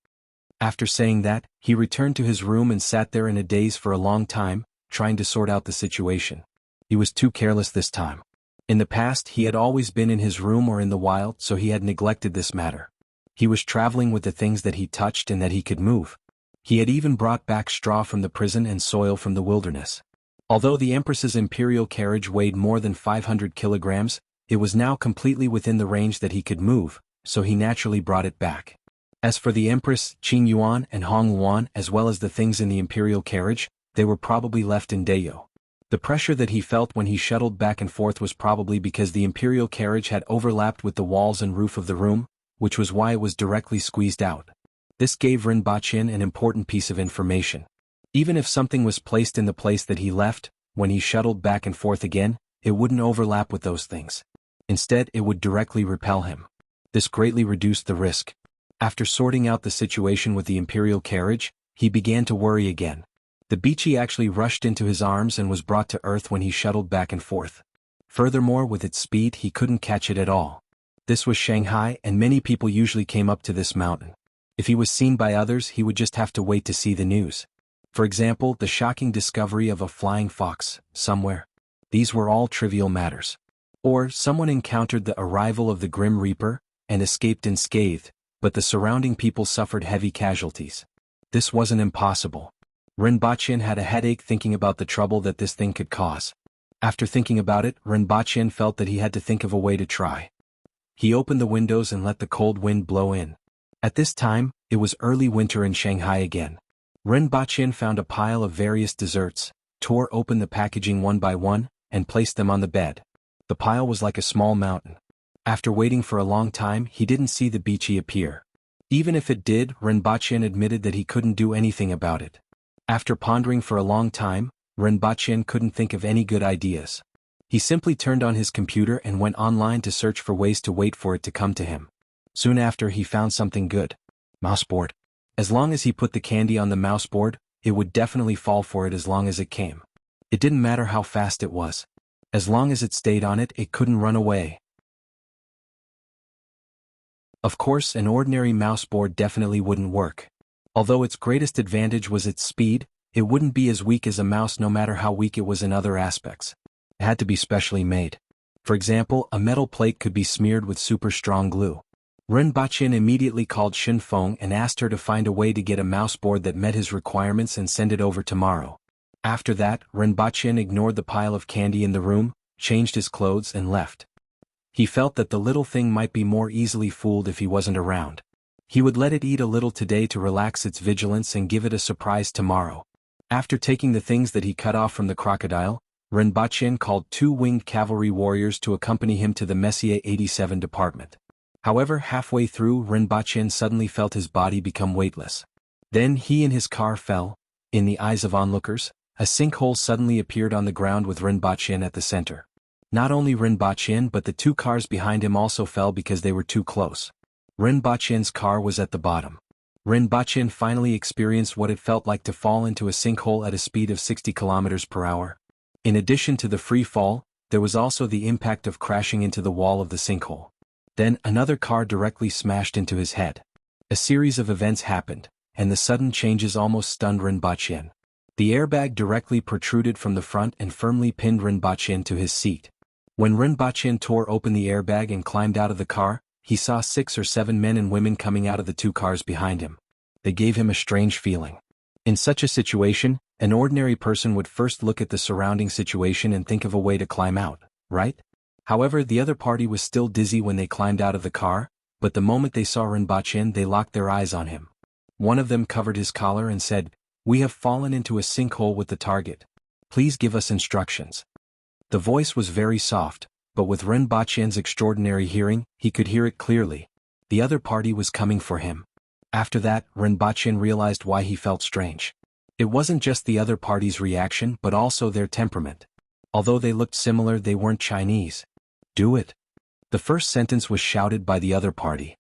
After saying that, he returned to his room and sat there in a daze for a long time, trying to sort out the situation. He was too careless this time. In the past, he had always been in his room or in the wild, so he had neglected this matter. He was traveling with the things that he touched and that he could move. He had even brought back straw from the prison and soil from the wilderness. Although the Empress's imperial carriage weighed more than 500 kilograms, it was now completely within the range that he could move, so he naturally brought it back. As for the Empress, Qing Yuan and Hong Yuan as well as the things in the imperial carriage, they were probably left in Dayo. The pressure that he felt when he shuttled back and forth was probably because the imperial carriage had overlapped with the walls and roof of the room, which was why it was directly squeezed out. This gave Ren Baqin an important piece of information. Even if something was placed in the place that he left, when he shuttled back and forth again, it wouldn't overlap with those things. Instead, it would directly repel him. This greatly reduced the risk. After sorting out the situation with the imperial carriage, he began to worry again. The Bichi actually rushed into his arms and was brought to Earth when he shuttled back and forth. Furthermore, with its speed, he couldn't catch it at all. This was Shanghai, and many people usually came up to this mountain. If he was seen by others, he would just have to wait to see the news. For example, the shocking discovery of a flying fox, somewhere. These were all trivial matters. Or, someone encountered the arrival of the Grim Reaper, and escaped unscathed, but the surrounding people suffered heavy casualties. This wasn't impossible. Ren Baqin had a headache thinking about the trouble that this thing could cause. After thinking about it, Ren Baqin felt that he had to think of a way to try. He opened the windows and let the cold wind blow in. At this time, it was early winter in Shanghai again. Ren Baqin found a pile of various desserts, tore open the packaging one by one, and placed them on the bed. The pile was like a small mountain. After waiting for a long time, he didn't see the Bichi appear. Even if it did, Ren Baqin admitted that he couldn't do anything about it. After pondering for a long time, Ren Baqin couldn't think of any good ideas. He simply turned on his computer and went online to search for ways to wait for it to come to him. Soon after, he found something good. Mouseboard. As long as he put the candy on the mouseboard, it would definitely fall for it as long as it came. It didn't matter how fast it was. As long as it stayed on it, it couldn't run away. Of course, an ordinary mouseboard definitely wouldn't work. Although its greatest advantage was its speed, it wouldn't be as weak as a mouse no matter how weak it was in other aspects. It had to be specially made. For example, a metal plate could be smeared with super strong glue. Ren Baqin immediately called Shin Feng and asked her to find a way to get a mouseboard that met his requirements and send it over tomorrow. After that, Ren Baqin ignored the pile of candy in the room, changed his clothes and left. He felt that the little thing might be more easily fooled if he wasn't around. He would let it eat a little today to relax its vigilance and give it a surprise tomorrow. After taking the things that he cut off from the crocodile, Rinpoche called 2 winged cavalry warriors to accompany him to the Messier 87 department. However, halfway through, Rinpoche suddenly felt his body become weightless. Then he and his car fell. In the eyes of onlookers, a sinkhole suddenly appeared on the ground with Rinpoche at the center. Not only Rinpoche but the 2 cars behind him also fell because they were too close. Rinpoche's car was at the bottom. Rinpoche finally experienced what it felt like to fall into a sinkhole at a speed of 60 kilometers per hour. In addition to the free fall, there was also the impact of crashing into the wall of the sinkhole. Then another car directly smashed into his head. A series of events happened, and the sudden changes almost stunned Rinpoche. The airbag directly protruded from the front and firmly pinned Rinpoche to his seat. When Rinpoche tore open the airbag and climbed out of the car, he saw 6 or 7 men and women coming out of the 2 cars behind him. They gave him a strange feeling. In such a situation, an ordinary person would first look at the surrounding situation and think of a way to climb out, right? However, the other party was still dizzy when they climbed out of the car, but the moment they saw Rinpoche, they locked their eyes on him. One of them covered his collar and said, "We have fallen into a sinkhole with the target. Please give us instructions." The voice was very soft, but with Rinpoche's extraordinary hearing, he could hear it clearly. The other party was coming for him. After that, Rinpoche realized why he felt strange. It wasn't just the other party's reaction but also their temperament. Although they looked similar, they weren't Chinese. "Do it." The first sentence was shouted by the other party.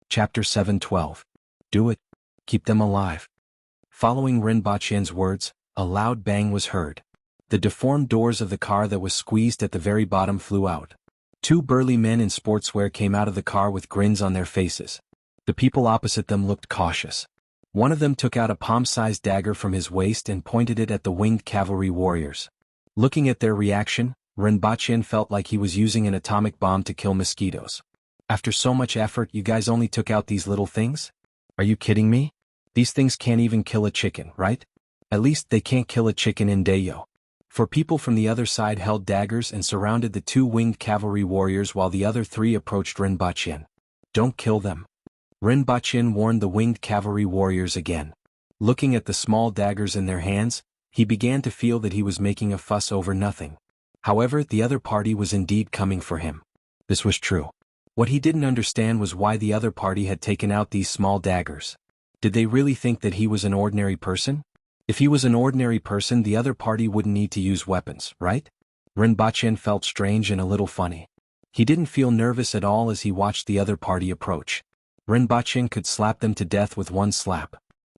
Chapter 7:12. Do it. Keep them alive. Following Rinpoche's words, a loud bang was heard. The deformed doors of the car that was squeezed at the very bottom flew out. 2 burly men in sportswear came out of the car with grins on their faces. The people opposite them looked cautious. One of them took out a palm-sized dagger from his waist and pointed it at the winged cavalry warriors. Looking at their reaction, Rinpoche felt like he was using an atomic bomb to kill mosquitoes. "After so much effort, you guys only took out these little things? Are you kidding me? These things can't even kill a chicken, right? At least they can't kill a chicken in Dayo." For people from the other side held daggers and surrounded the 2 winged cavalry warriors while the other 3 approached Rinpoche. "Don't kill them." Rinpoche warned the winged cavalry warriors again. Looking at the small daggers in their hands, he began to feel that he was making a fuss over nothing. However, the other party was indeed coming for him. This was true. What he didn't understand was why the other party had taken out these small daggers. Did they really think that he was an ordinary person? If he was an ordinary person, the other party wouldn't need to use weapons, right? Rinpoche felt strange and a little funny. He didn't feel nervous at all as he watched the other party approach. Rinpoche could slap them to death with one slap.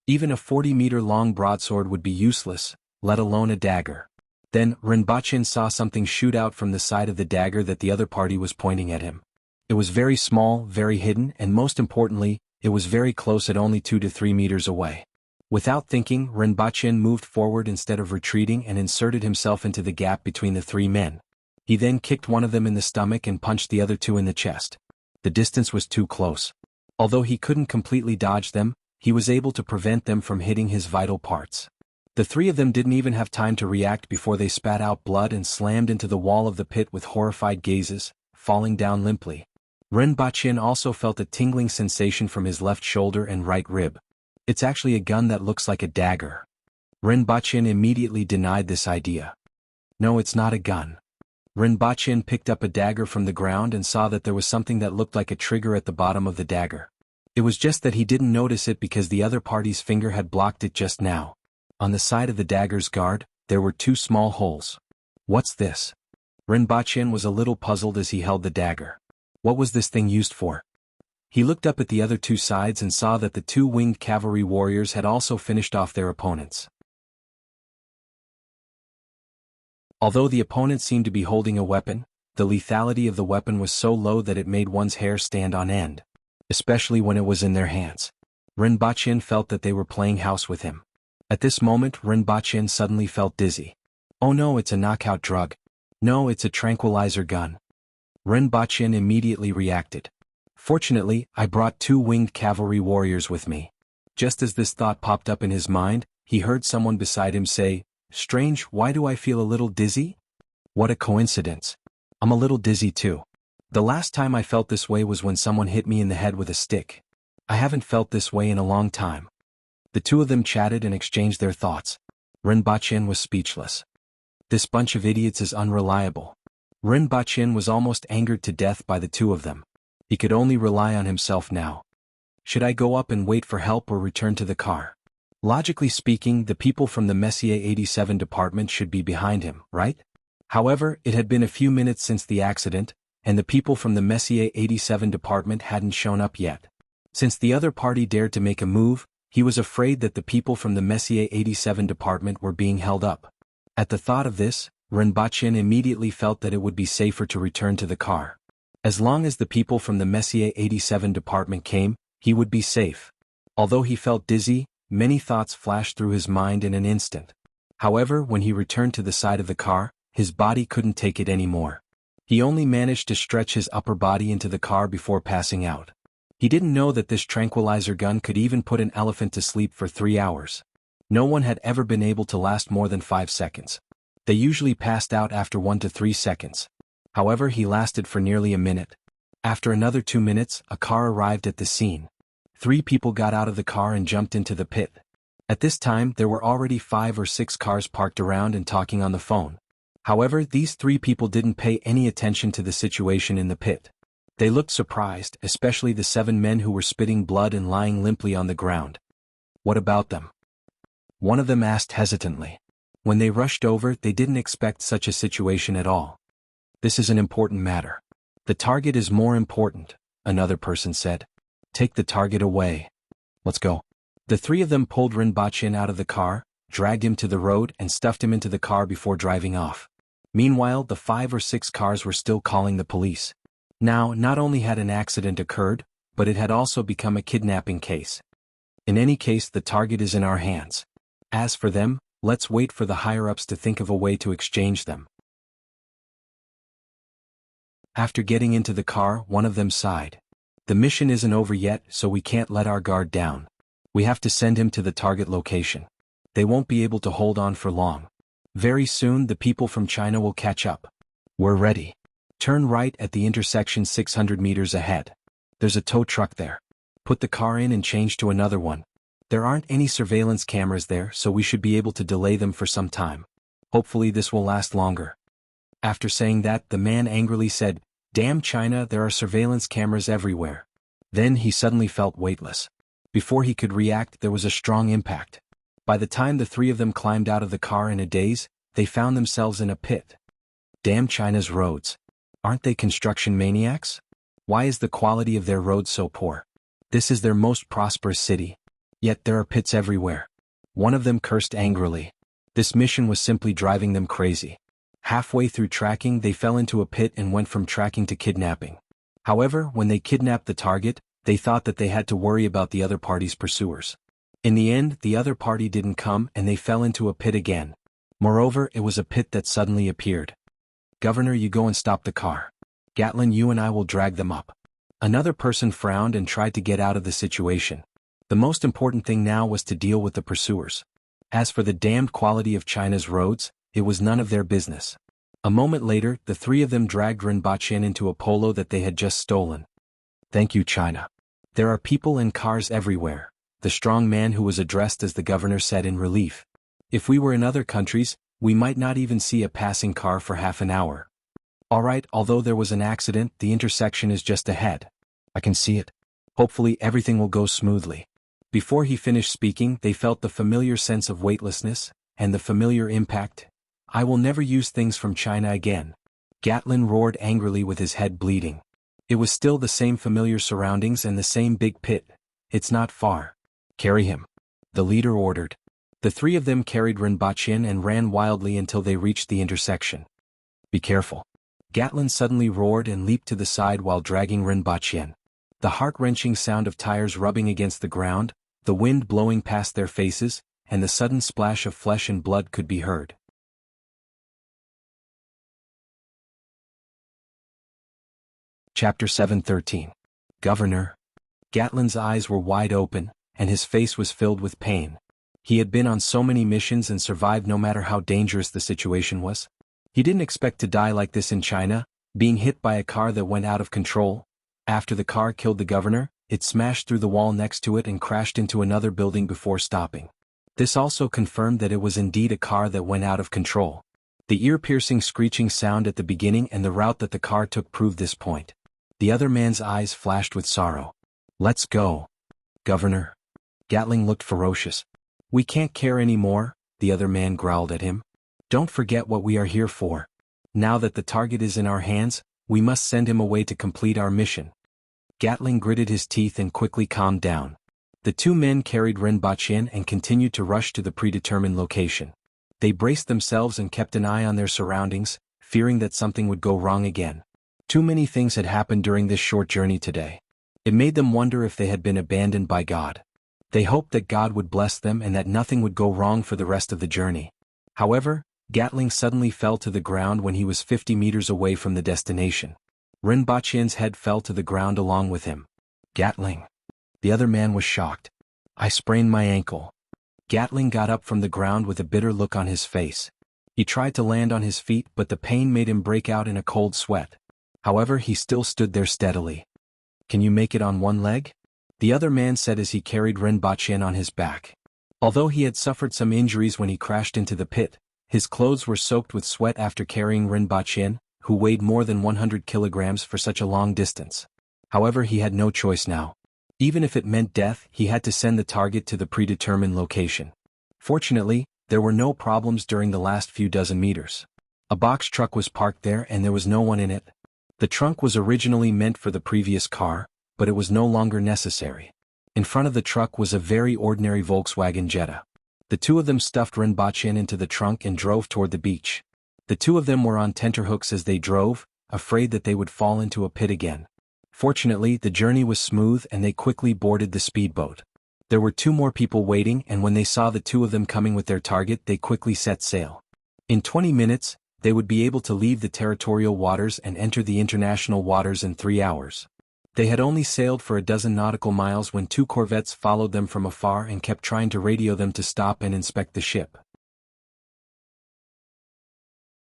Even a 40-meter-long broadsword would be useless, let alone a dagger. Then, Rinpoche saw something shoot out from the side of the dagger that the other party was pointing at him. It was very small, very hidden, and most importantly, it was very close at only 2 to 3 meters away. Without thinking, Rinpoche moved forward instead of retreating and inserted himself into the gap between the 3 men. He then kicked one of them in the stomach and punched the other 2 in the chest. The distance was too close. Although he couldn't completely dodge them, he was able to prevent them from hitting his vital parts. The 3 of them didn't even have time to react before they spat out blood and slammed into the wall of the pit with horrified gazes, falling down limply. Rinpoche also felt a tingling sensation from his left shoulder and right rib. "It's actually a gun that looks like a dagger." Rinpoche immediately denied this idea. "No, it's not a gun." Rinpoche picked up a dagger from the ground and saw that there was something that looked like a trigger at the bottom of the dagger. It was just that he didn't notice it because the other party's finger had blocked it just now. On the side of the dagger's guard, there were 2 small holes. "What's this?" Rinpoche was a little puzzled as he held the dagger. What was this thing used for? He looked up at the other 2 sides and saw that the 2 winged cavalry warriors had also finished off their opponents. Although the opponent seemed to be holding a weapon, the lethality of the weapon was so low that it made one's hair stand on end, especially when it was in their hands. Rinpoche felt that they were playing house with him. At this moment, Rinpoche suddenly felt dizzy. "Oh no, it's a knockout drug. No, it's a tranquilizer gun." Rinpoche immediately reacted. "Fortunately, I brought 2 winged cavalry warriors with me." Just as this thought popped up in his mind, he heard someone beside him say, Strange, why do I feel a little dizzy? What a coincidence. I'm a little dizzy too. The last time I felt this way was when someone hit me in the head with a stick. I haven't felt this way in a long time. The two of them chatted and exchanged their thoughts. Rinpoche was speechless. This bunch of idiots is unreliable. Rinpoche was almost angered to death by the two of them. He could only rely on himself now. Should I go up and wait for help or return to the car? Logically speaking, the people from the Messier 87 department should be behind him, right? However, it had been a few minutes since the accident, and the people from the Messier 87 department hadn't shown up yet. Since the other party dared to make a move, he was afraid that the people from the Messier 87 department were being held up. At the thought of this, Rinpoche immediately felt that it would be safer to return to the car. As long as the people from the Messier 87 department came, he would be safe. Although he felt dizzy, many thoughts flashed through his mind in an instant. However, when he returned to the side of the car, his body couldn't take it anymore. He only managed to stretch his upper body into the car before passing out. He didn't know that this tranquilizer gun could even put an elephant to sleep for 3 hours. No one had ever been able to last more than 5 seconds. They usually passed out after 1 to 3 seconds. However, he lasted for nearly a minute. After another 2 minutes, a car arrived at the scene. 3 people got out of the car and jumped into the pit. At this time, there were already 5 or 6 cars parked around and talking on the phone. However, these 3 people didn't pay any attention to the situation in the pit. They looked surprised, especially the 7 men who were spitting blood and lying limply on the ground. What about them? One of them asked hesitantly. When they rushed over, they didn't expect such a situation at all. This is an important matter. The target is more important, another person said. Take the target away. Let's go. The 3 of them pulled Rinpoche out of the car, dragged him to the road and stuffed him into the car before driving off. Meanwhile, the 5 or 6 cars were still calling the police. Now, not only had an accident occurred, but it had also become a kidnapping case. In any case, the target is in our hands. As for them, let's wait for the higher-ups to think of a way to exchange them. After getting into the car, one of them sighed. The mission isn't over yet, so we can't let our guard down. We have to send him to the target location. They won't be able to hold on for long. Very soon the people from China will catch up. We're ready. Turn right at the intersection 600 meters ahead. There's a tow truck there. Put the car in and change to another one. There aren't any surveillance cameras there, so we should be able to delay them for some time. Hopefully this will last longer. After saying that, the man angrily said, "Damn China, there are surveillance cameras everywhere." Then he suddenly felt weightless. Before he could react, there was a strong impact. By the time the 3 of them climbed out of the car in a daze, they found themselves in a pit. Damn China's roads. Aren't they construction maniacs? Why is the quality of their roads so poor? This is their most prosperous city. Yet there are pits everywhere. One of them cursed angrily. This mission was simply driving them crazy. Halfway through tracking, they fell into a pit and went from tracking to kidnapping. However, when they kidnapped the target, they thought that they had to worry about the other party's pursuers. In the end, the other party didn't come and they fell into a pit again. Moreover, it was a pit that suddenly appeared. "Governor, you go and stop the car. Gatlin, you and I will drag them up." Another person frowned and tried to get out of the situation. The most important thing now was to deal with the pursuers. As for the damned quality of China's roads, it was none of their business. A moment later, the 3 of them dragged Rinpoche into a polo that they had just stolen. "Thank you, China. There are people and cars everywhere," the strong man who was addressed as the governor said in relief. "If we were in other countries, we might not even see a passing car for half an hour." "All right, although there was an accident, the intersection is just ahead. I can see it. Hopefully everything will go smoothly." Before he finished speaking, they felt the familiar sense of weightlessness, and the familiar impact. "I will never use things from China again." Gatlin roared angrily with his head bleeding. It was still the same familiar surroundings and the same big pit. "It's not far. Carry him," the leader ordered. The 3 of them carried Rinpoche and ran wildly until they reached the intersection. "Be careful." Gatlin suddenly roared and leaped to the side while dragging Rinpoche. The heart-wrenching sound of tires rubbing against the ground, the wind blowing past their faces, and the sudden splash of flesh and blood could be heard. Chapter 7:13. Governor. Gatlin's eyes were wide open, and his face was filled with pain. He had been on so many missions and survived no matter how dangerous the situation was. He didn't expect to die like this in China, being hit by a car that went out of control. After the car killed the governor, it smashed through the wall next to it and crashed into another building before stopping. This also confirmed that it was indeed a car that went out of control. The ear-piercing screeching sound at the beginning and the route that the car took proved this point. The other man's eyes flashed with sorrow. "Let's go, Governor." Gatling looked ferocious. "We can't care anymore," the other man growled at him. "Don't forget what we are here for. Now that the target is in our hands, we must send him away to complete our mission." Gatling gritted his teeth and quickly calmed down. The two men carried Rinpoche and continued to rush to the predetermined location. They braced themselves and kept an eye on their surroundings, fearing that something would go wrong again. Too many things had happened during this short journey today. It made them wonder if they had been abandoned by God. They hoped that God would bless them and that nothing would go wrong for the rest of the journey. However, Gatling suddenly fell to the ground when he was 50 meters away from the destination. Rinpoche's head fell to the ground along with him. "Gatling." The other man was shocked. "I sprained my ankle." Gatling got up from the ground with a bitter look on his face. He tried to land on his feet but the pain made him break out in a cold sweat. However, he still stood there steadily. "Can you make it on one leg?" the other man said as he carried Rinpoche on his back. Although he had suffered some injuries when he crashed into the pit, his clothes were soaked with sweat after carrying Rinpoche, who weighed more than 100 kilograms for such a long distance. However, he had no choice now. Even if it meant death, he had to send the target to the predetermined location. Fortunately, there were no problems during the last few dozen meters. A box truck was parked there and there was no one in it. The trunk was originally meant for the previous car, but it was no longer necessary. In front of the truck was a very ordinary Volkswagen Jetta. The two of them stuffed Rinpoche into the trunk and drove toward the beach. The two of them were on tenterhooks as they drove, afraid that they would fall into a pit again. Fortunately, the journey was smooth and they quickly boarded the speedboat. There were two more people waiting and when they saw the two of them coming with their target they quickly set sail. In 20 minutes, they would be able to leave the territorial waters and enter the international waters in 3 hours. They had only sailed for a dozen nautical miles when two corvettes followed them from afar and kept trying to radio them to stop and inspect the ship.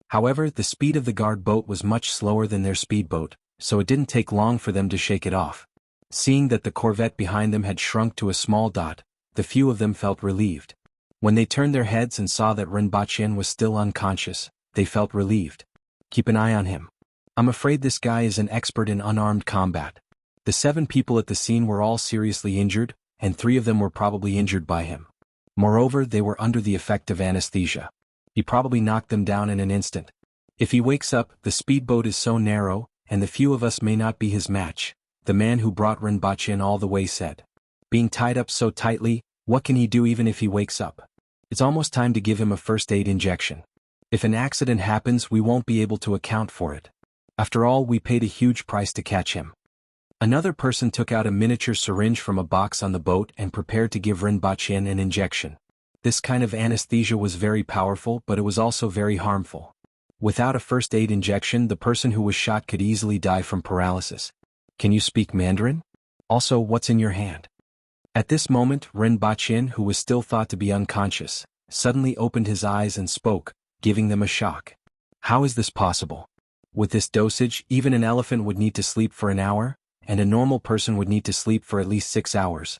However, the speed of the guard boat was much slower than their speedboat, so it didn't take long for them to shake it off. Seeing that the corvette behind them had shrunk to a small dot, the few of them felt relieved. When they turned their heads and saw that Rinpoche was still unconscious, they felt relieved. "Keep an eye on him. I'm afraid this guy is an expert in unarmed combat." The 7 people at the scene were all seriously injured, and 3 of them were probably injured by him. Moreover, they were under the effect of anesthesia. He probably knocked them down in an instant. "If he wakes up, the speedboat is so narrow, and the few of us may not be his match," the man who brought Rinpoche all the way said. "Being tied up so tightly, what can he do even if he wakes up? It's almost time to give him a first aid injection. If an accident happens, we won't be able to account for it. After all, we paid a huge price to catch him." Another person took out a miniature syringe from a box on the boat and prepared to give Rinpoche an injection. This kind of anesthesia was very powerful, but it was also very harmful. Without a first aid injection, the person who was shot could easily die from paralysis. "Can you speak Mandarin? Also, what's in your hand?" At this moment, Rinpoche, who was still thought to be unconscious, suddenly opened his eyes and spoke, giving them a shock. "How is this possible? With this dosage, even an elephant would need to sleep for an hour, and a normal person would need to sleep for at least 6 hours.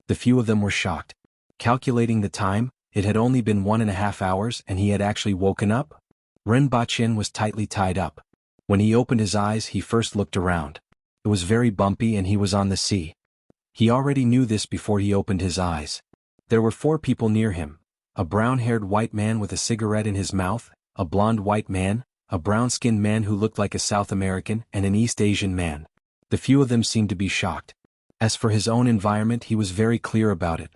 The few of them were shocked. Calculating the time, it had only been 1.5 hours and he had actually woken up? Rinpoche was tightly tied up. When he opened his eyes, he first looked around. It was very bumpy and he was on the sea. He already knew this before he opened his eyes. There were 4 people near him: a brown-haired white man with a cigarette in his mouth, a blonde white man, a brown-skinned man who looked like a South American, and an East Asian man. The few of them seemed to be shocked. As for his own environment, he was very clear about it.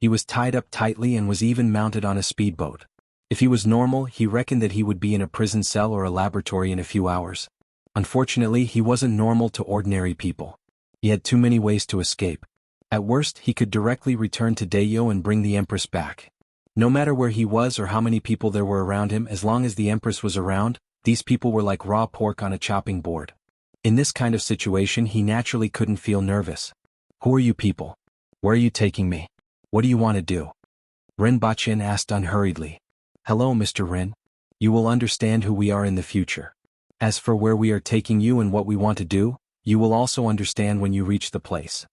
He was tied up tightly and was even mounted on a speedboat. If he was normal, he reckoned that he would be in a prison cell or a laboratory in a few hours. Unfortunately, he wasn't normal to ordinary people. He had too many ways to escape. At worst, he could directly return to Dayo and bring the Empress back. No matter where he was or how many people there were around him, as long as the Empress was around, these people were like raw pork on a chopping board. In this kind of situation, he naturally couldn't feel nervous. "Who are you people? Where are you taking me? What do you want to do?" Ren Baqin asked unhurriedly. Hello, Mr. Ren. You will understand who we are in the future. As for where we are taking you and what we want to do, you will also understand when you reach the place.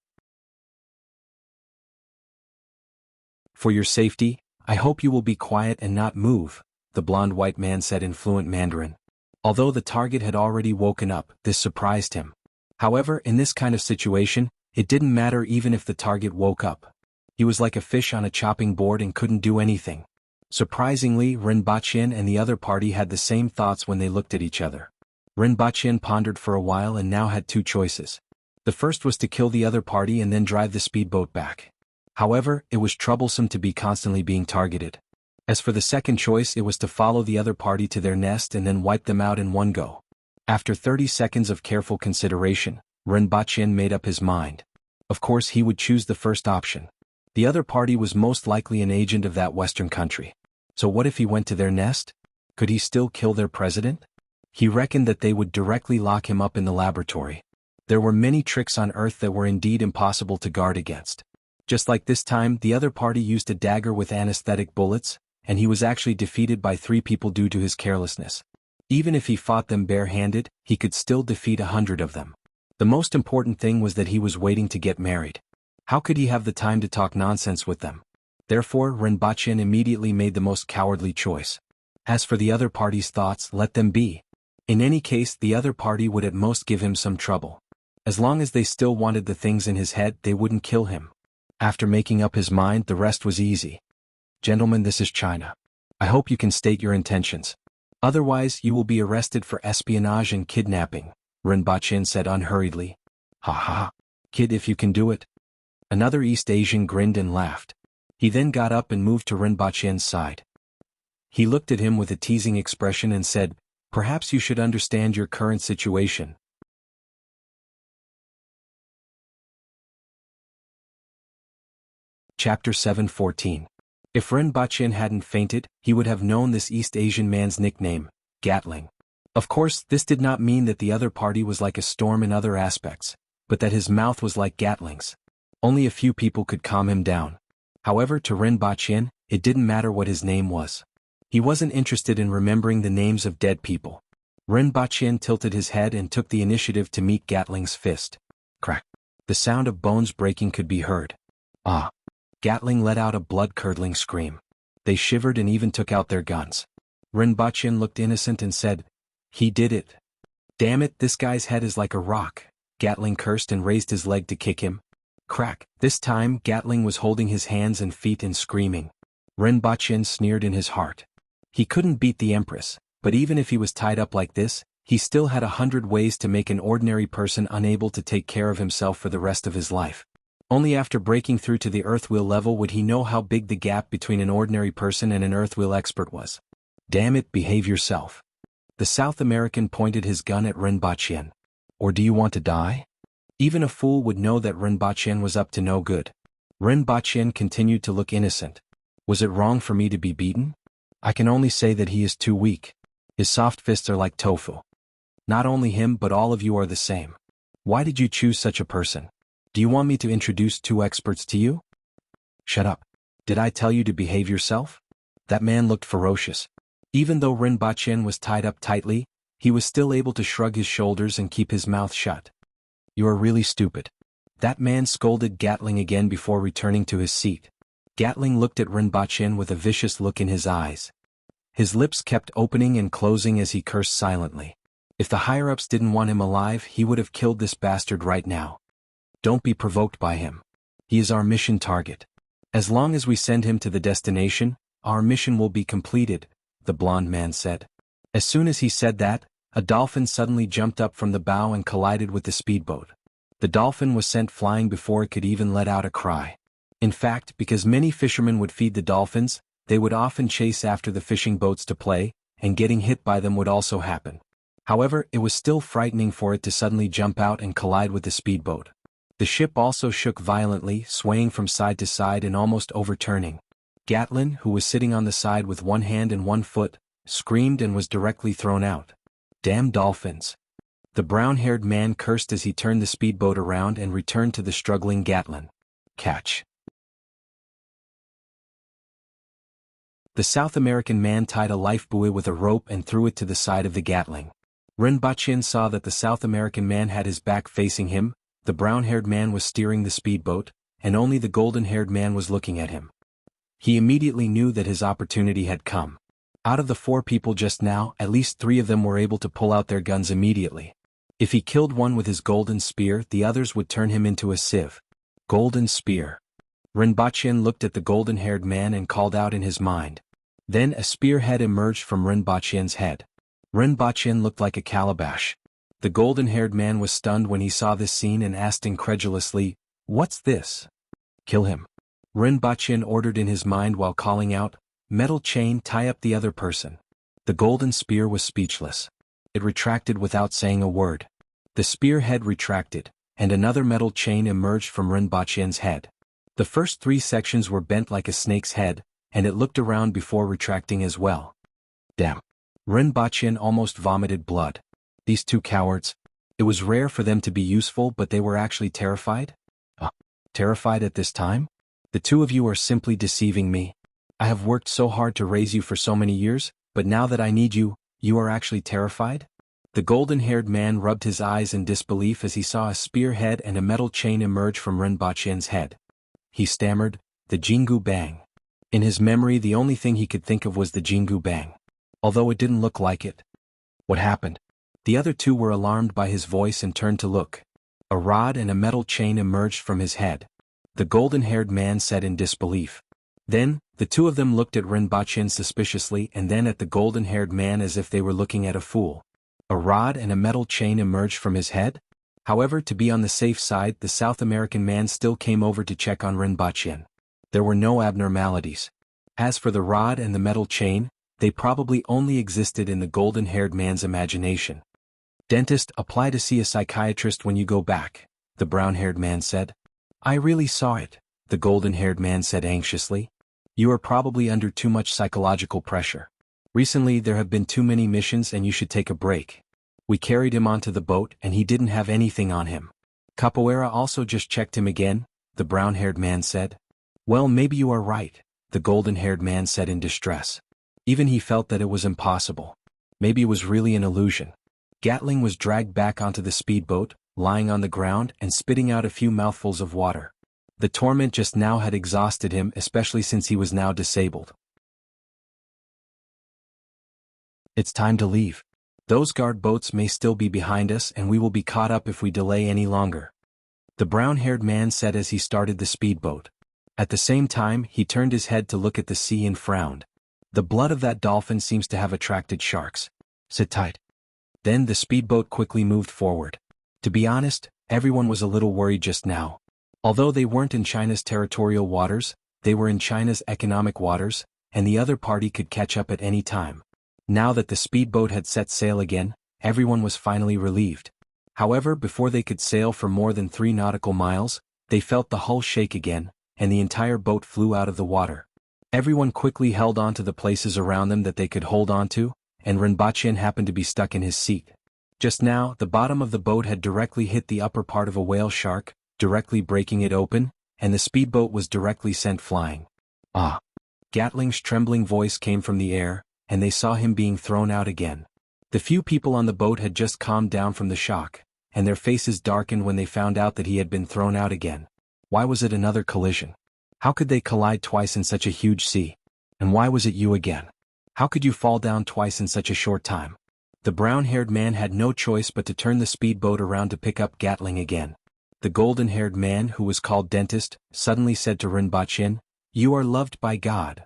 For your safety, I hope you will be quiet and not move, the blonde white man said in fluent Mandarin. Although the target had already woken up, this surprised him. However, in this kind of situation, it didn't matter even if the target woke up. He was like a fish on a chopping board and couldn't do anything. Surprisingly, Ren Baqin and the other party had the same thoughts when they looked at each other. Ren Baqin pondered for a while and now had two choices. The first was to kill the other party and then drive the speedboat back. However, it was troublesome to be constantly being targeted. As for the second choice, it was to follow the other party to their nest and then wipe them out in one go. After 30 seconds of careful consideration, Ren Baqin made up his mind. Of course, he would choose the first option. The other party was most likely an agent of that Western country. So what if he went to their nest? Could he still kill their president? He reckoned that they would directly lock him up in the laboratory. There were many tricks on Earth that were indeed impossible to guard against. Just like this time, the other party used a dagger with anesthetic bullets, and he was actually defeated by 3 people due to his carelessness. Even if he fought them bare-handed, he could still defeat 100 of them. The most important thing was that he was waiting to get married. How could he have the time to talk nonsense with them? Therefore, Ren Baqin immediately made the most cowardly choice. As for the other party's thoughts, let them be. In any case, the other party would at most give him some trouble. As long as they still wanted the things in his head, they wouldn't kill him. After making up his mind, the rest was easy. Gentlemen, this is China. I hope you can state your intentions. Otherwise, you will be arrested for espionage and kidnapping, Ren Baqin said unhurriedly. Ha ha. Kid, if you can do it. Another East Asian grinned and laughed. He then got up and moved to Ren Baqin's side. He looked at him with a teasing expression and said, Perhaps you should understand your current situation. Chapter 7:14. If Ren Baqin hadn't fainted, he would have known this East Asian man's nickname, Gatling. Of course, this did not mean that the other party was like a storm in other aspects, but that his mouth was like Gatling's. Only a few people could calm him down. However, to Ren Baqin, it didn't matter what his name was. He wasn't interested in remembering the names of dead people. Ren Baqin tilted his head and took the initiative to meet Gatling's fist. Crack. The sound of bones breaking could be heard. Ah. Gatling let out a blood-curdling scream. They shivered and even took out their guns. Ren Baqin looked innocent and said, He did it. Damn it, this guy's head is like a rock. Gatling cursed and raised his leg to kick him. Crack. This time, Gatling was holding his hands and feet and screaming. Ren Baqin sneered in his heart. He couldn't beat the Empress, but even if he was tied up like this, he still had 100 ways to make an ordinary person unable to take care of himself for the rest of his life. Only after breaking through to the Earthwheel level would he know how big the gap between an ordinary person and an Earthwheel expert was. Damn it, behave yourself. The South American pointed his gun at Ren Baqin. Or do you want to die? Even a fool would know that Ren Baqin was up to no good. Ren Baqin continued to look innocent. Was it wrong for me to be beaten? I can only say that he is too weak. His soft fists are like tofu. Not only him but all of you are the same. Why did you choose such a person? Do you want me to introduce 2 experts to you? Shut up. Did I tell you to behave yourself? That man looked ferocious. Even though Ren Baqin was tied up tightly, he was still able to shrug his shoulders and keep his mouth shut. You are really stupid. That man scolded Gatling again before returning to his seat. Gatling looked at Ren Baqin with a vicious look in his eyes. His lips kept opening and closing as he cursed silently. If the higher-ups didn't want him alive, he would have killed this bastard right now. Don't be provoked by him. He is our mission target. As long as we send him to the destination, our mission will be completed, the blond man said. As soon as he said that, a dolphin suddenly jumped up from the bow and collided with the speedboat. The dolphin was sent flying before it could even let out a cry. In fact, because many fishermen would feed the dolphins, they would often chase after the fishing boats to play, and getting hit by them would also happen. However, it was still frightening for it to suddenly jump out and collide with the speedboat. The ship also shook violently, swaying from side to side and almost overturning. Gatlin, who was sitting on the side with one hand and one foot, screamed and was directly thrown out. Damn dolphins. The brown-haired man cursed as he turned the speedboat around and returned to the struggling Gatlin. Catch. The South American man tied a life buoy with a rope and threw it to the side of the Gatling. Rinpoche saw that the South American man had his back facing him, the brown-haired man was steering the speedboat, and only the golden-haired man was looking at him. He immediately knew that his opportunity had come. Out of the 4 people just now, at least 3 of them were able to pull out their guns immediately. If he killed one with his golden spear, the others would turn him into a sieve. Golden spear. Rinpoche looked at the golden-haired man and called out in his mind. Then a spearhead emerged from Rinpoche's head. Rinpoche looked like a calabash. The golden-haired man was stunned when he saw this scene and asked incredulously, "What's this?" "Kill him," Rinpoche ordered in his mind while calling out, "Metal chain, tie up the other person." The golden spear was speechless. It retracted without saying a word. The spearhead retracted, and another metal chain emerged from Rinpoche's head. The first 3 sections were bent like a snake's head, and it looked around before retracting as well. Damn. Rinpoche almost vomited blood. These 2 cowards. It was rare for them to be useful, but they were actually terrified? Terrified at this time? The 2 of you are simply deceiving me. I have worked so hard to raise you for so many years, but now that I need you, you are actually terrified? The golden-haired man rubbed his eyes in disbelief as he saw a spearhead and a metal chain emerge from Rinpoche's head. He stammered, "The Jianghu bang." In his memory the only thing he could think of was the Jianghu bang. Although it didn't look like it. What happened? The other 2 were alarmed by his voice and turned to look. A rod and a metal chain emerged from his head. The golden-haired man said in disbelief. Then, the 2 of them looked at Rinpoche suspiciously and then at the golden-haired man as if they were looking at a fool. A rod and a metal chain emerged from his head? However, to be on the safe side, the South American man still came over to check on Rinpoche. There were no abnormalities. As for the rod and the metal chain, they probably only existed in the golden-haired man's imagination. "Dentist, apply to see a psychiatrist when you go back," the brown-haired man said. "I really saw it," the golden-haired man said anxiously. "You are probably under too much psychological pressure. Recently there have been too many missions and you should take a break. We carried him onto the boat and he didn't have anything on him." Capoeira also just checked him again, the brown-haired man said. "Well, maybe you are right," the golden-haired man said in distress. Even he felt that it was impossible. Maybe it was really an illusion. Gatling was dragged back onto the speedboat, lying on the ground and spitting out a few mouthfuls of water. The torment just now had exhausted him, especially since he was now disabled. "It's time to leave. Those guard boats may still be behind us and we will be caught up if we delay any longer," the brown-haired man said as he started the speedboat. At the same time, he turned his head to look at the sea and frowned. "The blood of that dolphin seems to have attracted sharks. Sit tight." Then the speedboat quickly moved forward. To be honest, everyone was a little worried just now. Although they weren't in China's territorial waters, they were in China's economic waters, and the other party could catch up at any time. Now that the speedboat had set sail again, everyone was finally relieved. However, before they could sail for more than 3 nautical miles, they felt the hull shake again, and the entire boat flew out of the water. Everyone quickly held on to the places around them that they could hold on to, and Rinpoche happened to be stuck in his seat. Just now, the bottom of the boat had directly hit the upper part of a whale shark, directly breaking it open, and the speedboat was directly sent flying. "Ah!" Gatling's trembling voice came from the air, and they saw him being thrown out again. The few people on the boat had just calmed down from the shock, and their faces darkened when they found out that he had been thrown out again. Why was it another collision? How could they collide twice in such a huge sea? And why was it you again? How could you fall down twice in such a short time? The brown-haired man had no choice but to turn the speedboat around to pick up Gatling again. The golden-haired man, who was called Dentist, suddenly said to Rinpoche, "You are loved by God."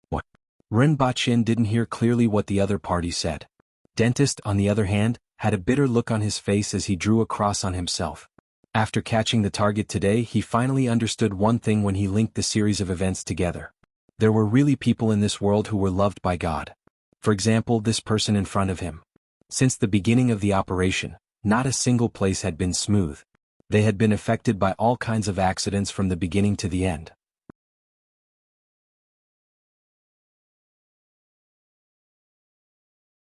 What? Rinpoche didn't hear clearly what the other party said. Dentist, on the other hand, had a bitter look on his face as he drew a cross on himself. After catching the target today, he finally understood one thing when he linked the series of events together. There were really people in this world who were loved by God. For example, this person in front of him. Since the beginning of the operation, not a single place had been smooth. They had been affected by all kinds of accidents from the beginning to the end.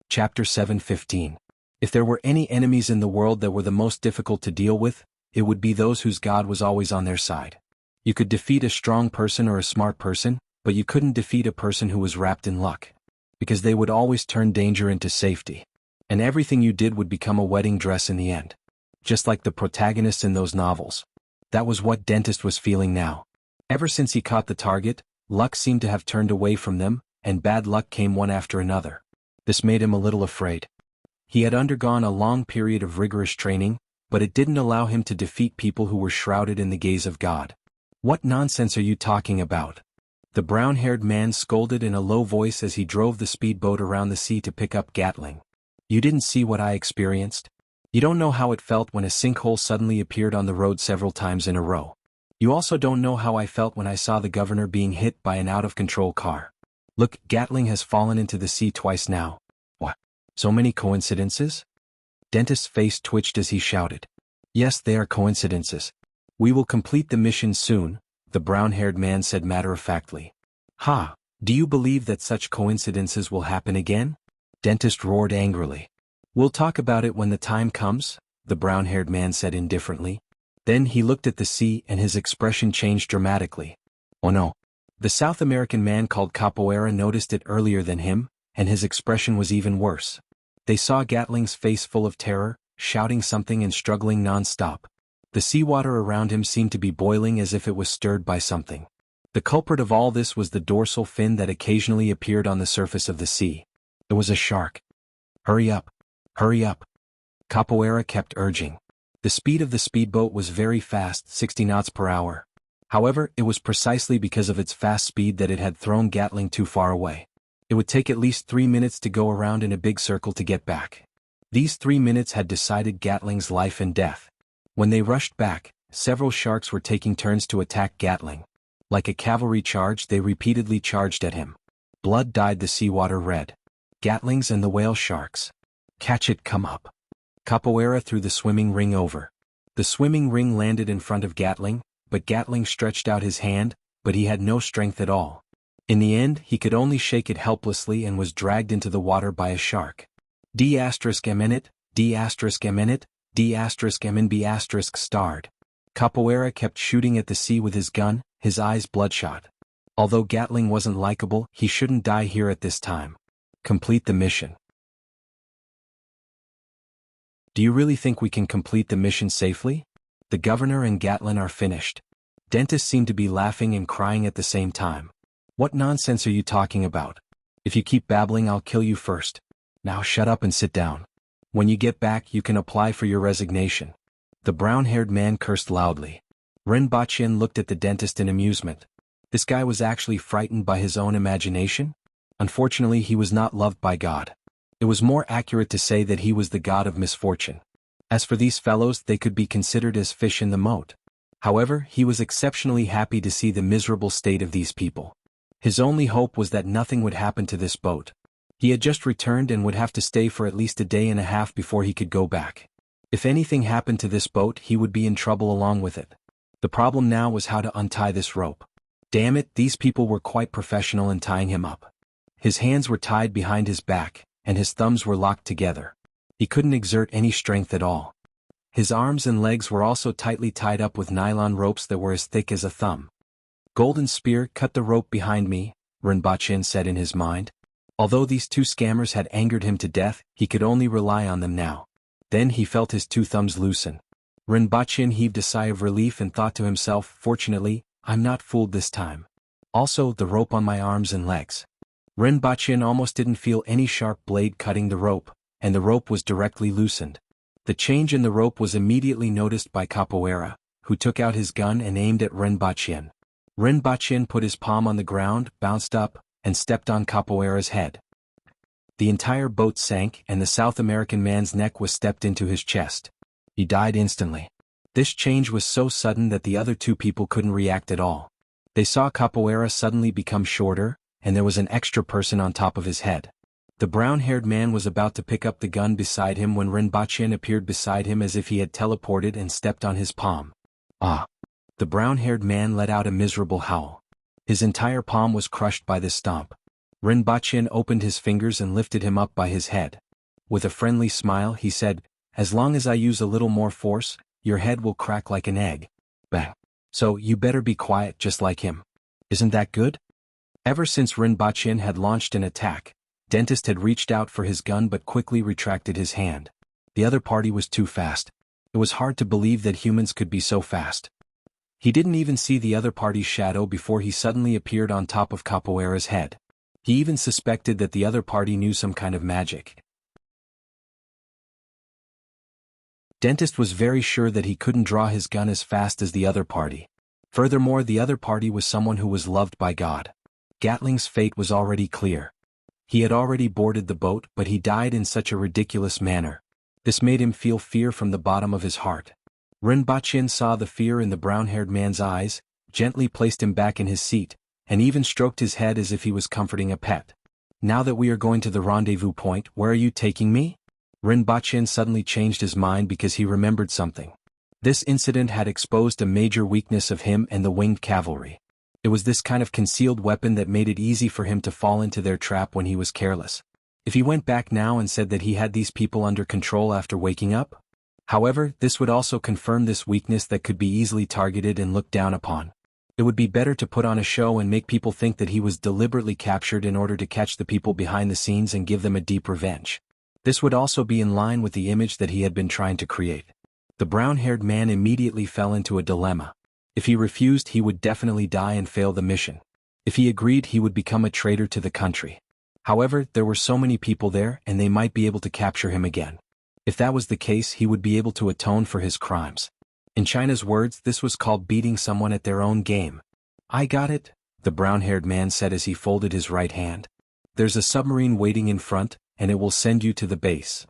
Chapter 7:15. If there were any enemies in the world that were the most difficult to deal with, it would be those whose God was always on their side. You could defeat a strong person or a smart person, but you couldn't defeat a person who was wrapped in luck. Because they would always turn danger into safety. And everything you did would become a wedding dress in the end. Just like the protagonists in those novels. That was what Dentist was feeling now. Ever since he caught the target, luck seemed to have turned away from them, and bad luck came one after another. This made him a little afraid. He had undergone a long period of rigorous training, but it didn't allow him to defeat people who were shrouded in the gaze of God. What nonsense are you talking about? The brown-haired man scolded in a low voice as he drove the speedboat around the sea to pick up Gatling. You didn't see what I experienced? You don't know how it felt when a sinkhole suddenly appeared on the road several times in a row. You also don't know how I felt when I saw the governor being hit by an out-of-control car. Look, Gatling has fallen into the sea twice now. What? So many coincidences? Dentist's face twitched as he shouted. Yes, they are coincidences. We will complete the mission soon, the brown-haired man said matter-of-factly. Ha! Do you believe that such coincidences will happen again? Dentist roared angrily. We'll talk about it when the time comes, the brown-haired man said indifferently. Then he looked at the sea and his expression changed dramatically. Oh no. The South American man called Capoeira noticed it earlier than him, and his expression was even worse. They saw Gatling's face full of terror, shouting something and struggling non-stop. The seawater around him seemed to be boiling as if it was stirred by something. The culprit of all this was the dorsal fin that occasionally appeared on the surface of the sea. It was a shark. Hurry up. Hurry up. Capoeira kept urging. The speed of the speedboat was very fast, 60 knots per hour. However, it was precisely because of its fast speed that it had thrown Gatling too far away. It would take at least 3 minutes to go around in a big circle to get back. These 3 minutes had decided Gatling's life and death. When they rushed back, several sharks were taking turns to attack Gatling. Like a cavalry charge, they repeatedly charged at him. Blood dyed the seawater red. Gatlings and the whale sharks. Catch it, come up. Capoeira threw the swimming ring over. The swimming ring landed in front of Gatling, but Gatling stretched out his hand, but he had no strength at all. In the end, he could only shake it helplessly and was dragged into the water by a shark. D***eminit, D***eminit, D***emin starred. Capoeira kept shooting at the sea with his gun, his eyes bloodshot. Although Gatling wasn't likable, he shouldn't die here at this time. Complete the mission. Do you really think we can complete the mission safely? The governor and Gatling are finished. Dentist seemed to be laughing and crying at the same time. What nonsense are you talking about? If you keep babbling, I'll kill you first. Now shut up and sit down. When you get back, you can apply for your resignation. The brown-haired man cursed loudly. Rinpoche looked at the dentist in amusement. This guy was actually frightened by his own imagination? Unfortunately, he was not loved by God. It was more accurate to say that he was the god of misfortune. As for these fellows, they could be considered as fish in the moat. However, he was exceptionally happy to see the miserable state of these people. His only hope was that nothing would happen to this boat. He had just returned and would have to stay for at least a day and a half before he could go back. If anything happened to this boat, he would be in trouble along with it. The problem now was how to untie this rope. Damn it, these people were quite professional in tying him up. His hands were tied behind his back, and his thumbs were locked together. He couldn't exert any strength at all. His arms and legs were also tightly tied up with nylon ropes that were as thick as a thumb. Golden Spear, cut the rope behind me, Rinpoche said in his mind. Although these two scammers had angered him to death, he could only rely on them now. Then he felt his two thumbs loosen. Rinpoche heaved a sigh of relief and thought to himself, fortunately, I'm not fooled this time. Also, the rope on my arms and legs. Rinpoche almost didn't feel any sharp blade cutting the rope, and the rope was directly loosened. The change in the rope was immediately noticed by Capoeira, who took out his gun and aimed at Rinpoche. Rinpoche put his palm on the ground, bounced up, and stepped on Capoeira's head. The entire boat sank and the South American man's neck was stepped into his chest. He died instantly. This change was so sudden that the other two people couldn't react at all. They saw Capoeira suddenly become shorter, and there was an extra person on top of his head. The brown-haired man was about to pick up the gun beside him when Rinpoche appeared beside him as if he had teleported and stepped on his palm. Ah! The brown-haired man let out a miserable howl. His entire palm was crushed by this stomp. Rinpoche opened his fingers and lifted him up by his head. With a friendly smile, he said, "As long as I use a little more force, your head will crack like an egg." Bang. So, you better be quiet just like him. Isn't that good? Ever since Ren Baqin had launched an attack, Dentist had reached out for his gun but quickly retracted his hand. The other party was too fast. It was hard to believe that humans could be so fast. He didn't even see the other party's shadow before he suddenly appeared on top of Capoeira's head. He even suspected that the other party knew some kind of magic. Dentist was very sure that he couldn't draw his gun as fast as the other party. Furthermore, the other party was someone who was loved by God. Gatling's fate was already clear. He had already boarded the boat, but he died in such a ridiculous manner. This made him feel fear from the bottom of his heart. Ren Baqin saw the fear in the brown-haired man's eyes, gently placed him back in his seat, and even stroked his head as if he was comforting a pet. Now that we are going to the rendezvous point, where are you taking me? Ren Baqin suddenly changed his mind because he remembered something. This incident had exposed a major weakness of him and the winged cavalry. It was this kind of concealed weapon that made it easy for him to fall into their trap when he was careless. If he went back now and said that he had these people under control after waking up? However, this would also confirm this weakness that could be easily targeted and looked down upon. It would be better to put on a show and make people think that he was deliberately captured in order to catch the people behind the scenes and give them a deep revenge. This would also be in line with the image that he had been trying to create. The brown-haired man immediately fell into a dilemma. If he refused, he would definitely die and fail the mission. If he agreed, he would become a traitor to the country. However, there were so many people there and they might be able to capture him again. If that was the case, he would be able to atone for his crimes. In China's words, this was called beating someone at their own game. I got it, the brown-haired man said as he folded his right hand. There's a submarine waiting in front, and it will send you to the base.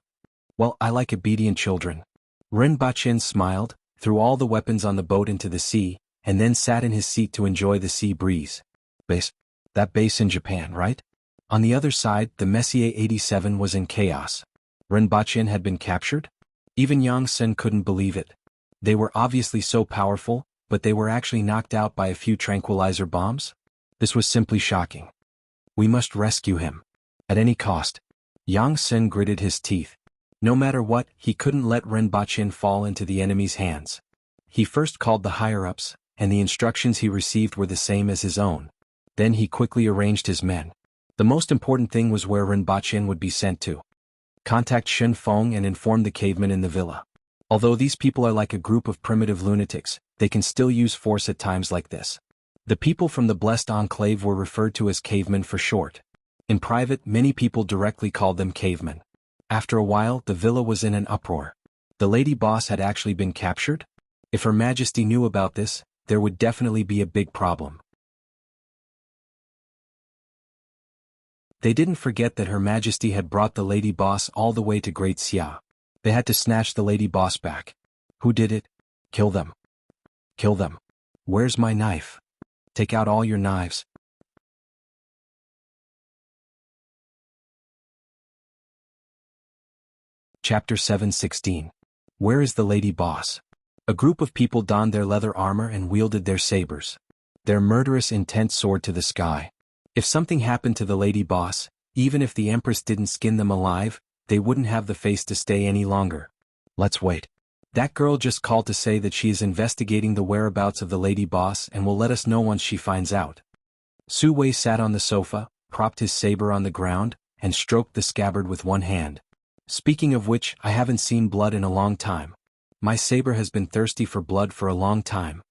Well, I like obedient children. Ren Baqin smiled, threw all the weapons on the boat into the sea, and then sat in his seat to enjoy the sea breeze. Base? That base in Japan, right? On the other side, the Messier 87 was in chaos. Ren Baqin had been captured? Even Yang Sen couldn't believe it. They were obviously so powerful, but they were actually knocked out by a few tranquilizer bombs? This was simply shocking. We must rescue him. At any cost. Yang Sen gritted his teeth. No matter what, he couldn't let Ren Baqin fall into the enemy's hands. He first called the higher-ups, and the instructions he received were the same as his own. Then he quickly arranged his men. The most important thing was where Ren Baqin would be sent to. Contact Shen Feng and inform the cavemen in the villa. Although these people are like a group of primitive lunatics, they can still use force at times like this. The people from the Blessed Enclave were referred to as cavemen for short. In private, many people directly called them cavemen. After a while, the villa was in an uproar. The lady boss had actually been captured? If Her Majesty knew about this, there would definitely be a big problem. They didn't forget that Her Majesty had brought the lady boss all the way to Great Xia. They had to snatch the lady boss back. Who did it? Kill them. Kill them. Where's my knife? Take out all your knives. Chapter 7:16. Where is the lady boss? A group of people donned their leather armor and wielded their sabers. Their murderous intent soared to the sky. If something happened to the lady boss, even if the Empress didn't skin them alive, they wouldn't have the face to stay any longer. Let's wait. That girl just called to say that she is investigating the whereabouts of the lady boss and will let us know once she finds out. Su Wei sat on the sofa, propped his saber on the ground, and stroked the scabbard with one hand. Speaking of which, I haven't seen blood in a long time. My saber has been thirsty for blood for a long time.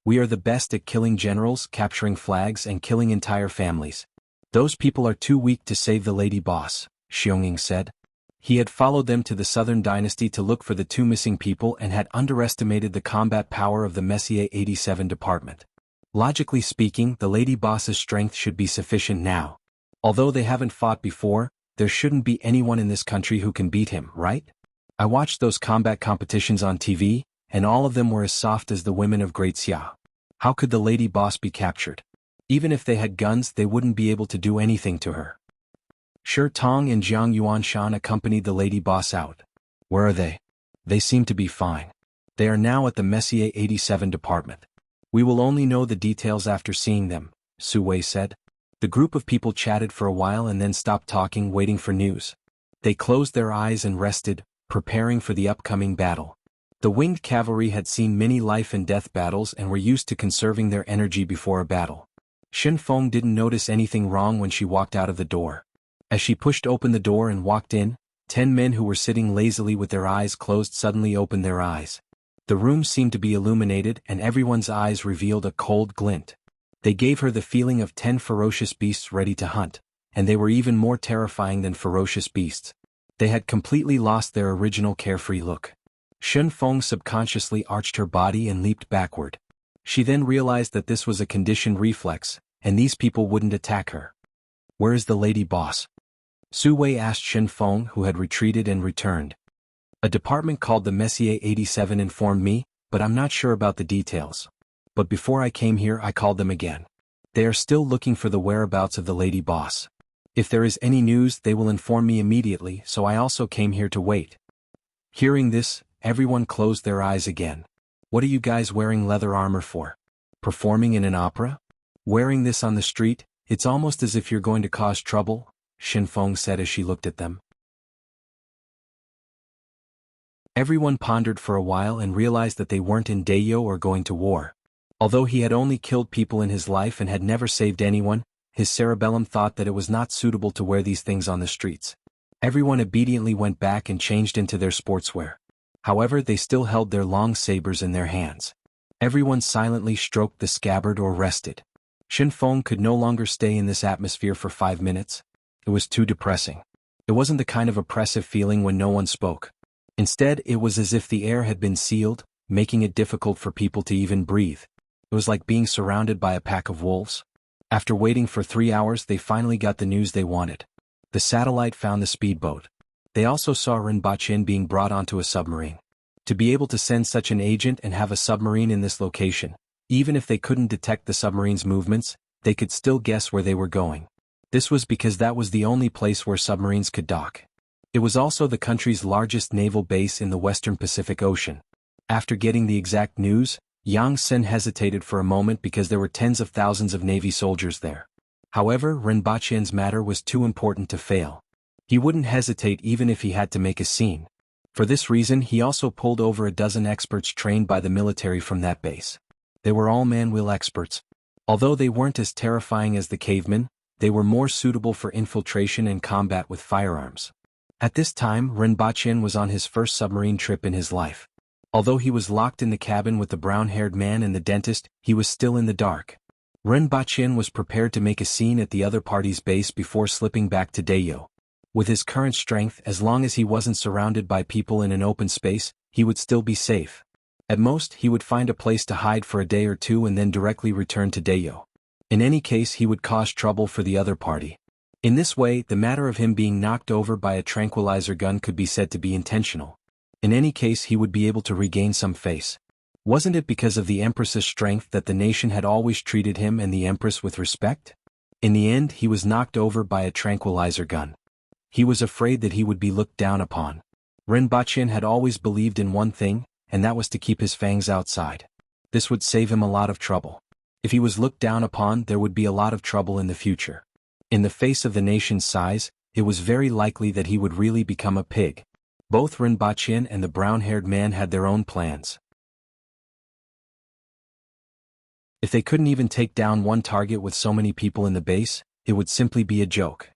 We are the best at killing generals, capturing flags, and killing entire families. Those people are too weak to save the lady boss, Xionging said. He had followed them to the Southern Dynasty to look for the two missing people and had underestimated the combat power of the Messier 87 department. Logically speaking, the lady boss's strength should be sufficient now. Although they haven't fought before, there shouldn't be anyone in this country who can beat him, right? I watched those combat competitions on TV, and all of them were as soft as the women of Great Xia. How could the lady boss be captured? Even if they had guns, they wouldn't be able to do anything to her. Shi Tong and Jiang Yuanshan accompanied the lady boss out. Where are they? They seem to be fine. They are now at the Messier 87 department. We will only know the details after seeing them, Su Wei said. The group of people chatted for a while and then stopped talking, waiting for news. They closed their eyes and rested, preparing for the upcoming battle. The winged cavalry had seen many life and death battles and were used to conserving their energy before a battle. Shen Feng didn't notice anything wrong when she walked out of the door. As she pushed open the door and walked in, 10 men who were sitting lazily with their eyes closed suddenly opened their eyes. The room seemed to be illuminated and everyone's eyes revealed a cold glint. They gave her the feeling of 10 ferocious beasts ready to hunt, and they were even more terrifying than ferocious beasts. They had completely lost their original carefree look. Shen Feng subconsciously arched her body and leaped backward. She then realized that this was a conditioned reflex, and these people wouldn't attack her. "Where is the lady boss?" Su Wei asked Shen Feng, who had retreated and returned. "A department called the Messier 87 informed me, but I'm not sure about the details. But before I came here I called them again. They are still looking for the whereabouts of the lady boss. If there is any news they will inform me immediately, so I also came here to wait." Hearing this, everyone closed their eyes again. "What are you guys wearing leather armor for? Performing in an opera? Wearing this on the street, it's almost as if you're going to cause trouble," Shen Feng said as she looked at them. Everyone pondered for a while and realized that they weren't in Dayo or going to war. Although he had only killed people in his life and had never saved anyone, his cerebellum thought that it was not suitable to wear these things on the streets. Everyone obediently went back and changed into their sportswear. However, they still held their long sabers in their hands. Everyone silently stroked the scabbard or rested. Shen Feng could no longer stay in this atmosphere for 5 minutes. It was too depressing. It wasn't the kind of oppressive feeling when no one spoke. Instead, it was as if the air had been sealed, making it difficult for people to even breathe. It was like being surrounded by a pack of wolves. After waiting for 3 hours, they finally got the news they wanted. The satellite found the speedboat. They also saw Rinpoche being brought onto a submarine. To be able to send such an agent and have a submarine in this location, even if they couldn't detect the submarine's movements, they could still guess where they were going. This was because that was the only place where submarines could dock. It was also the country's largest naval base in the western Pacific Ocean. After getting the exact news, Yang Sen hesitated for a moment because there were tens of thousands of Navy soldiers there. However, Rinpoche's matter was too important to fail. He wouldn't hesitate even if he had to make a scene. For this reason, he also pulled over a dozen experts trained by the military from that base. They were all man-wheel experts. Although they weren't as terrifying as the cavemen, they were more suitable for infiltration and combat with firearms. At this time, Rinpoche was on his first submarine trip in his life. Although he was locked in the cabin with the brown-haired man and the dentist, he was still in the dark. Rinpoche was prepared to make a scene at the other party's base before slipping back to Dayo. With his current strength, as long as he wasn't surrounded by people in an open space, he would still be safe. At most, he would find a place to hide for a day or two and then directly return to Dayo. In any case, he would cause trouble for the other party. In this way, the matter of him being knocked over by a tranquilizer gun could be said to be intentional. In any case, he would be able to regain some face. Wasn't it because of the Empress's strength that the nation had always treated him and the Empress with respect? In the end, he was knocked over by a tranquilizer gun. He was afraid that he would be looked down upon. Rinpoche had always believed in one thing, and that was to keep his fangs outside. This would save him a lot of trouble. If he was looked down upon, there would be a lot of trouble in the future. In the face of the nation's size, it was very likely that he would really become a pig. Both Rinpoche and the brown-haired man had their own plans. If they couldn't even take down one target with so many people in the base, it would simply be a joke.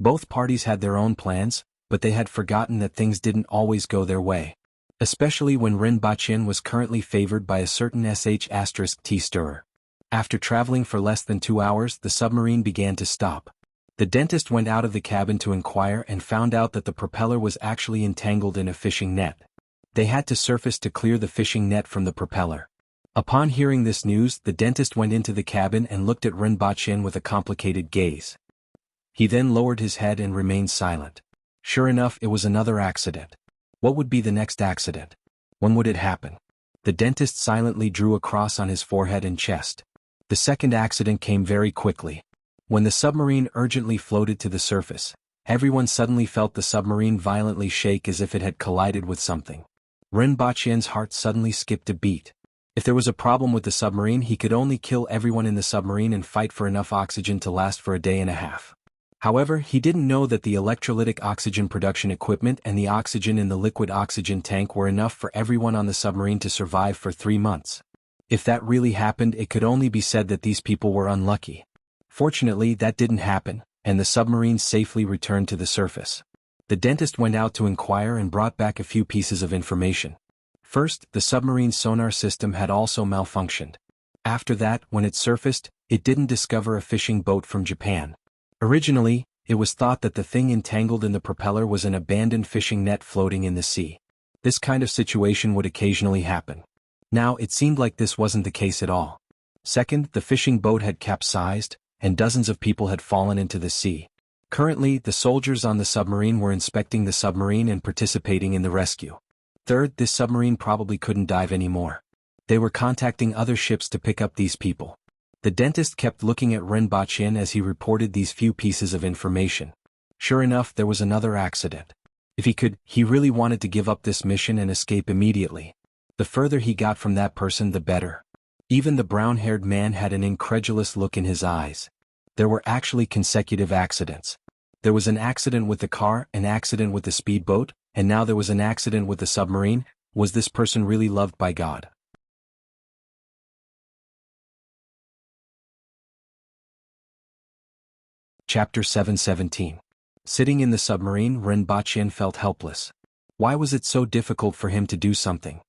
Both parties had their own plans, but they had forgotten that things didn't always go their way. Especially when Rinpoche was currently favored by a certain sh*T stirrer. After traveling for less than 2 hours, the submarine began to stop. The dentist went out of the cabin to inquire and found out that the propeller was actually entangled in a fishing net. They had to surface to clear the fishing net from the propeller. Upon hearing this news, the dentist went into the cabin and looked at Rinpoche with a complicated gaze. He then lowered his head and remained silent. Sure enough, it was another accident. What would be the next accident? When would it happen? The dentist silently drew a cross on his forehead and chest. The second accident came very quickly. When the submarine urgently floated to the surface, everyone suddenly felt the submarine violently shake as if it had collided with something. Rinpoche's heart suddenly skipped a beat. If there was a problem with the submarine, he could only kill everyone in the submarine and fight for enough oxygen to last for a day and a half. However, he didn't know that the electrolytic oxygen production equipment and the oxygen in the liquid oxygen tank were enough for everyone on the submarine to survive for 3 months. If that really happened, it could only be said that these people were unlucky. Fortunately, that didn't happen, and the submarine safely returned to the surface. The dentist went out to inquire and brought back a few pieces of information. First, the submarine's sonar system had also malfunctioned. After that, when it surfaced, it didn't discover a fishing boat from Japan. Originally, it was thought that the thing entangled in the propeller was an abandoned fishing net floating in the sea. This kind of situation would occasionally happen. Now, it seemed like this wasn't the case at all. Second, the fishing boat had capsized, and dozens of people had fallen into the sea. Currently, the soldiers on the submarine were inspecting the submarine and participating in the rescue. Third, this submarine probably couldn't dive anymore. They were contacting other ships to pick up these people. The dentist kept looking at Ren Baqin as he reported these few pieces of information. Sure enough, there was another accident. If he could, he really wanted to give up this mission and escape immediately. The further he got from that person, the better. Even the brown-haired man had an incredulous look in his eyes. There were actually consecutive accidents. There was an accident with the car, an accident with the speedboat, and now there was an accident with the submarine. Was this person really loved by God? Chapter 7:17. Sitting in the submarine, Ren Baqin felt helpless. Why was it so difficult for him to do something?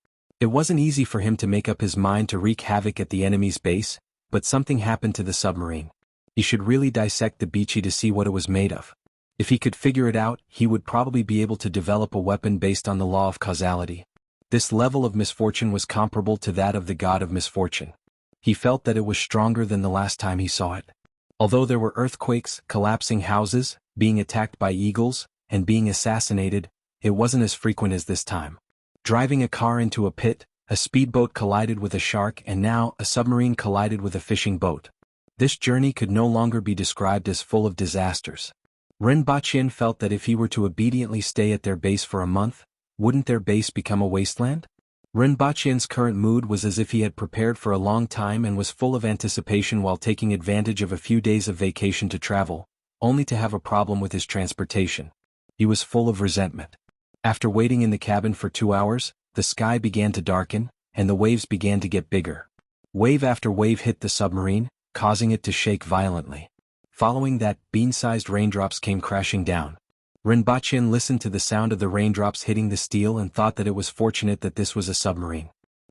It wasn't easy for him to make up his mind to wreak havoc at the enemy's base, but something happened to the submarine. He should really dissect the beachy to see what it was made of. If he could figure it out, he would probably be able to develop a weapon based on the law of causality. This level of misfortune was comparable to that of the god of misfortune. He felt that it was stronger than the last time he saw it. Although there were earthquakes, collapsing houses, being attacked by eagles, and being assassinated, it wasn't as frequent as this time. Driving a car into a pit, a speedboat collided with a shark, and now a submarine collided with a fishing boat. This journey could no longer be described as full of disasters. Ren Baqin felt that if he were to obediently stay at their base for a month, wouldn't their base become a wasteland? Ren Baqin's current mood was as if he had prepared for a long time and was full of anticipation while taking advantage of a few days of vacation to travel, only to have a problem with his transportation. He was full of resentment. After waiting in the cabin for 2 hours, the sky began to darken, and the waves began to get bigger. Wave after wave hit the submarine, causing it to shake violently. Following that, bean-sized raindrops came crashing down. Ren Baqin listened to the sound of the raindrops hitting the steel and thought that it was fortunate that this was a submarine.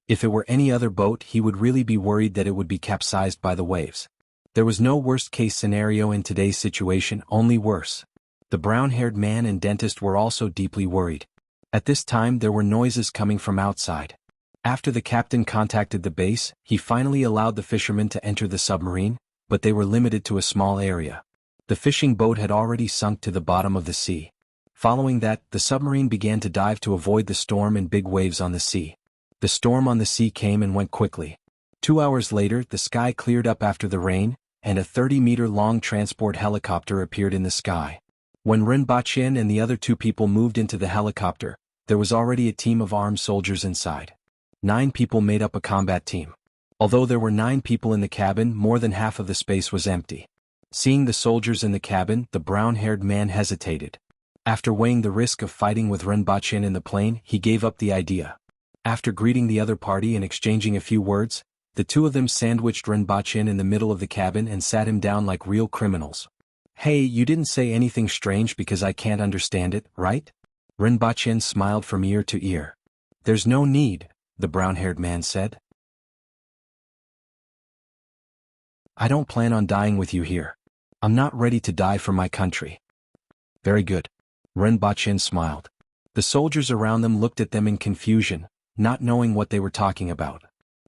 If it were any other boat, he would really be worried that it would be capsized by the waves. There was no worst-case scenario in today's situation, only worse. The brown-haired man and dentist were also deeply worried. At this time, there were noises coming from outside. After the captain contacted the base, he finally allowed the fishermen to enter the submarine, but they were limited to a small area. The fishing boat had already sunk to the bottom of the sea. Following that, the submarine began to dive to avoid the storm and big waves on the sea. The storm on the sea came and went quickly. 2 hours later, the sky cleared up after the rain, and a 30-meter-long transport helicopter appeared in the sky. When Ren Baqin and the other 2 people moved into the helicopter, there was already a team of armed soldiers inside. 9 people made up a combat team. Although there were 9 people in the cabin, more than half of the space was empty. Seeing the soldiers in the cabin, the brown-haired man hesitated. After weighing the risk of fighting with Ren Baqin in the plane, he gave up the idea. After greeting the other party and exchanging a few words, the 2 of them sandwiched Ren Baqin in the middle of the cabin and sat him down like real criminals. "Hey, you didn't say anything strange because I can't understand it, right?" Ren Baqin smiled from ear to ear. "There's no need," the brown-haired man said. "I don't plan on dying with you here. I'm not ready to die for my country." "Very good." Ren Baqin smiled. The soldiers around them looked at them in confusion, not knowing what they were talking about.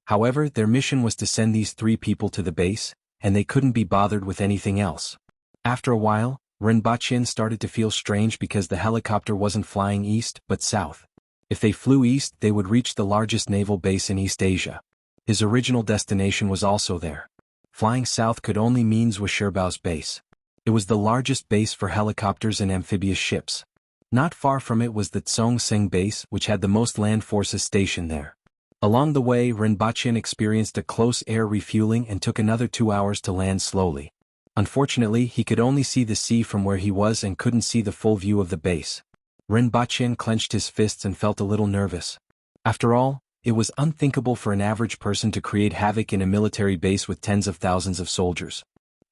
However, their mission was to send these 3 people to the base, and they couldn't be bothered with anything else. After a while, Ren Baqin started to feel strange because the helicopter wasn't flying east but south. If they flew east, they would reach the largest naval base in East Asia. His original destination was also there. Flying south could only mean Wuxia's base. It was the largest base for helicopters and amphibious ships. Not far from it was the Zhongseng base, which had the most land forces stationed there. Along the way, Ren Baqin experienced a close air refueling and took another 2 hours to land slowly. Unfortunately, he could only see the sea from where he was and couldn't see the full view of the base. Ren Baqin clenched his fists and felt a little nervous. After all, it was unthinkable for an average person to create havoc in a military base with tens of thousands of soldiers.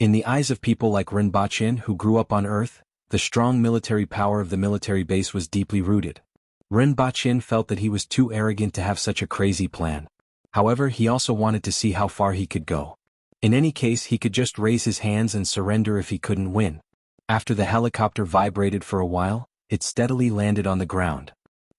In the eyes of people like Ren Baqin who grew up on Earth, the strong military power of the military base was deeply rooted. Ren Baqin felt that he was too arrogant to have such a crazy plan. However, he also wanted to see how far he could go. In any case, he could just raise his hands and surrender if he couldn't win. After the helicopter vibrated for a while, it steadily landed on the ground.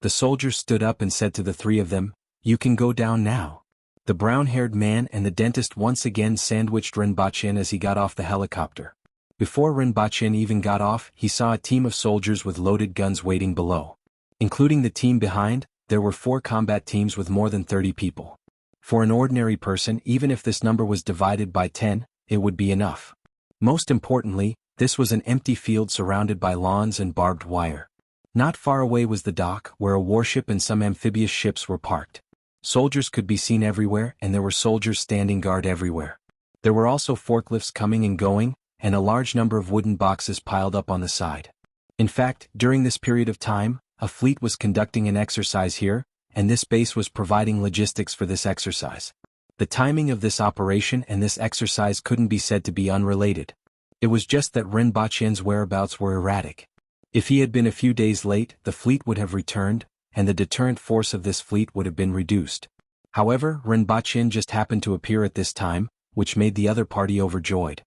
The soldiers stood up and said to the three of them, "You can go down now." The brown-haired man and the dentist once again sandwiched Ren Baqin as he got off the helicopter. Before Ren Baqin even got off, he saw a team of soldiers with loaded guns waiting below. Including the team behind, there were 4 combat teams with more than 30 people. For an ordinary person, even if this number was divided by 10, it would be enough. Most importantly, this was an empty field surrounded by lawns and barbed wire. Not far away was the dock, where a warship and some amphibious ships were parked. Soldiers could be seen everywhere, and there were soldiers standing guard everywhere. There were also forklifts coming and going, and a large number of wooden boxes piled up on the side. In fact, during this period of time, a fleet was conducting an exercise here, and this base was providing logistics for this exercise. The timing of this operation and this exercise couldn't be said to be unrelated. It was just that Ren Baqin's whereabouts were erratic. If he had been a few days late, the fleet would have returned, and the deterrent force of this fleet would have been reduced. However, Ren Baqin just happened to appear at this time, which made the other party overjoyed.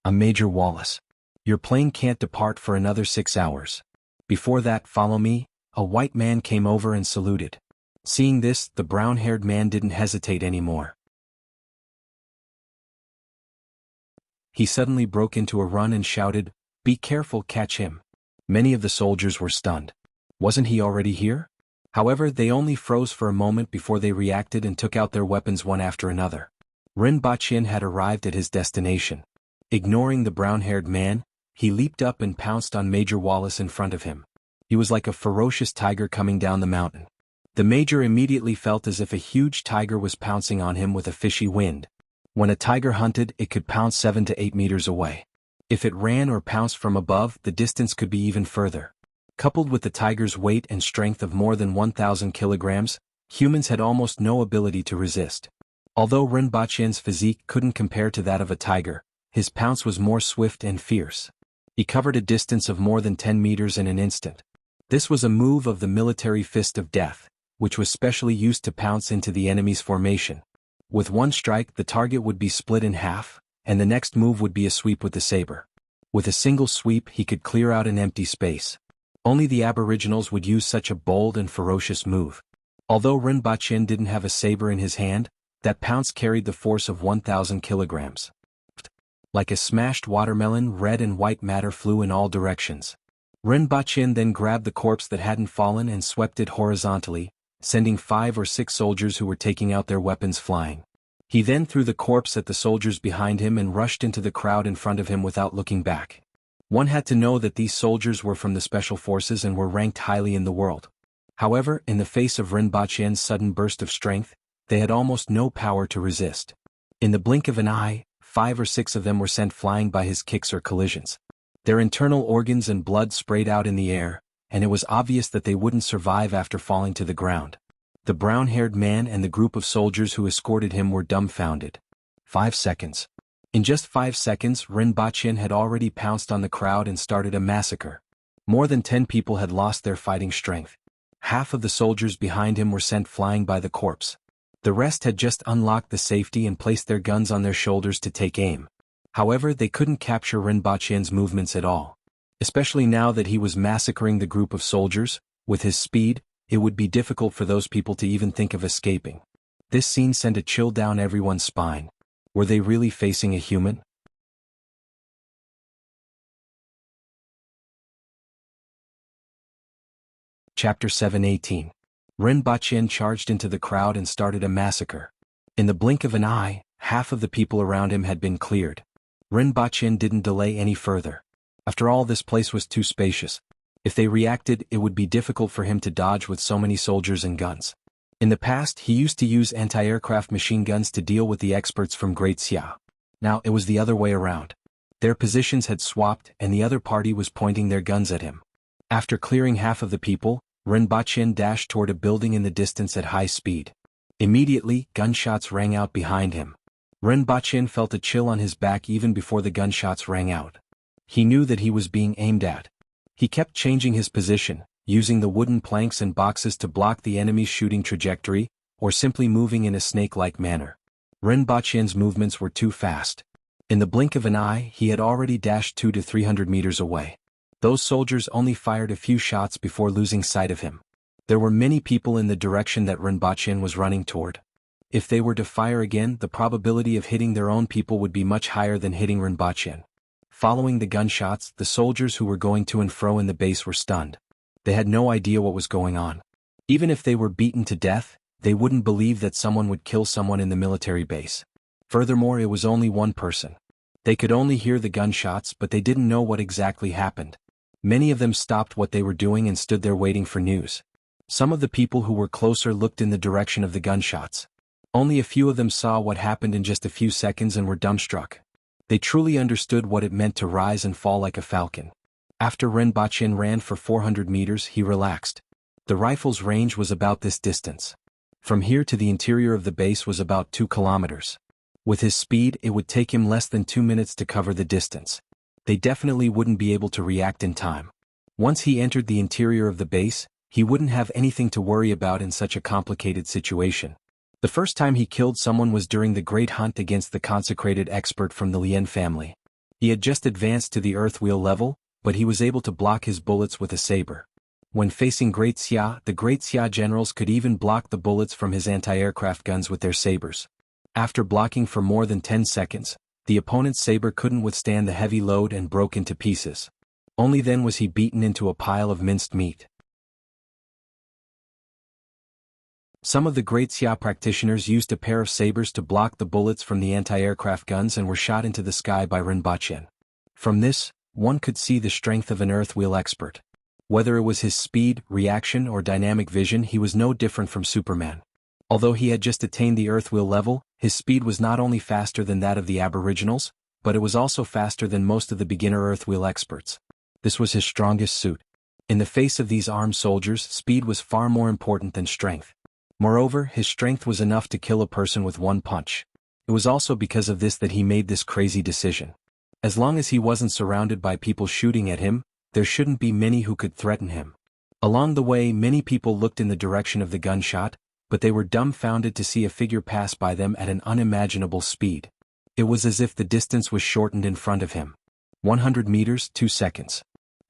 Major Wallace. Your plane can't depart for another 6 hours. Before that, follow me." A white man came over and saluted. Seeing this, the brown-haired man didn't hesitate anymore. He suddenly broke into a run and shouted, "Be careful, catch him." Many of the soldiers were stunned. Wasn't he already here? However, they only froze for a moment before they reacted and took out their weapons one after another. Ren Baqin had arrived at his destination. Ignoring the brown-haired man, he leaped up and pounced on Major Wallace in front of him. He was like a ferocious tiger coming down the mountain. The major immediately felt as if a huge tiger was pouncing on him with a fishy wind. When a tiger hunted, it could pounce 7 to 8 meters away. If it ran or pounced from above, the distance could be even further. Coupled with the tiger's weight and strength of more than 1,000 kilograms, humans had almost no ability to resist. Although Ren Baqin's physique couldn't compare to that of a tiger, his pounce was more swift and fierce. He covered a distance of more than 10 meters in an instant. This was a move of the military fist of death, which was specially used to pounce into the enemy's formation. With one strike, the target would be split in half, and the next move would be a sweep with the saber. With a single sweep, he could clear out an empty space. Only the aboriginals would use such a bold and ferocious move. Although Ren Baqin didn't have a saber in his hand, that pounce carried the force of 1,000 kilograms. Like a smashed watermelon, red and white matter flew in all directions. Ren Baqin then grabbed the corpse that hadn't fallen and swept it horizontally, sending 5 or 6 soldiers who were taking out their weapons flying. He then threw the corpse at the soldiers behind him and rushed into the crowd in front of him without looking back. One had to know that these soldiers were from the special forces and were ranked highly in the world. However, in the face of Ren Baqin's sudden burst of strength, they had almost no power to resist. In the blink of an eye, 5 or 6 of them were sent flying by his kicks or collisions. Their internal organs and blood sprayed out in the air, and it was obvious that they wouldn't survive after falling to the ground. The brown-haired man and the group of soldiers who escorted him were dumbfounded. 5 seconds. In just 5 seconds, Ren Baqin had already pounced on the crowd and started a massacre. More than 10 people had lost their fighting strength. Half of the soldiers behind him were sent flying by the corpse. The rest had just unlocked the safety and placed their guns on their shoulders to take aim. However, they couldn't capture Ren Baqin's movements at all. Especially now that he was massacring the group of soldiers, with his speed, it would be difficult for those people to even think of escaping. This scene sent a chill down everyone's spine. Were they really facing a human? Chapter 7:18. Ren Baqin charged into the crowd and started a massacre. In the blink of an eye, half of the people around him had been cleared. Ren Baqin didn't delay any further. After all, this place was too spacious. If they reacted, it would be difficult for him to dodge with so many soldiers and guns. In the past, he used to use anti-aircraft machine guns to deal with the experts from Great Xia. Now, it was the other way around. Their positions had swapped and the other party was pointing their guns at him. After clearing half of the people, Ren Baqin dashed toward a building in the distance at high speed. Immediately, gunshots rang out behind him. Ren Baqin felt a chill on his back even before the gunshots rang out. He knew that he was being aimed at. He kept changing his position, using the wooden planks and boxes to block the enemy's shooting trajectory, or simply moving in a snake-like manner. Ren Baqin's movements were too fast. In the blink of an eye, he had already dashed 200 to 300 meters away. Those soldiers only fired a few shots before losing sight of him. There were many people in the direction that Ren Baqin was running toward. If they were to fire again, the probability of hitting their own people would be much higher than hitting Ren Baqin. Following the gunshots, the soldiers who were going to and fro in the base were stunned. They had no idea what was going on. Even if they were beaten to death, they wouldn't believe that someone would kill someone in the military base. Furthermore, it was only one person. They could only hear the gunshots, but they didn't know what exactly happened. Many of them stopped what they were doing and stood there waiting for news. Some of the people who were closer looked in the direction of the gunshots. Only a few of them saw what happened in just a few seconds and were dumbstruck. They truly understood what it meant to rise and fall like a falcon. After Ren Baqin ran for 400 meters, he relaxed. The rifle's range was about this distance. From here to the interior of the base was about 2 kilometers. With his speed, it would take him less than 2 minutes to cover the distance. They definitely wouldn't be able to react in time. Once he entered the interior of the base, he wouldn't have anything to worry about in such a complicated situation. The first time he killed someone was during the Great Hunt against the consecrated expert from the Lien family. He had just advanced to the earth wheel level, but he was able to block his bullets with a saber. When facing Great Xia, the Great Xia generals could even block the bullets from his anti-aircraft guns with their sabers. After blocking for more than 10 seconds, the opponent's saber couldn't withstand the heavy load and broke into pieces. Only then was he beaten into a pile of minced meat. Some of the Great Xia practitioners used a pair of sabers to block the bullets from the anti-aircraft guns and were shot into the sky by Ren Baqin. From this, one could see the strength of an earth wheel expert. Whether it was his speed, reaction, or dynamic vision, he was no different from Superman. Although he had just attained the earth wheel level, his speed was not only faster than that of the Aboriginals, but it was also faster than most of the beginner earth wheel experts. This was his strongest suit. In the face of these armed soldiers, speed was far more important than strength. Moreover, his strength was enough to kill a person with one punch. It was also because of this that he made this crazy decision. As long as he wasn't surrounded by people shooting at him, there shouldn't be many who could threaten him. Along the way, many people looked in the direction of the gunshot, but they were dumbfounded to see a figure pass by them at an unimaginable speed. It was as if the distance was shortened in front of him. 100 meters, 2 seconds.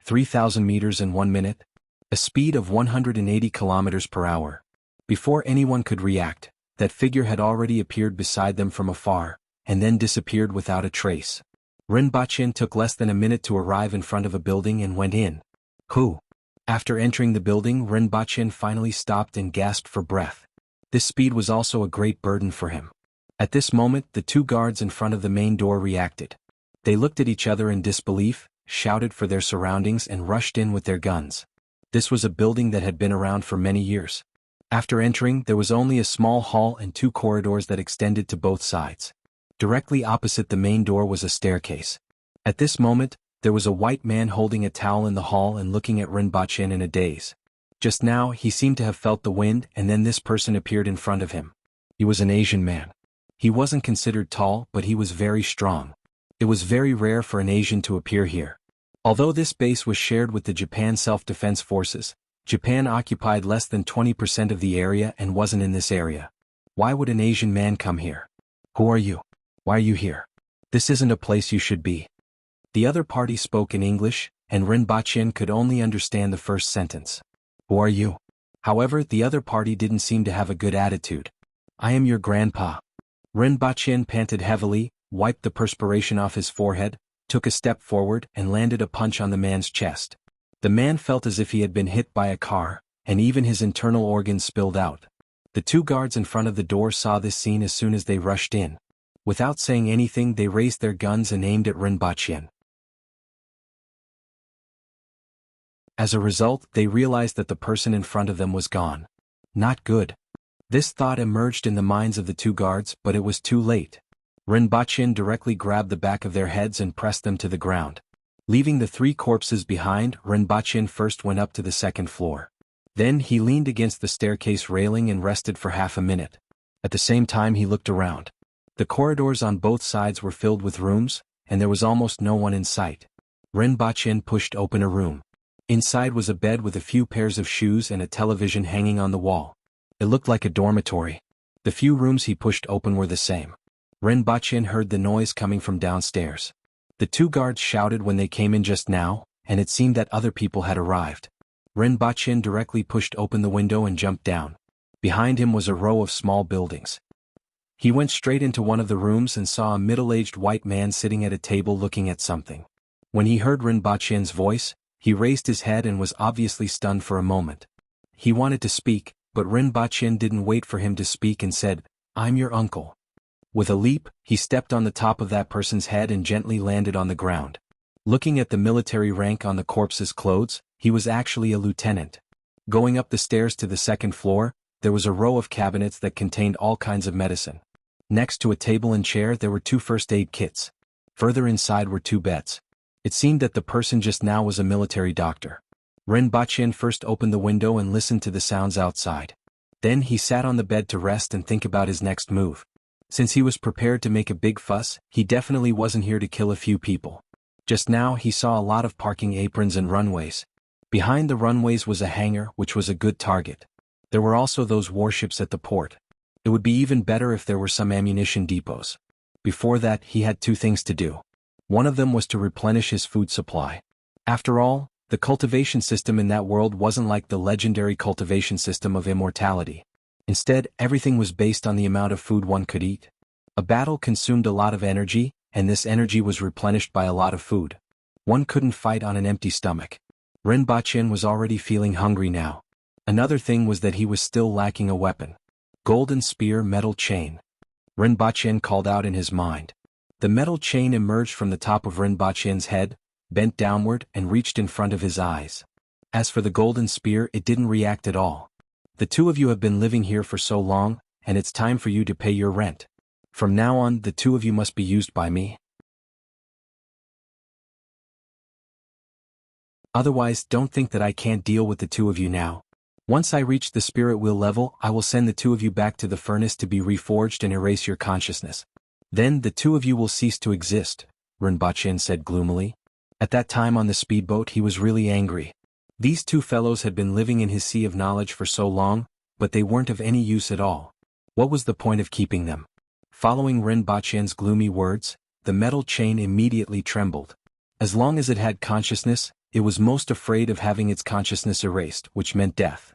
3,000 meters in 1 minute. A speed of 180 kilometers per hour. Before anyone could react, that figure had already appeared beside them from afar, and then disappeared without a trace. Ren Baqin took less than a minute to arrive in front of a building and went in. Who? After entering the building, Ren Baqin finally stopped and gasped for breath. This speed was also a great burden for him. At this moment, the 2 guards in front of the main door reacted. They looked at each other in disbelief, shouted for their surroundings and rushed in with their guns. This was a building that had been around for many years. After entering, there was only a small hall and 2 corridors that extended to both sides. Directly opposite the main door was a staircase. At this moment, there was a white man holding a towel in the hall and looking at Ren Baqin in a daze. Just now, he seemed to have felt the wind, and then this person appeared in front of him. He was an Asian man. He wasn't considered tall, but he was very strong. It was very rare for an Asian to appear here. Although this base was shared with the Japan Self-Defense Forces, Japan occupied less than 20% of the area and wasn't in this area. Why would an Asian man come here? Who are you? Why are you here? This isn't a place you should be. The other party spoke in English, and Ren Baqin could only understand the first sentence. Who are you? However, the other party didn't seem to have a good attitude. I am your grandpa. Ren Baqin panted heavily, wiped the perspiration off his forehead, took a step forward and landed a punch on the man's chest. The man felt as if he had been hit by a car, and even his internal organs spilled out. The 2 guards in front of the door saw this scene as soon as they rushed in. Without saying anything, they raised their guns and aimed at Ren Baqin. As a result, they realized that the person in front of them was gone. Not good. This thought emerged in the minds of the 2 guards, but it was too late. Ren Baqin directly grabbed the back of their heads and pressed them to the ground. Leaving the 3 corpses behind, Ren Baqin first went up to the 2nd floor. Then he leaned against the staircase railing and rested for half a minute. At the same time he looked around. The corridors on both sides were filled with rooms, and there was almost no one in sight. Rinpoche pushed open a room. Inside was a bed with a few pairs of shoes and a television hanging on the wall. It looked like a dormitory. The few rooms he pushed open were the same. Rinpoche heard the noise coming from downstairs. The two guards shouted when they came in just now, and it seemed that other people had arrived. Rinpoche directly pushed open the window and jumped down. Behind him was a row of small buildings. He went straight into one of the rooms and saw a middle-aged white man sitting at a table looking at something. When he heard Rinpoche's voice, he raised his head and was obviously stunned for a moment. He wanted to speak, but Rinpoche didn't wait for him to speak and said, "I'm your uncle." With a leap, he stepped on the top of that person's head and gently landed on the ground. Looking at the military rank on the corpse's clothes, he was actually a lieutenant. Going up the stairs to the second floor, there was a row of cabinets that contained all kinds of medicine. Next to a table and chair there were 2 first aid kits. Further inside were 2 beds. It seemed that the person just now was a military doctor. Rinpoche first opened the window and listened to the sounds outside. Then he sat on the bed to rest and think about his next move. Since he was prepared to make a big fuss, he definitely wasn't here to kill a few people. Just now he saw a lot of parking aprons and runways. Behind the runways was a hangar, which was a good target. There were also those warships at the port. It would be even better if there were some ammunition depots. Before that, he had 2 things to do. One of them was to replenish his food supply. After all, the cultivation system in that world wasn't like the legendary cultivation system of Immortality. Instead, everything was based on the amount of food one could eat. A battle consumed a lot of energy, and this energy was replenished by a lot of food. One couldn't fight on an empty stomach. Rinpoche was already feeling hungry now. Another thing was that he was still lacking a weapon. Golden spear, metal chain. Rinpoche called out in his mind. The metal chain emerged from the top of Rinpoche's head, bent downward and reached in front of his eyes. As for the golden spear, it didn't react at all. The 2 of you have been living here for so long, and it's time for you to pay your rent. From now on, the 2 of you must be used by me. Otherwise, don't think that I can't deal with the 2 of you now. Once I reach the spirit wheel level, I will send the 2 of you back to the furnace to be reforged and erase your consciousness. Then the 2 of you will cease to exist, Rinpoche said gloomily. At that time on the speedboat he was really angry. These 2 fellows had been living in his sea of knowledge for so long, but they weren't of any use at all. What was the point of keeping them? Following Rinpoche's gloomy words, the metal chain immediately trembled. As long as it had consciousness, it was most afraid of having its consciousness erased, which meant death.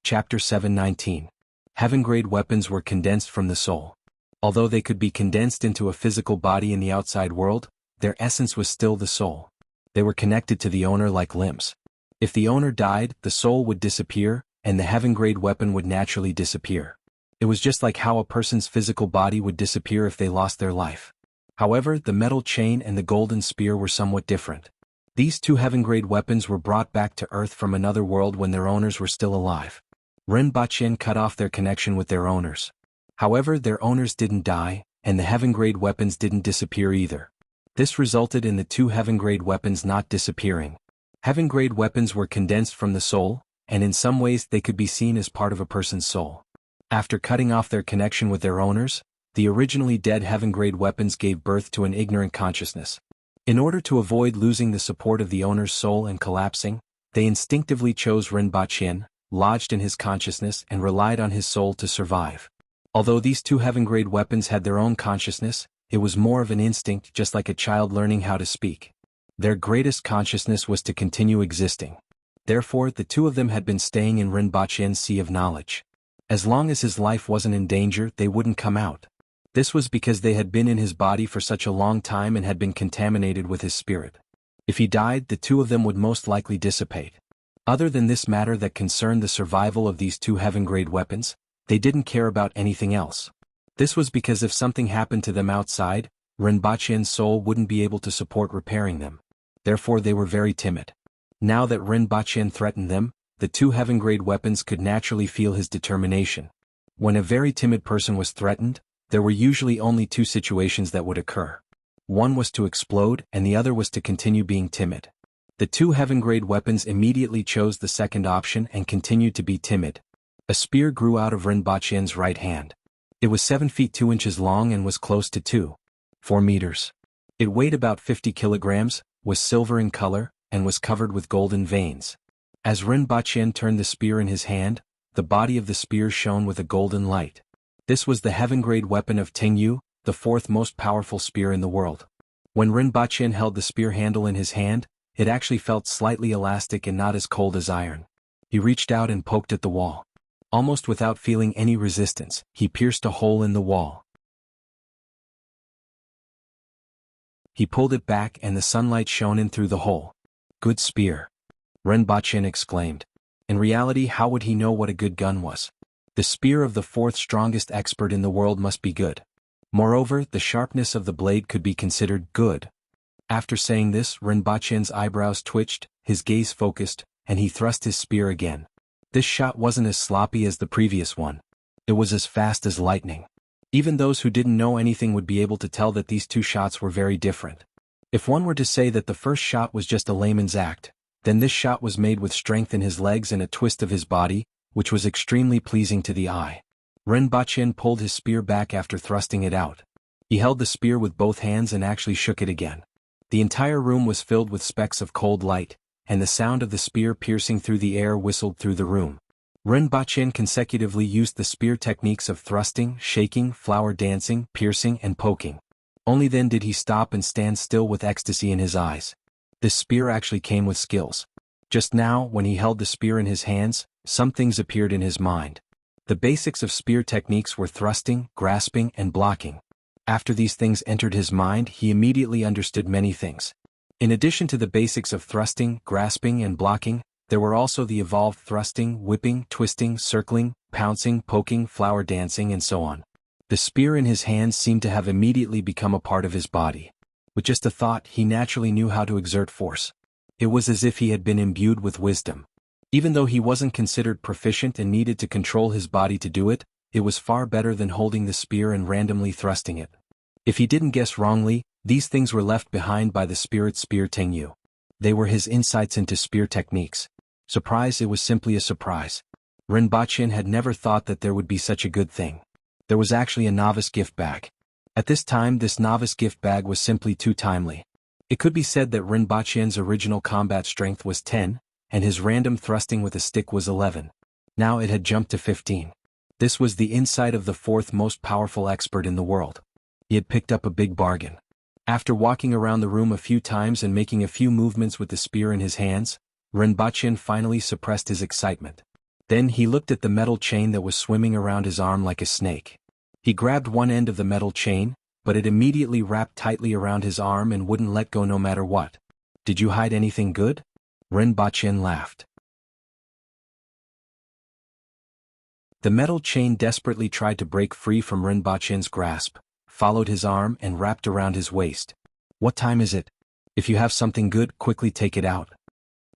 Chapter 719. Heaven-grade weapons were condensed from the soul. Although they could be condensed into a physical body in the outside world, their essence was still the soul. They were connected to the owner like limbs. If the owner died, the soul would disappear, and the heaven-grade weapon would naturally disappear. It was just like how a person's physical body would disappear if they lost their life. However, the metal chain and the golden spear were somewhat different. These 2 heaven-grade weapons were brought back to Earth from another world when their owners were still alive. Rinpoche cut off their connection with their owners. However, their owners didn't die, and the heaven-grade weapons didn't disappear either. This resulted in the 2 heaven-grade weapons not disappearing. Heaven-grade weapons were condensed from the soul, and in some ways they could be seen as part of a person's soul. After cutting off their connection with their owners, the originally dead heaven-grade weapons gave birth to an ignorant consciousness. In order to avoid losing the support of the owner's soul and collapsing, they instinctively chose Rinpoche, lodged in his consciousness and relied on his soul to survive. Although these 2 heaven-grade weapons had their own consciousness, it was more of an instinct, just like a child learning how to speak. Their greatest consciousness was to continue existing. Therefore, the 2 of them had been staying in Rinpoche's sea of knowledge. As long as his life wasn't in danger, they wouldn't come out. This was because they had been in his body for such a long time and had been contaminated with his spirit. If he died, the 2 of them would most likely dissipate. Other than this matter that concerned the survival of these 2 heaven-grade weapons, they didn't care about anything else. This was because if something happened to them outside, Rinpoche's soul wouldn't be able to support repairing them. Therefore they were very timid. Now that Rinpoche threatened them, the 2 heaven-grade weapons could naturally feel his determination. When a very timid person was threatened, there were usually only 2 situations that would occur. One was to explode and the other was to continue being timid. The two heaven-grade weapons immediately chose the second option and continued to be timid. A spear grew out of Rinpoche's right hand. It was 7 feet 2 inches long and was close to 2.4 meters. It weighed about 50 kilograms, was silver in color, and was covered with golden veins. As Rinpoche turned the spear in his hand, the body of the spear shone with a golden light. This was the heaven-grade weapon of Tingyu, the fourth most powerful spear in the world. When Rinpoche held the spear handle in his hand, it actually felt slightly elastic and not as cold as iron. He reached out and poked at the wall. Almost without feeling any resistance, he pierced a hole in the wall. He pulled it back and the sunlight shone in through the hole. Good spear. Rinpoche exclaimed. In reality, how would he know what a good gun was? The spear of the fourth strongest expert in the world must be good. Moreover, the sharpness of the blade could be considered good. After saying this, Rinpoche's eyebrows twitched, his gaze focused, and he thrust his spear again. This shot wasn't as sloppy as the previous one. It was as fast as lightning. Even those who didn't know anything would be able to tell that these two shots were very different. If one were to say that the first shot was just a layman's act, then this shot was made with strength in his legs and a twist of his body, which was extremely pleasing to the eye. Rinpoche pulled his spear back after thrusting it out. He held the spear with both hands and actually shook it again. The entire room was filled with specks of cold light, and the sound of the spear piercing through the air whistled through the room. Rinpoche consecutively used the spear techniques of thrusting, shaking, flower dancing, piercing, and poking. Only then did he stop and stand still with ecstasy in his eyes. This spear actually came with skills. Just now, when he held the spear in his hands, some things appeared in his mind. The basics of spear techniques were thrusting, grasping, and blocking. After these things entered his mind, he immediately understood many things. In addition to the basics of thrusting, grasping, and blocking, there were also the evolved thrusting, whipping, twisting, circling, pouncing, poking, flower dancing, and so on. The spear in his hands seemed to have immediately become a part of his body. With just a thought, he naturally knew how to exert force. It was as if he had been imbued with wisdom. Even though he wasn't considered proficient and needed to control his body to do it, it was far better than holding the spear and randomly thrusting it. If he didn't guess wrongly, these things were left behind by the spirit spear Tingyu. They were his insights into spear techniques. Surprise, it was simply a surprise. Rinpoche had never thought that there would be such a good thing. There was actually a novice gift bag. At this time, this novice gift bag was simply too timely. It could be said that Rinpoche's original combat strength was 10, and his random thrusting with a stick was 11. Now it had jumped to 15. This was the insight of the fourth most powerful expert in the world. He had picked up a big bargain. After walking around the room a few times and making a few movements with the spear in his hands, Rinpoche finally suppressed his excitement. Then he looked at the metal chain that was swimming around his arm like a snake. He grabbed one end of the metal chain, but it immediately wrapped tightly around his arm and wouldn't let go no matter what. Did you hide anything good? Rinpoche laughed. The metal chain desperately tried to break free from Rinpoche's grasp, followed his arm and wrapped around his waist. What time is it? If you have something good, quickly take it out.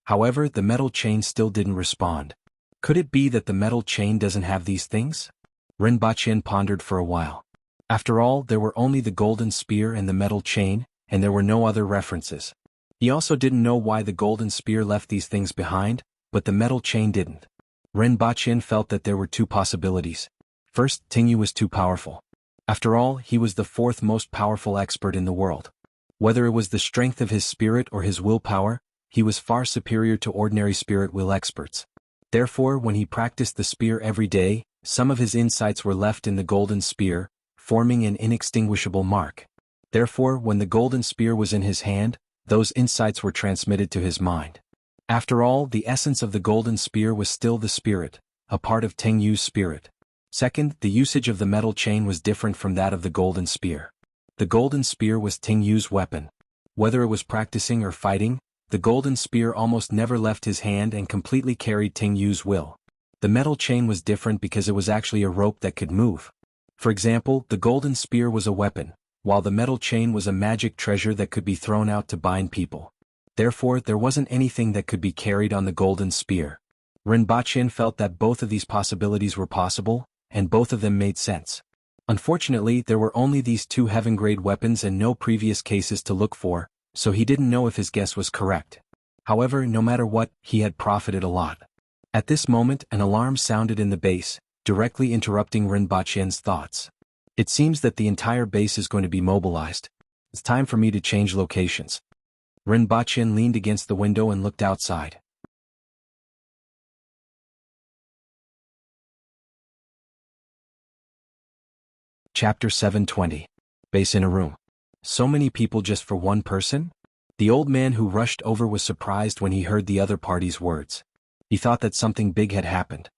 However, the metal chain still didn't respond. Could it be that the metal chain doesn't have these things? Rinpoche pondered for a while. After all, there were only the golden spear and the metal chain, and there were no other references. He also didn't know why the golden spear left these things behind, but the metal chain didn't. Rinpoche felt that there were two possibilities. First, Tingyu was too powerful. After all, he was the fourth most powerful expert in the world. Whether it was the strength of his spirit or his willpower, he was far superior to ordinary spirit will experts. Therefore, when he practiced the spear every day, some of his insights were left in the golden spear, forming an inextinguishable mark. Therefore, when the golden spear was in his hand, those insights were transmitted to his mind. After all, the essence of the golden spear was still the spirit, a part of Tingyu's spirit. Second, the usage of the metal chain was different from that of the golden spear. The golden spear was Tingyu's weapon. Whether it was practicing or fighting, the golden spear almost never left his hand and completely carried Tingyu's will. The metal chain was different because it was actually a rope that could move. For example, the golden spear was a weapon, while the metal chain was a magic treasure that could be thrown out to bind people. Therefore, there wasn't anything that could be carried on the golden spear. Rinpoche felt that both of these possibilities were possible, and both of them made sense. Unfortunately, there were only these two heaven-grade weapons and no previous cases to look for, so he didn't know if his guess was correct. However, no matter what, he had profited a lot. At this moment, an alarm sounded in the base, directly interrupting Rinpoche's thoughts. It seems that the entire base is going to be mobilized. It's time for me to change locations. Rinpoche leaned against the window and looked outside. Chapter 720. Base in a room. So many people just for one person? The old man who rushed over was surprised when he heard the other party's words. He thought that something big had happened.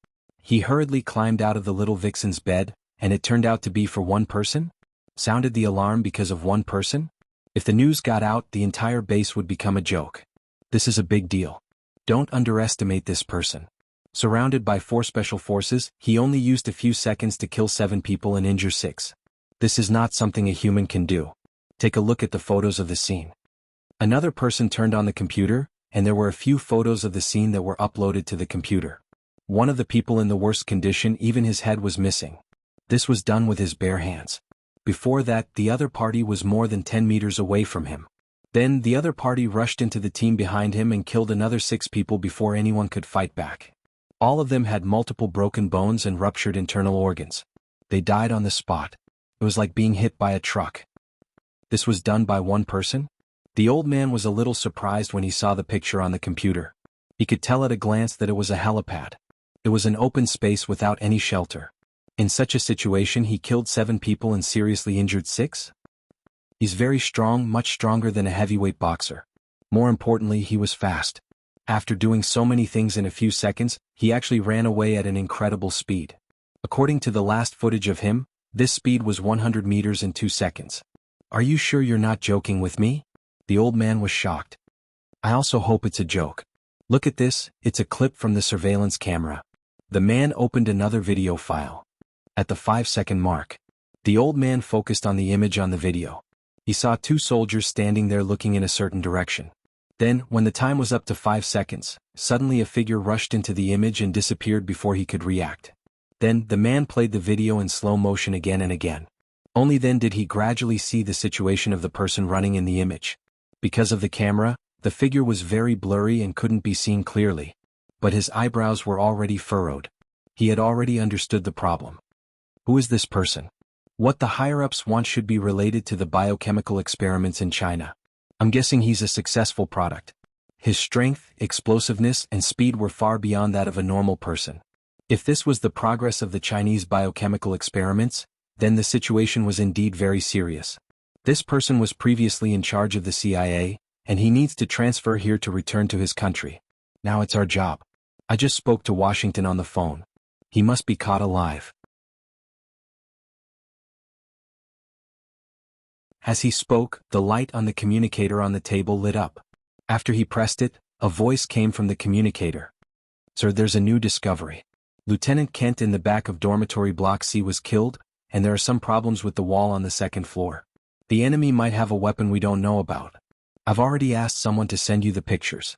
He hurriedly climbed out of the little vixen's bed, and it turned out to be for one person? Sounded the alarm because of one person? If the news got out, the entire base would become a joke. This is a big deal. Don't underestimate this person. Surrounded by 4 special forces, he only used a few seconds to kill 7 people and injure 6. This is not something a human can do. Take a look at the photos of the scene. Another person turned on the computer, and there were a few photos of the scene that were uploaded to the computer. One of the people in the worst condition, even his head was missing. This was done with his bare hands. Before that, the other party was more than 10 meters away from him. Then, the other party rushed into the team behind him and killed another 6 people before anyone could fight back. All of them had multiple broken bones and ruptured internal organs. They died on the spot. It was like being hit by a truck. This was done by one person? The old man was a little surprised when he saw the picture on the computer. He could tell at a glance that it was a helipad. It was an open space without any shelter. In such a situation, he killed 7 people and seriously injured 6? He's very strong, much stronger than a heavyweight boxer. More importantly, he was fast. After doing so many things in a few seconds, he actually ran away at an incredible speed. According to the last footage of him, this speed was 100 meters in 2 seconds. Are you sure you're not joking with me? The old man was shocked. I also hope it's a joke. Look at this, it's a clip from the surveillance camera. The man opened another video file. At the 5-second mark, the old man focused on the image on the video. He saw 2 soldiers standing there looking in a certain direction. Then, when the time was up to 5 seconds, suddenly a figure rushed into the image and disappeared before he could react. Then, the man played the video in slow motion again and again. Only then did he gradually see the situation of the person running in the image. Because of the camera, the figure was very blurry and couldn't be seen clearly. But his eyebrows were already furrowed. He had already understood the problem. Who is this person? What the higher-ups want should be related to the biochemical experiments in China. I'm guessing he's a successful product. His strength, explosiveness, and speed were far beyond that of a normal person. If this was the progress of the Chinese biochemical experiments, then the situation was indeed very serious. This person was previously in charge of the CIA, and he needs to transfer here to return to his country. Now it's our job. I just spoke to Washington on the phone. He must be caught alive. As he spoke, the light on the communicator on the table lit up. After he pressed it, a voice came from the communicator. Sir, there's a new discovery. Lieutenant Kent in the back of dormitory block C was killed, and there are some problems with the wall on the 2nd floor. The enemy might have a weapon we don't know about. I've already asked someone to send you the pictures.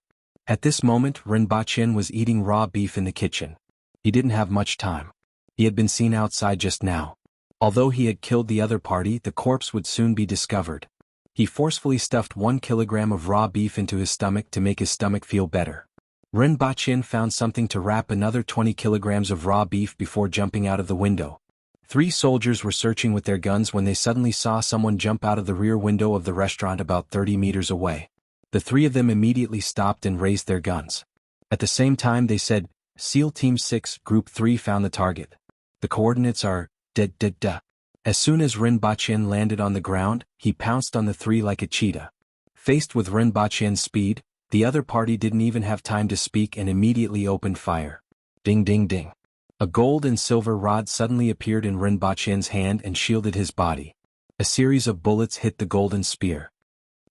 At this moment, Rinpoche was eating raw beef in the kitchen. He didn't have much time. He had been seen outside just now. Although he had killed the other party, the corpse would soon be discovered. He forcefully stuffed 1 kilogram of raw beef into his stomach to make his stomach feel better. Rinpoche found something to wrap another 20 kilograms of raw beef before jumping out of the window. 3 soldiers were searching with their guns when they suddenly saw someone jump out of the rear window of the restaurant about 30 meters away. The 3 of them immediately stopped and raised their guns. At the same time they said, SEAL Team 6, Group 3 found the target. The coordinates are, da. As soon as Rinpoche landed on the ground, he pounced on the 3 like a cheetah. Faced with Rinpoche's speed, the other party didn't even have time to speak and immediately opened fire. Ding ding ding. A gold and silver rod suddenly appeared in Rinpoche's hand and shielded his body. A series of bullets hit the golden spear.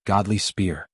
Godly spear.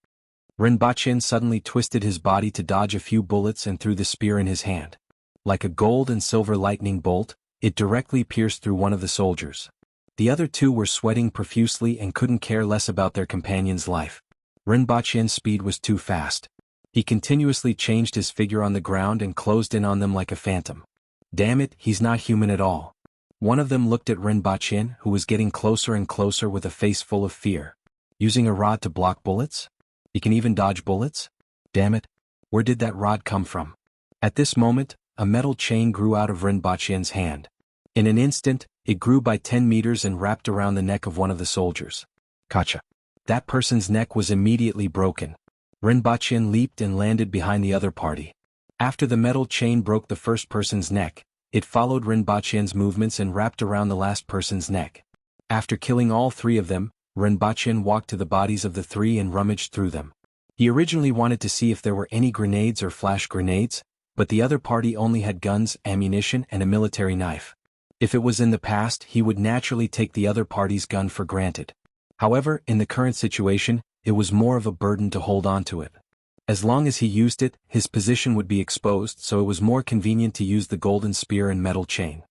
Rinpoche suddenly twisted his body to dodge a few bullets and threw the spear in his hand. Like a gold and silver lightning bolt, it directly pierced through one of the soldiers. The other 2 were sweating profusely and couldn't care less about their companion's life. Rinpoche's speed was too fast. He continuously changed his figure on the ground and closed in on them like a phantom. Damn it, he's not human at all. One of them looked at Rinpoche, who was getting closer and closer with a face full of fear. Using a rod to block bullets? He can even dodge bullets? Damn it. Where did that rod come from? At this moment, a metal chain grew out of Ren Baqian's hand. In an instant, it grew by 10 meters and wrapped around the neck of one of the soldiers. Gotcha. That person's neck was immediately broken. Ren Baqian leaped and landed behind the other party. After the metal chain broke the first person's neck, it followed Ren Baqian's movements and wrapped around the last person's neck. After killing all three of them, Ren Baqian walked to the bodies of the three and rummaged through them. He originally wanted to see if there were any grenades or flash grenades, but the other party only had guns, ammunition, and a military knife. If it was in the past, he would naturally take the other party's gun for granted. However, in the current situation, it was more of a burden to hold on to it. As long as he used it, his position would be exposed, so it was more convenient to use the golden spear and metal chain.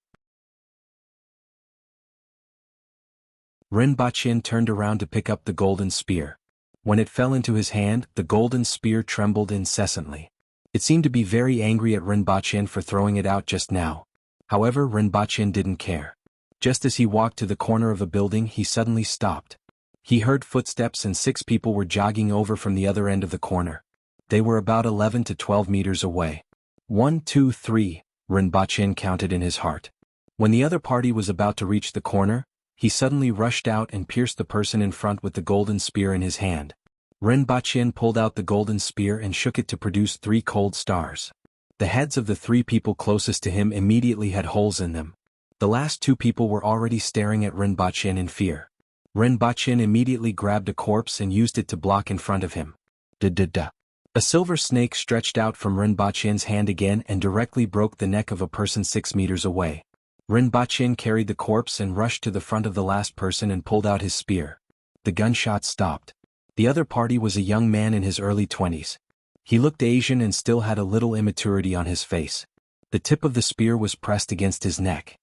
Ren Baqian turned around to pick up the golden spear. When it fell into his hand, the golden spear trembled incessantly. It seemed to be very angry at Ren Baqian for throwing it out just now. However, Ren Baqian didn't care. Just as he walked to the corner of a building, he suddenly stopped. He heard footsteps and 6 people were jogging over from the other end of the corner. They were about 11 to 12 meters away. 1, 2, 3, Ren Baqian counted in his heart. When the other party was about to reach the corner, he suddenly rushed out and pierced the person in front with the golden spear in his hand. Ren Baqian pulled out the golden spear and shook it to produce 3 cold stars. The heads of the 3 people closest to him immediately had holes in them. The last 2 people were already staring at Ren Baqian in fear. Ren Baqian immediately grabbed a corpse and used it to block in front of him. Da-da-da. A silver snake stretched out from Ren Baqian's hand again and directly broke the neck of a person 6 meters away. Ren Baqian carried the corpse and rushed to the front of the last person and pulled out his spear. The gunshot stopped. The other party was a young man in his early 20s. He looked Asian and still had a little immaturity on his face. The tip of the spear was pressed against his neck.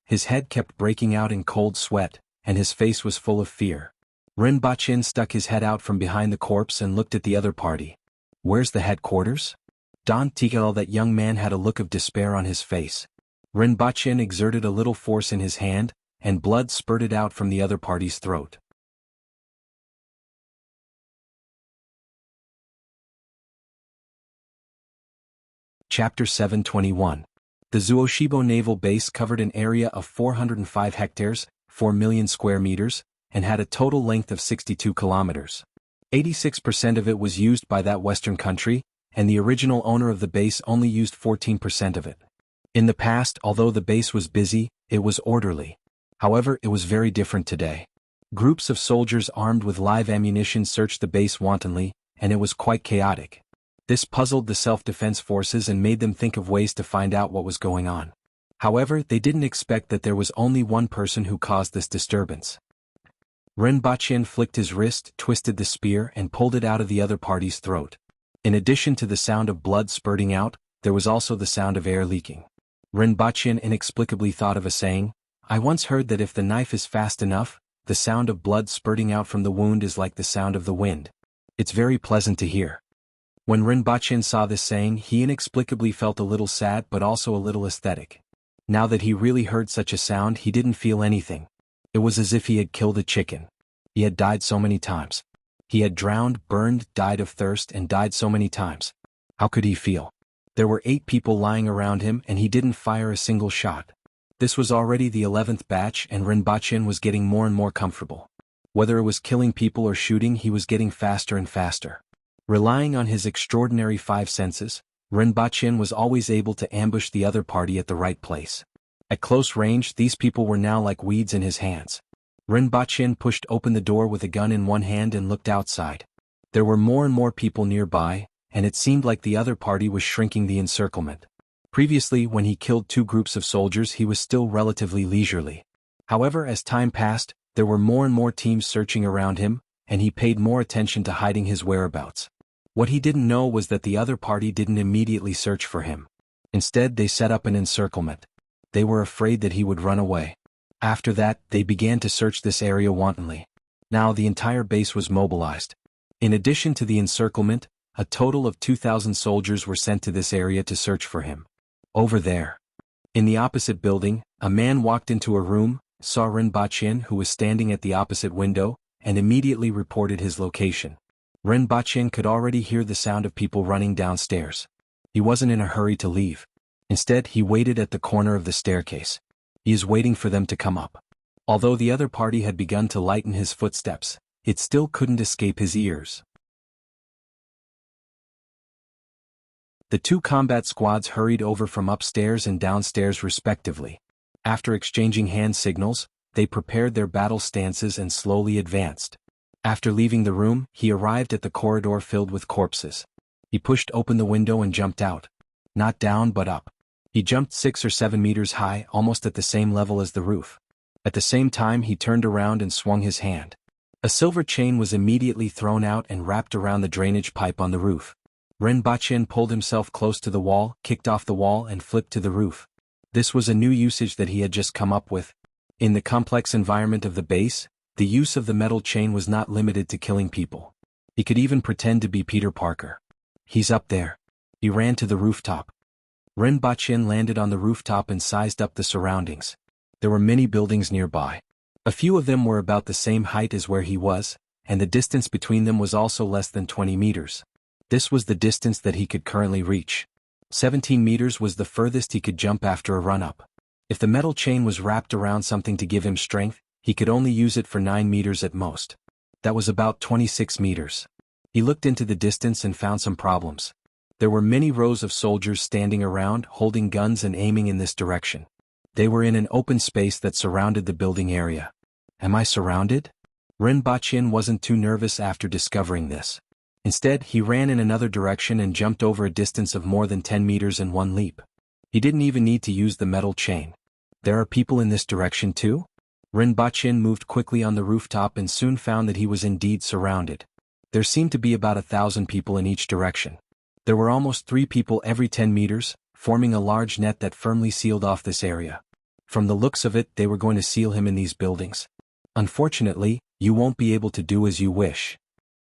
His head kept breaking out in cold sweat, and his face was full of fear. Ren Baqian stuck his head out from behind the corpse and looked at the other party. Where's the headquarters? Don Tikal. That young man had a look of despair on his face. Ren Baqian exerted a little force in his hand, and blood spurted out from the other party's throat. Chapter 721. The Zuoshibo Naval Base covered an area of 405 hectares, 4 million square meters, and had a total length of 62 kilometers. 86% of it was used by that Western country, and the original owner of the base only used 14% of it. In the past, although the base was busy, it was orderly. However, it was very different today. Groups of soldiers armed with live ammunition searched the base wantonly, and it was quite chaotic. This puzzled the self-defense forces and made them think of ways to find out what was going on. However, they didn't expect that there was only one person who caused this disturbance. Ren Baqian flicked his wrist, twisted the spear, and pulled it out of the other party's throat. In addition to the sound of blood spurting out, there was also the sound of air leaking. Ren Baqian inexplicably thought of a saying, "I once heard that if the knife is fast enough, the sound of blood spurting out from the wound is like the sound of the wind. It's very pleasant to hear." When Ren Baqian saw this saying, he inexplicably felt a little sad but also a little aesthetic. Now that he really heard such a sound, he didn't feel anything. It was as if he had killed a chicken. He had died so many times. He had drowned, burned, died of thirst, and died so many times. How could he feel? There were 8 people lying around him and he didn't fire a single shot. This was already the 11th batch and Ren Baqian was getting more and more comfortable. Whether it was killing people or shooting, he was getting faster and faster. Relying on his extraordinary 5 senses, Ren Baqian was always able to ambush the other party at the right place. At close range, these people were now like weeds in his hands. Ren Baqian pushed open the door with a gun in one hand and looked outside. There were more and more people nearby, and it seemed like the other party was shrinking the encirclement. Previously, when he killed 2 groups of soldiers, he was still relatively leisurely. However, as time passed, there were more and more teams searching around him, and he paid more attention to hiding his whereabouts. What he didn't know was that the other party didn't immediately search for him. Instead, they set up an encirclement. They were afraid that he would run away. After that, they began to search this area wantonly. Now the entire base was mobilized. In addition to the encirclement, a total of 2,000 soldiers were sent to this area to search for him. Over there. In the opposite building, a man walked into a room, saw Ren Baqian who was standing at the opposite window, and immediately reported his location. Ren Baqin could already hear the sound of people running downstairs. He wasn't in a hurry to leave. Instead, he waited at the corner of the staircase. He is waiting for them to come up. Although the other party had begun to lighten his footsteps, it still couldn't escape his ears. The two combat squads hurried over from upstairs and downstairs respectively. After exchanging hand signals, they prepared their battle stances and slowly advanced. After leaving the room, he arrived at the corridor filled with corpses. He pushed open the window and jumped out. Not down but up. He jumped 6 or 7 meters high, almost at the same level as the roof. At the same time he turned around and swung his hand. A silver chain was immediately thrown out and wrapped around the drainage pipe on the roof. Ren Baqin pulled himself close to the wall, kicked off the wall and flipped to the roof. This was a new usage that he had just come up with. In the complex environment of the base, the use of the metal chain was not limited to killing people. He could even pretend to be Peter Parker. He's up there. He ran to the rooftop. Ren Baqin landed on the rooftop and sized up the surroundings. There were many buildings nearby. A few of them were about the same height as where he was, and the distance between them was also less than 20 meters. This was the distance that he could currently reach. 17 meters was the furthest he could jump after a run-up. If the metal chain was wrapped around something to give him strength, he could only use it for 9 meters at most. That was about 26 meters. He looked into the distance and found some problems. There were many rows of soldiers standing around, holding guns and aiming in this direction. They were in an open space that surrounded the building area. Am I surrounded? Ren Baqin wasn't too nervous after discovering this. Instead, he ran in another direction and jumped over a distance of more than 10 meters in one leap. He didn't even need to use the metal chain. There are people in this direction too? Ren Baqin moved quickly on the rooftop and soon found that he was indeed surrounded. There seemed to be about 1,000 people in each direction. There were almost 3 people every 10 meters, forming a large net that firmly sealed off this area. From the looks of it, they were going to seal him in these buildings. Unfortunately, you won't be able to do as you wish.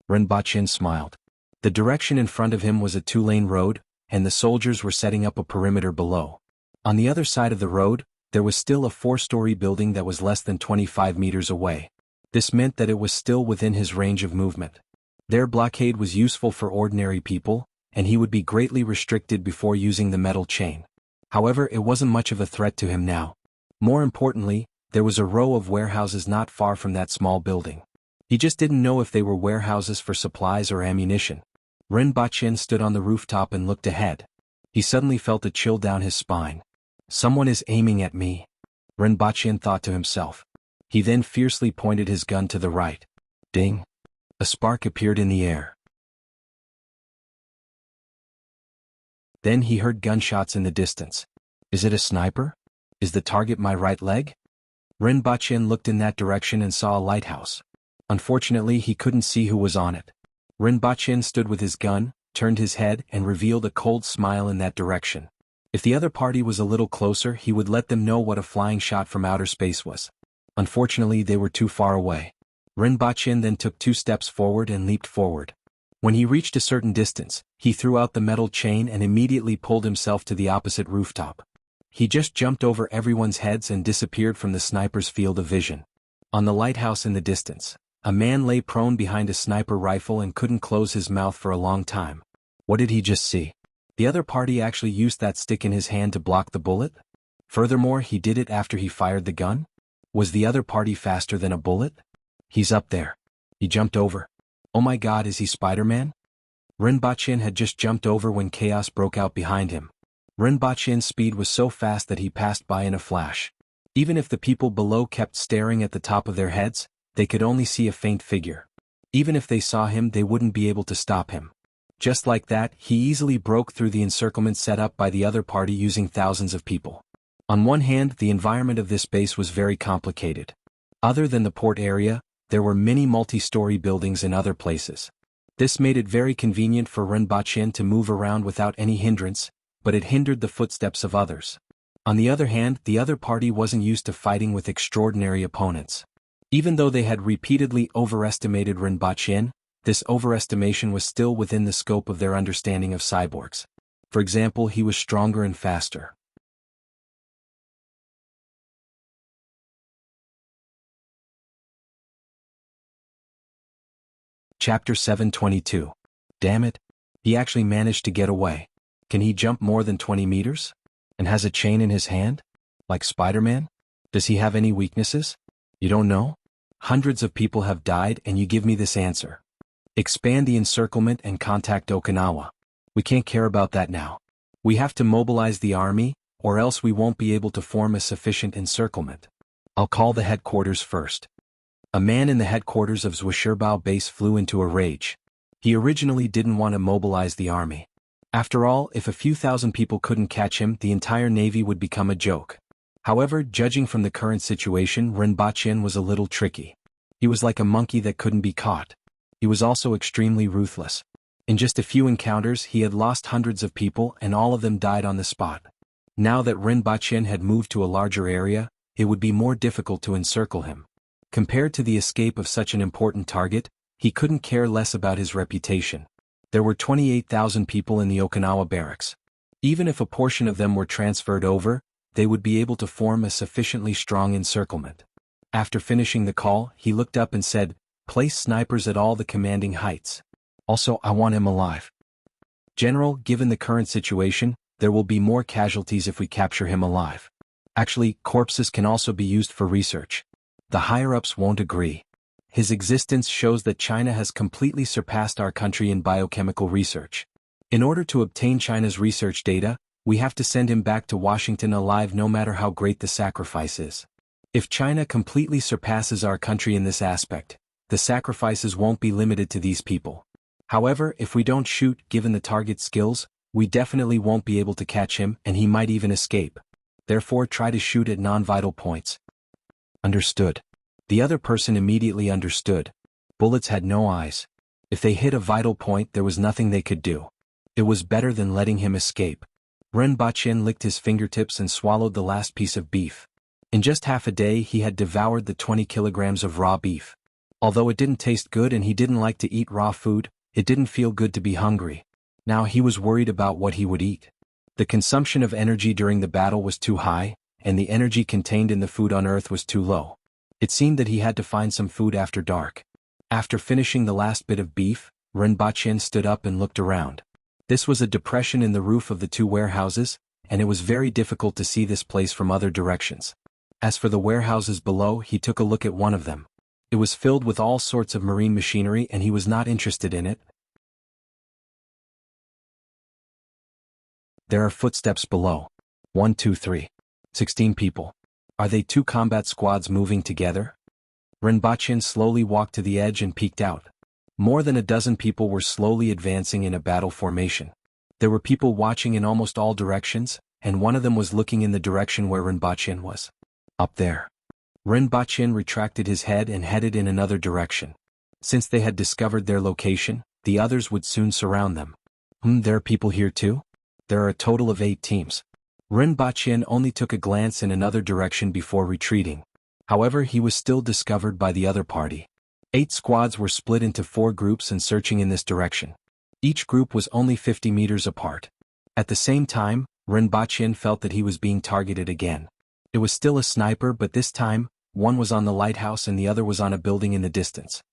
Ren Baqin smiled. The direction in front of him was a 2-lane road, and the soldiers were setting up a perimeter below. On the other side of the road, there was still a 4-story building that was less than 25 meters away. This meant that it was still within his range of movement. Their blockade was useful for ordinary people, and he would be greatly restricted before using the metal chain. However, it wasn't much of a threat to him now. More importantly, there was a row of warehouses not far from that small building. He just didn't know if they were warehouses for supplies or ammunition. Ren Baqin stood on the rooftop and looked ahead. He suddenly felt a chill down his spine. Someone is aiming at me, Ren Baqin thought to himself. He then fiercely pointed his gun to the right. Ding! A spark appeared in the air. Then he heard gunshots in the distance. Is it a sniper? Is the target my right leg? Ren Baqin looked in that direction and saw a lighthouse. Unfortunately, he couldn't see who was on it. Ren Baqin stood with his gun, turned his head and revealed a cold smile in that direction. If the other party was a little closer, he would let them know what a flying shot from outer space was. Unfortunately, they were too far away. Ren Baqin then took 2 steps forward and leaped forward. When he reached a certain distance, he threw out the metal chain and immediately pulled himself to the opposite rooftop. He just jumped over everyone's heads and disappeared from the sniper's field of vision. On the lighthouse in the distance, a man lay prone behind a sniper rifle and couldn't close his mouth for a long time. What did he just see? The other party actually used that stick in his hand to block the bullet? Furthermore, he did it after he fired the gun? Was the other party faster than a bullet? He's up there. He jumped over. Oh my god, is he Spider-Man? Ren Baqin had just jumped over when chaos broke out behind him. Ren Baqin's speed was so fast that he passed by in a flash. Even if the people below kept staring at the top of their heads, they could only see a faint figure. Even if they saw him, they wouldn't be able to stop him. Just like that, he easily broke through the encirclement set up by the other party using thousands of people. On one hand, the environment of this base was very complicated. Other than the port area, there were many multi-story buildings in other places. This made it very convenient for Ren Baqin to move around without any hindrance, but it hindered the footsteps of others. On the other hand, the other party wasn't used to fighting with extraordinary opponents. Even though they had repeatedly overestimated Ren Baqin, this overestimation was still within the scope of their understanding of cyborgs. For example, he was stronger and faster. Chapter 722. Damn it. He actually managed to get away. Can he jump more than 20 meters? And has a chain in his hand? Like Spider-Man? Does he have any weaknesses? You don't know? Hundreds of people have died and you give me this answer. Expand the encirclement and contact Okinawa. We can't care about that now. We have to mobilize the army, or else we won't be able to form a sufficient encirclement. I'll call the headquarters first. A man in the headquarters of Zwishirbao base flew into a rage. He originally didn't want to mobilize the army. After all, if a few thousand people couldn't catch him, the entire navy would become a joke. However, judging from the current situation, Rinpochen was a little tricky. He was like a monkey that couldn't be caught. He was also extremely ruthless. In just a few encounters, he had lost hundreds of people and all of them died on the spot. Now that Rinpochen had moved to a larger area, it would be more difficult to encircle him. Compared to the escape of such an important target, he couldn't care less about his reputation. There were 28,000 people in the Okinawa barracks. Even if a portion of them were transferred over, they would be able to form a sufficiently strong encirclement. After finishing the call, he looked up and said, "Place snipers at all the commanding heights. Also, I want him alive. General, given the current situation, there will be more casualties if we capture him alive. Actually, corpses can also be used for research. The higher-ups won't agree. His existence shows that China has completely surpassed our country in biochemical research. In order to obtain China's research data, we have to send him back to Washington alive no matter how great the sacrifice is. If China completely surpasses our country in this aspect, the sacrifices won't be limited to these people. However, if we don't shoot, given the target's skills, we definitely won't be able to catch him and he might even escape. Therefore, try to shoot at non-vital points." Understood. The other person immediately understood. Bullets had no eyes. If they hit a vital point, there was nothing they could do. It was better than letting him escape. Rinpochen licked his fingertips and swallowed the last piece of beef. In just half a day he had devoured the 20 kilograms of raw beef. Although it didn't taste good and he didn't like to eat raw food, it didn't feel good to be hungry. Now he was worried about what he would eat. The consumption of energy during the battle was too high, and the energy contained in the food on Earth was too low. It seemed that he had to find some food after dark. After finishing the last bit of beef, Rinpochen stood up and looked around. This was a depression in the roof of the two warehouses, and it was very difficult to see this place from other directions. As for the warehouses below, he took a look at one of them. It was filled with all sorts of marine machinery and he was not interested in it. There are footsteps below. 1, 2, 3. 16 people. Are they two combat squads moving together? Rinpochen slowly walked to the edge and peeked out. More than a dozen people were slowly advancing in a battle formation. There were people watching in almost all directions, and one of them was looking in the direction where Rinpochen was. Up there. Rinpochen retracted his head and headed in another direction. Since they had discovered their location, the others would soon surround them. There are people here too? There are a total of 8 teams. Rinpochen only took a glance in another direction before retreating. However, he was still discovered by the other party. 8 squads were split into 4 groups and searching in this direction. Each group was only 50 meters apart. At the same time, Rinpochen felt that he was being targeted again. It was still a sniper, but this time, one was on the lighthouse and the other was on a building in the distance.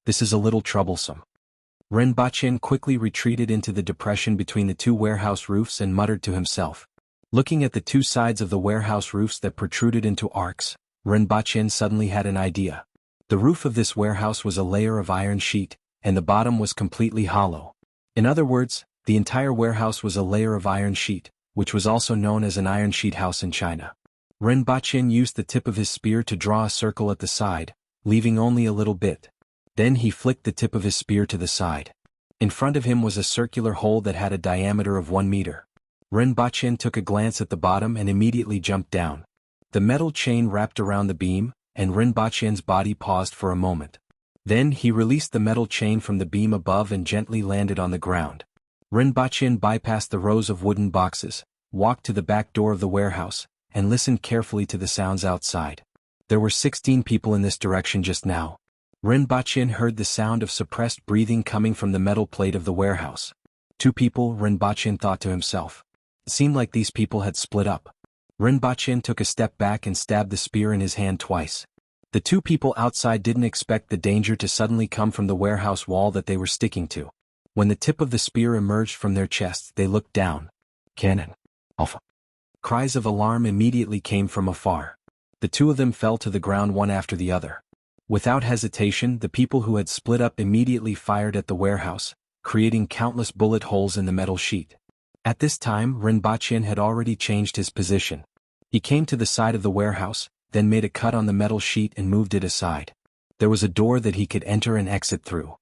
This is a little troublesome. Rinpochen quickly retreated into the depression between the 2 warehouse roofs and muttered to himself. Looking at the 2 sides of the warehouse roofs that protruded into arcs, Rinpochen suddenly had an idea. The roof of this warehouse was a layer of iron sheet, and the bottom was completely hollow. In other words, the entire warehouse was a layer of iron sheet, which was also known as an iron sheet house in China. Rinpochen used the tip of his spear to draw a circle at the side, leaving only a little bit. Then he flicked the tip of his spear to the side. In front of him was a circular hole that had a diameter of 1 meter. Rinpochen took a glance at the bottom and immediately jumped down. The metal chain wrapped around the beam, and Rinpochen's body paused for a moment. Then he released the metal chain from the beam above and gently landed on the ground. Rinpochen bypassed the rows of wooden boxes, walked to the back door of the warehouse, and listened carefully to the sounds outside. There were 16 people in this direction just now. Rinpochen heard the sound of suppressed breathing coming from the metal plate of the warehouse. 2 people, Rinpochen thought to himself. It seemed like these people had split up. Rinpochen took a step back and stabbed the spear in his hand twice. The two people outside didn't expect the danger to suddenly come from the warehouse wall that they were sticking to. When the tip of the spear emerged from their chests, they looked down. Cannon. Alpha. Cries of alarm immediately came from afar. The two of them fell to the ground one after the other. Without hesitation, the people who had split up immediately fired at the warehouse, creating countless bullet holes in the metal sheet. At this time, Rinpoche had already changed his position. He came to the side of the warehouse, then made a cut on the metal sheet and moved it aside. There was a door that he could enter and exit through.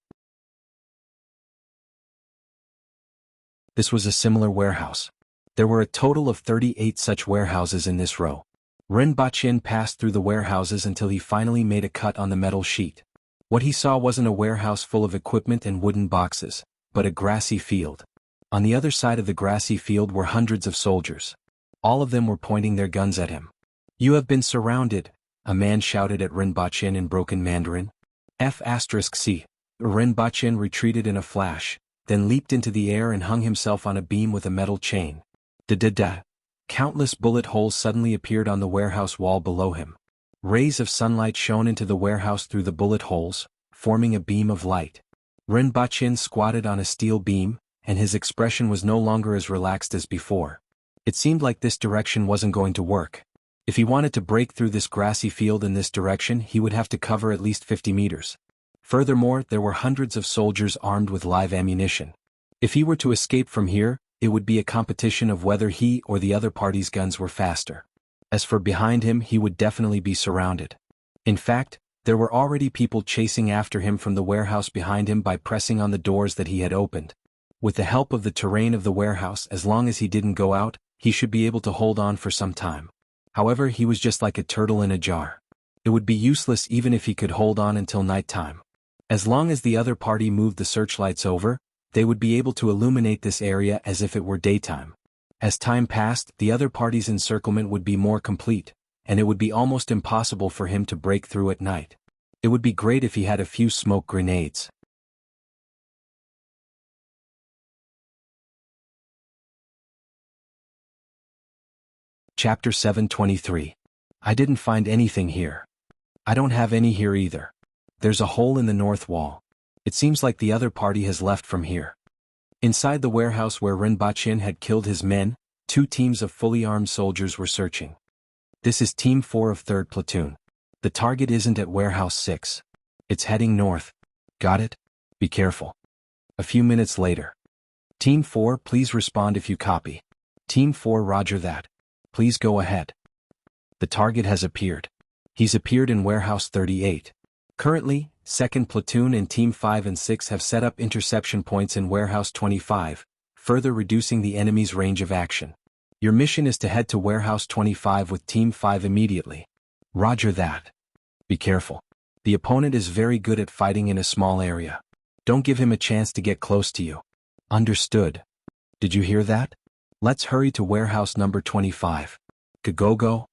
This was a similar warehouse. There were a total of 38 such warehouses in this row. Rinpoche passed through the warehouses until he finally made a cut on the metal sheet. What he saw wasn't a warehouse full of equipment and wooden boxes, but a grassy field. On the other side of the grassy field were hundreds of soldiers. All of them were pointing their guns at him. "You have been surrounded," a man shouted at Rinpoche in broken Mandarin. F***C. Rinpoche retreated in a flash, then leaped into the air and hung himself on a beam with a metal chain. Da-da-da. Countless bullet holes suddenly appeared on the warehouse wall below him. Rays of sunlight shone into the warehouse through the bullet holes, forming a beam of light. Rinpoche squatted on a steel beam, and his expression was no longer as relaxed as before. It seemed like this direction wasn't going to work. If he wanted to break through this grassy field in this direction, he would have to cover at least 50 meters. Furthermore, there were hundreds of soldiers armed with live ammunition. If he were to escape from here, it would be a competition of whether he or the other party's guns were faster. As for behind him, he would definitely be surrounded. In fact, there were already people chasing after him from the warehouse behind him by pressing on the doors that he had opened. With the help of the terrain of the warehouse, as long as he didn't go out, he should be able to hold on for some time. However, he was just like a turtle in a jar. It would be useless even if he could hold on until nighttime. As long as the other party moved the searchlights over, they would be able to illuminate this area as if it were daytime. As time passed, the other party's encirclement would be more complete, and it would be almost impossible for him to break through at night. It would be great if he had a few smoke grenades. Chapter 723. I didn't find anything here. I don't have any here either. There's a hole in the north wall. It seems like the other party has left from here. Inside the warehouse where Rinpoche had killed his men, two teams of fully armed soldiers were searching. This is Team 4 of 3rd Platoon. The target isn't at Warehouse 6. It's heading north. Got it? Be careful. A few minutes later. Team 4, please respond if you copy. Team 4, roger that. Please go ahead. The target has appeared. He's appeared in Warehouse 38. Currently, 2nd Platoon and Team 5 and 6 have set up interception points in Warehouse 25, further reducing the enemy's range of action. Your mission is to head to Warehouse 25 with Team 5 immediately. Roger that. Be careful. The opponent is very good at fighting in a small area. Don't give him a chance to get close to you. Understood. Did you hear that? Let's hurry to Warehouse number 25. Go.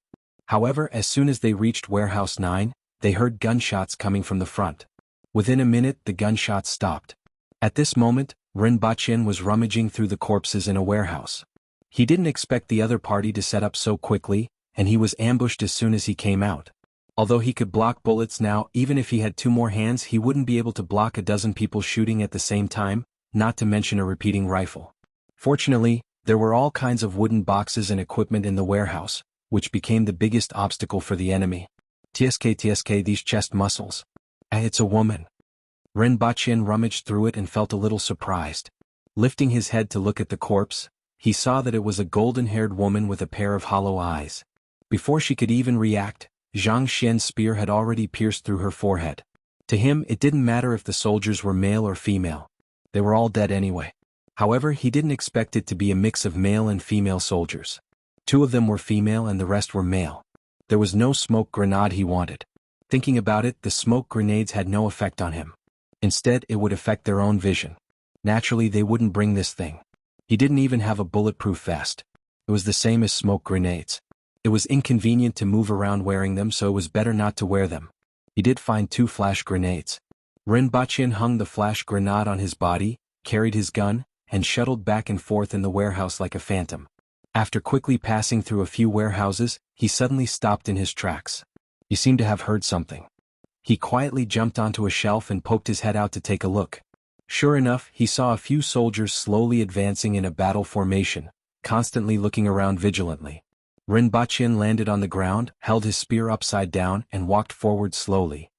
However, as soon as they reached Warehouse 9, they heard gunshots coming from the front. Within a minute, the gunshots stopped. At this moment, Rinpoche was rummaging through the corpses in a warehouse. He didn't expect the other party to set up so quickly, and he was ambushed as soon as he came out. Although he could block bullets now, even if he had 2 more hands, he wouldn't be able to block a dozen people shooting at the same time, not to mention a repeating rifle. Fortunately, there were all kinds of wooden boxes and equipment in the warehouse, which became the biggest obstacle for the enemy. TSK, these chest muscles. It's a woman. Rinpoche rummaged through it and felt a little surprised. Lifting his head to look at the corpse, he saw that it was a golden-haired woman with a pair of hollow eyes. Before she could even react, Zhang Xian's spear had already pierced through her forehead. To him, it didn't matter if the soldiers were male or female. They were all dead anyway. However, he didn't expect it to be a mix of male and female soldiers. 2 of them were female and the rest were male. There was no smoke grenade he wanted. Thinking about it, the smoke grenades had no effect on him. Instead, it would affect their own vision. Naturally, they wouldn't bring this thing. He didn't even have a bulletproof vest. It was the same as smoke grenades. It was inconvenient to move around wearing them, so it was better not to wear them. He did find 2 flash grenades. Rinpoche hung the flash grenade on his body, carried his gun, and shuttled back and forth in the warehouse like a phantom. After quickly passing through a few warehouses, he suddenly stopped in his tracks. You seem to have heard something. He quietly jumped onto a shelf and poked his head out to take a look. Sure enough, he saw a few soldiers slowly advancing in a battle formation, constantly looking around vigilantly. Rinpoche landed on the ground, held his spear upside down, and walked forward slowly.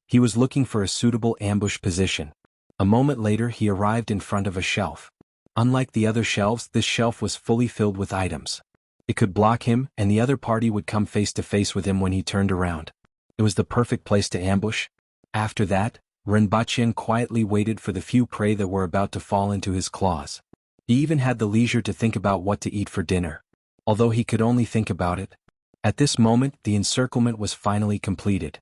He was looking for a suitable ambush position. A moment later he arrived in front of a shelf. Unlike the other shelves, this shelf was fully filled with items. It could block him, and the other party would come face to face with him when he turned around. It was the perfect place to ambush. After that, Rinpoche quietly waited for the few prey that were about to fall into his claws. He even had the leisure to think about what to eat for dinner. Although he could only think about it. At this moment, the encirclement was finally completed.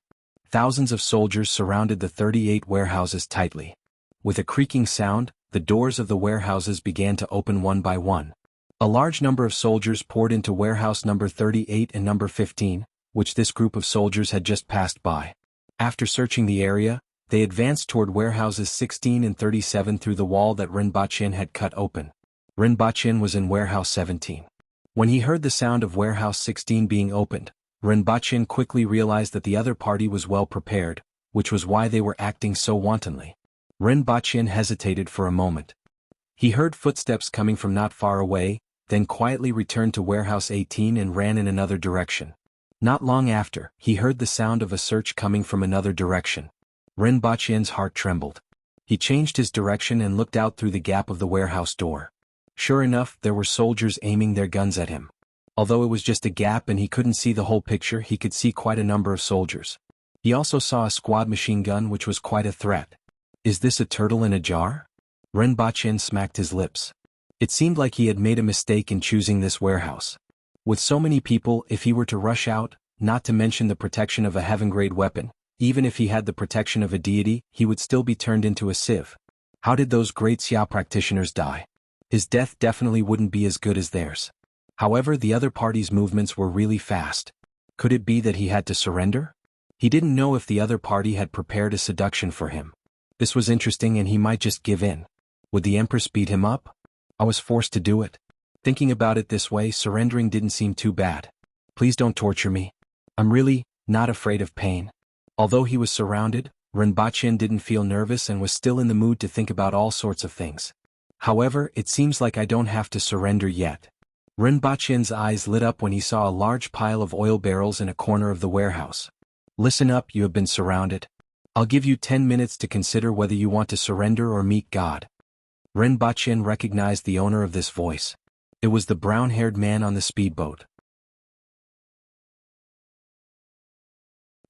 Thousands of soldiers surrounded the 38 warehouses tightly. With a creaking sound, the doors of the warehouses began to open one by one. A large number of soldiers poured into warehouse number 38 and number 15, which this group of soldiers had just passed by. After searching the area, they advanced toward warehouses 16 and 37 through the wall that Rinpoche had cut open. Rinpoche was in warehouse 17. When he heard the sound of warehouse 16 being opened, Rinpoche quickly realized that the other party was well prepared, which was why they were acting so wantonly. Rinpoche hesitated for a moment. He heard footsteps coming from not far away, then quietly returned to warehouse 18 and ran in another direction. Not long after, he heard the sound of a search coming from another direction. Rinpoche's heart trembled. He changed his direction and looked out through the gap of the warehouse door. Sure enough, there were soldiers aiming their guns at him. Although it was just a gap and he couldn't see the whole picture, he could see quite a number of soldiers. He also saw a squad machine gun, which was quite a threat. Is this a turtle in a jar? Rinpoche smacked his lips. It seemed like he had made a mistake in choosing this warehouse. With so many people, if he were to rush out, not to mention the protection of a heaven-grade weapon, even if he had the protection of a deity, he would still be turned into a sieve. How did those great Xia practitioners die? His death definitely wouldn't be as good as theirs. However, the other party's movements were really fast. Could it be that he had to surrender? He didn't know if the other party had prepared a seduction for him. This was interesting and he might just give in. Would the Empress beat him up? I was forced to do it. Thinking about it this way, surrendering didn't seem too bad. Please don't torture me. I'm really not afraid of pain. Although he was surrounded, Rinpoche didn't feel nervous and was still in the mood to think about all sorts of things. However, it seems like I don't have to surrender yet. Rinpoche's eyes lit up when he saw a large pile of oil barrels in a corner of the warehouse. Listen up, you have been surrounded. I'll give you 10 minutes to consider whether you want to surrender or meet God. Rinpoche recognized the owner of this voice. It was the brown-haired man on the speedboat.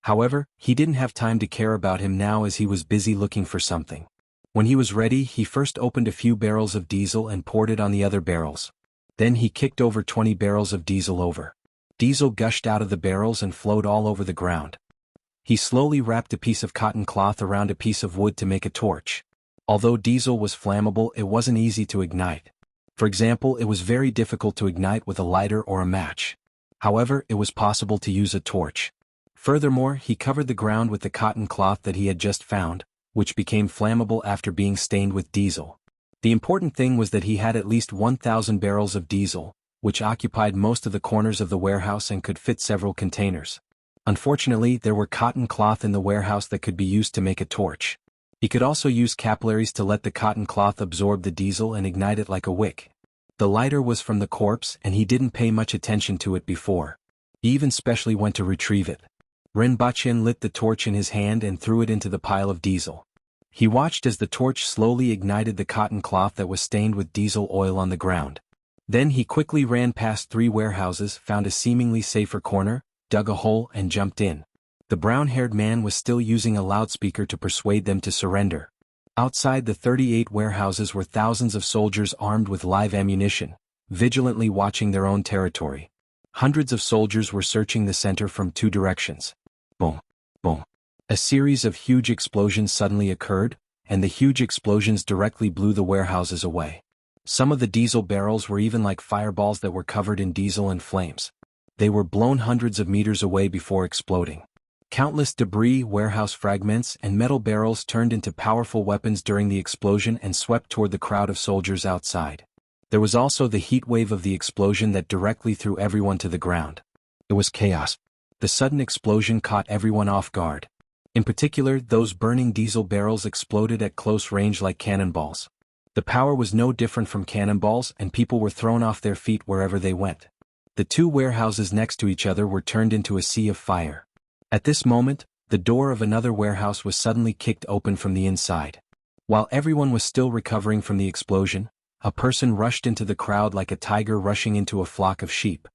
However, he didn't have time to care about him now as he was busy looking for something. When he was ready, he first opened a few barrels of diesel and poured it on the other barrels. Then he kicked over 20 barrels of diesel over. Diesel gushed out of the barrels and flowed all over the ground. He slowly wrapped a piece of cotton cloth around a piece of wood to make a torch. Although diesel was flammable, it wasn't easy to ignite. For example, it was very difficult to ignite with a lighter or a match. However, it was possible to use a torch. Furthermore, he covered the ground with the cotton cloth that he had just found, which became flammable after being stained with diesel. The important thing was that he had at least 1,000 barrels of diesel, which occupied most of the corners of the warehouse and could fit several containers. Unfortunately, there were cotton cloth in the warehouse that could be used to make a torch. He could also use capillaries to let the cotton cloth absorb the diesel and ignite it like a wick. The lighter was from the corpse and he didn't pay much attention to it before. He even specially went to retrieve it. Rinpoche lit the torch in his hand and threw it into the pile of diesel. He watched as the torch slowly ignited the cotton cloth that was stained with diesel oil on the ground. Then he quickly ran past 3 warehouses, found a seemingly safer corner, dug a hole and jumped in. The brown-haired man was still using a loudspeaker to persuade them to surrender. Outside the 38 warehouses were thousands of soldiers armed with live ammunition, vigilantly watching their own territory. Hundreds of soldiers were searching the center from 2 directions. Boom, boom. A series of huge explosions suddenly occurred, and the huge explosions directly blew the warehouses away. Some of the diesel barrels were even like fireballs that were covered in diesel and flames. They were blown hundreds of meters away before exploding. Countless debris, warehouse fragments, and metal barrels turned into powerful weapons during the explosion and swept toward the crowd of soldiers outside. There was also the heat wave of the explosion that directly threw everyone to the ground. It was chaos. The sudden explosion caught everyone off guard. In particular, those burning diesel barrels exploded at close range like cannonballs. The power was no different from cannonballs, and people were thrown off their feet wherever they went. The two warehouses next to each other were turned into a sea of fire. At this moment, the door of another warehouse was suddenly kicked open from the inside. While everyone was still recovering from the explosion, a person rushed into the crowd like a tiger rushing into a flock of sheep.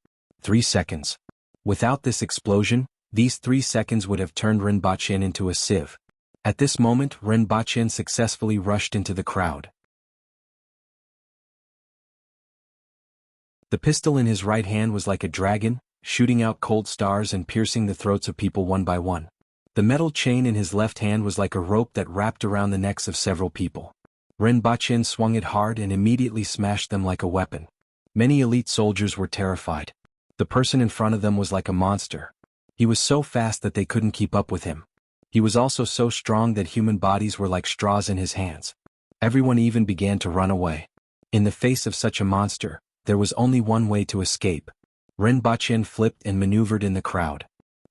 3 seconds. Without this explosion, these 3 seconds would have turned Rinpoche into a sieve. At this moment, Rinpoche successfully rushed into the crowd. The pistol in his right hand was like a dragon, shooting out cold stars and piercing the throats of people one by one. The metal chain in his left hand was like a rope that wrapped around the necks of several people. Rinpoche swung it hard and immediately smashed them like a weapon. Many elite soldiers were terrified. The person in front of them was like a monster. He was so fast that they couldn't keep up with him. He was also so strong that human bodies were like straws in his hands. Everyone even began to run away. In the face of such a monster, there was only one way to escape. Rinpoche flipped and maneuvered in the crowd.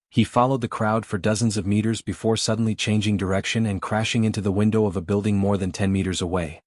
He followed the crowd for dozens of meters before suddenly changing direction and crashing into the window of a building more than 10 meters away.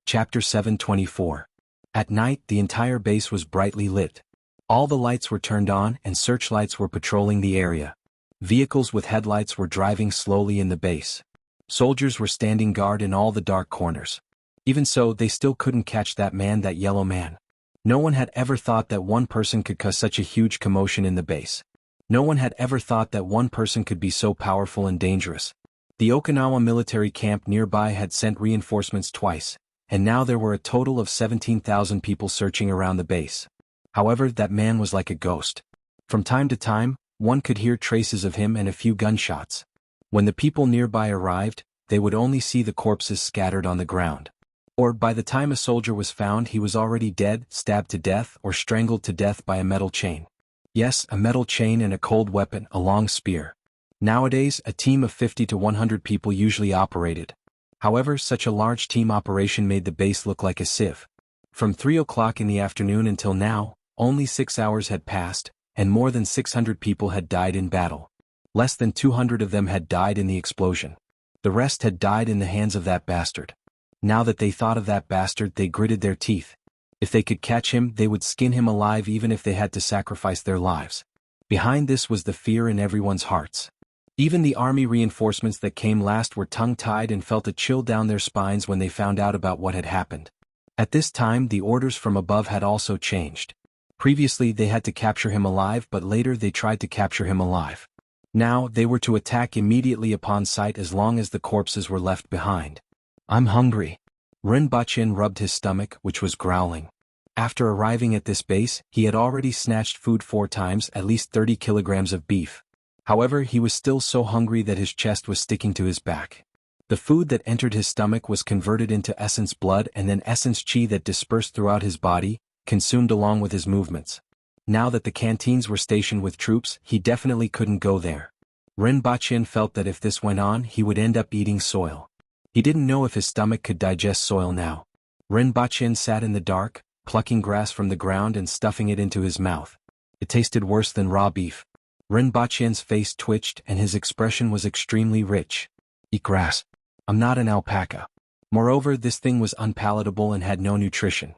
Chapter 724. At night, the entire base was brightly lit. All the lights were turned on and searchlights were patrolling the area. Vehicles with headlights were driving slowly in the base. Soldiers were standing guard in all the dark corners. Even so, they still couldn't catch that yellow man. No one had ever thought that one person could cause such a huge commotion in the base. No one had ever thought that one person could be so powerful and dangerous. The Okinawa military camp nearby had sent reinforcements twice, and now there were a total of 17,000 people searching around the base. However, that man was like a ghost. From time to time, one could hear traces of him and a few gunshots. When the people nearby arrived, they would only see the corpses scattered on the ground. Or by the time a soldier was found, he was already dead, stabbed to death, or strangled to death by a metal chain. Yes, a metal chain and a cold weapon, a long spear. Nowadays, a team of 50 to 100 people usually operated. However, such a large team operation made the base look like a sieve. From 3 o'clock in the afternoon until now, only 6 hours had passed, and more than 600 people had died in battle. Less than 200 of them had died in the explosion. The rest had died in the hands of that bastard. Now that they thought of that bastard, they gritted their teeth. If they could catch him, they would skin him alive even if they had to sacrifice their lives. Behind this was the fear in everyone's hearts. Even the army reinforcements that came last were tongue-tied and felt a chill down their spines when they found out about what had happened. At this time, the orders from above had also changed. Previously, they had to capture him alive, but later they tried to capture him alive. Now, they were to attack immediately upon sight as long as the corpses were left behind. "I'm hungry." Rinpoche rubbed his stomach, which was growling. After arriving at this base, he had already snatched food 4 times, at least 30 kilograms of beef. However, he was still so hungry that his chest was sticking to his back. The food that entered his stomach was converted into essence blood and then essence chi that dispersed throughout his body, consumed along with his movements. Now that the canteens were stationed with troops, he definitely couldn't go there. Rinpoche felt that if this went on, he would end up eating soil. He didn't know if his stomach could digest soil now. Rinpoche sat in the dark, plucking grass from the ground and stuffing it into his mouth. It tasted worse than raw beef. Rinpoche's face twitched and his expression was extremely rich. "Eat grass. I'm not an alpaca." Moreover, this thing was unpalatable and had no nutrition.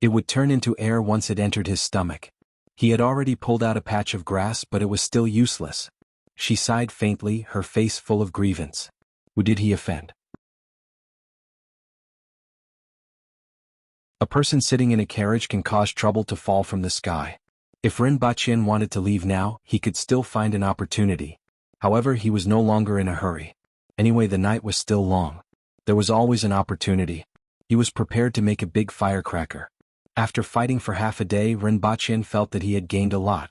It would turn into air once it entered his stomach. He had already pulled out a patch of grass, but it was still useless. She sighed faintly, her face full of grievance. Who did he offend? A person sitting in a carriage can cause trouble to fall from the sky. If Rinpoche wanted to leave now, he could still find an opportunity. However, he was no longer in a hurry. Anyway, the night was still long. There was always an opportunity. He was prepared to make a big firecracker. After fighting for half a day, Rinpoche felt that he had gained a lot.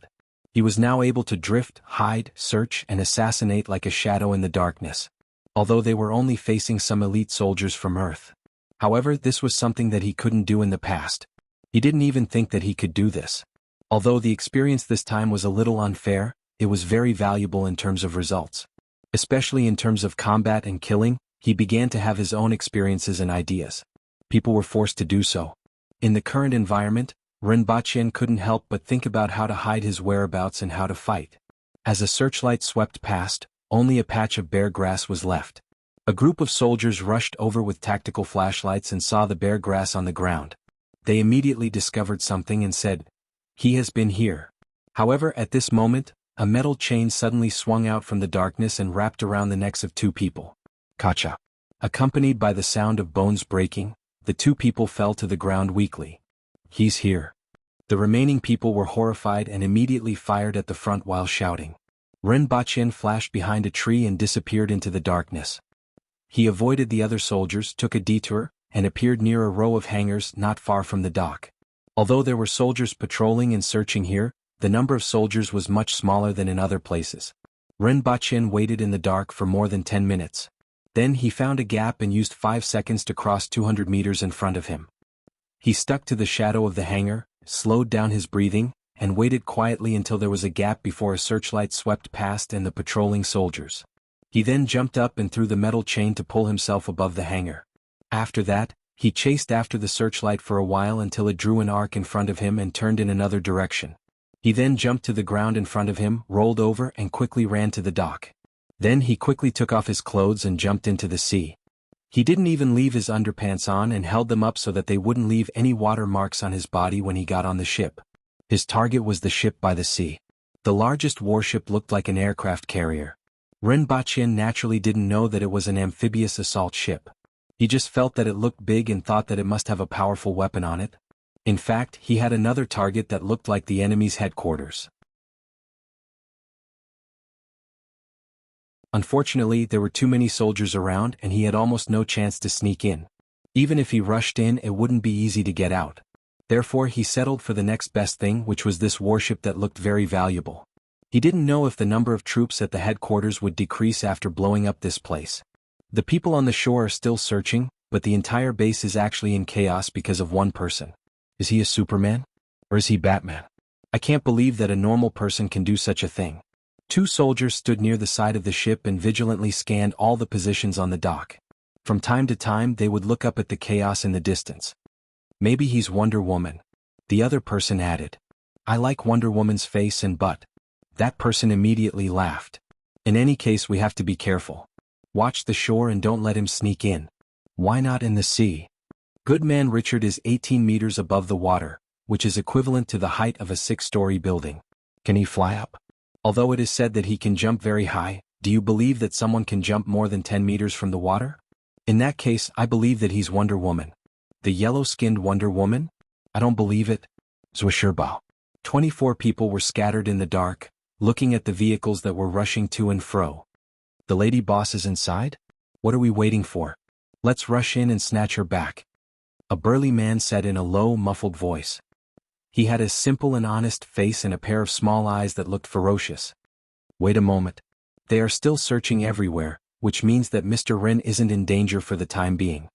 He was now able to drift, hide, search, and assassinate like a shadow in the darkness. Although they were only facing some elite soldiers from Earth. However, this was something that he couldn't do in the past. He didn't even think that he could do this. Although the experience this time was a little unfair, it was very valuable in terms of results. Especially in terms of combat and killing, he began to have his own experiences and ideas. People were forced to do so. In the current environment, Rinpoche couldn't help but think about how to hide his whereabouts and how to fight. As a searchlight swept past, only a patch of bare grass was left. A group of soldiers rushed over with tactical flashlights and saw the bare grass on the ground. They immediately discovered something and said, "He has been here." However, at this moment, a metal chain suddenly swung out from the darkness and wrapped around the necks of two people. Kacha. Accompanied by the sound of bones breaking, the two people fell to the ground weakly. "He's here." The remaining people were horrified and immediately fired at the front while shouting. Rinpoche flashed behind a tree and disappeared into the darkness. He avoided the other soldiers, took a detour, and appeared near a row of hangars not far from the dock. Although there were soldiers patrolling and searching here, the number of soldiers was much smaller than in other places. Rinpoche waited in the dark for more than 10 minutes. Then he found a gap and used 5 seconds to cross 200 meters in front of him. He stuck to the shadow of the hangar, slowed down his breathing, and waited quietly until there was a gap before a searchlight swept past and the patrolling soldiers. He then jumped up and threw the metal chain to pull himself above the hangar. After that, he chased after the searchlight for a while until it drew an arc in front of him and turned in another direction. He then jumped to the ground in front of him, rolled over and quickly ran to the dock. Then he quickly took off his clothes and jumped into the sea. He didn't even leave his underpants on and held them up so that they wouldn't leave any water marks on his body when he got on the ship. His target was the ship by the sea. The largest warship looked like an aircraft carrier. Rinpoche naturally didn't know that it was an amphibious assault ship. He just felt that it looked big and thought that it must have a powerful weapon on it. In fact, he had another target that looked like the enemy's headquarters. Unfortunately, there were too many soldiers around and he had almost no chance to sneak in. Even if he rushed in, it wouldn't be easy to get out. Therefore, he settled for the next best thing, which was this warship that looked very valuable. He didn't know if the number of troops at the headquarters would decrease after blowing up this place. The people on the shore are still searching, but the entire base is actually in chaos because of one person. Is he a Superman? Or is he Batman? I can't believe that a normal person can do such a thing. Two soldiers stood near the side of the ship and vigilantly scanned all the positions on the dock. From time to time they would look up at the chaos in the distance. "Maybe he's Wonder Woman," the other person added. "I like Wonder Woman's face and butt." That person immediately laughed. "In any case, we have to be careful. Watch the shore and don't let him sneak in." "Why not in the sea?" Goodman Richard is 18 meters above the water, which is equivalent to the height of a 6-story building. Can he fly up? Although it is said that he can jump very high, do you believe that someone can jump more than 10 meters from the water? In that case, I believe that he's Wonder Woman. The yellow-skinned Wonder Woman? I don't believe it. Zwisherbao. 24 people were scattered in the dark, looking at the vehicles that were rushing to and fro. "The lady boss is inside? What are we waiting for? Let's rush in and snatch her back," a burly man said in a low, muffled voice. He had a simple and honest face and a pair of small eyes that looked ferocious. "Wait a moment. They are still searching everywhere, which means that Mr. Rin isn't in danger for the time being."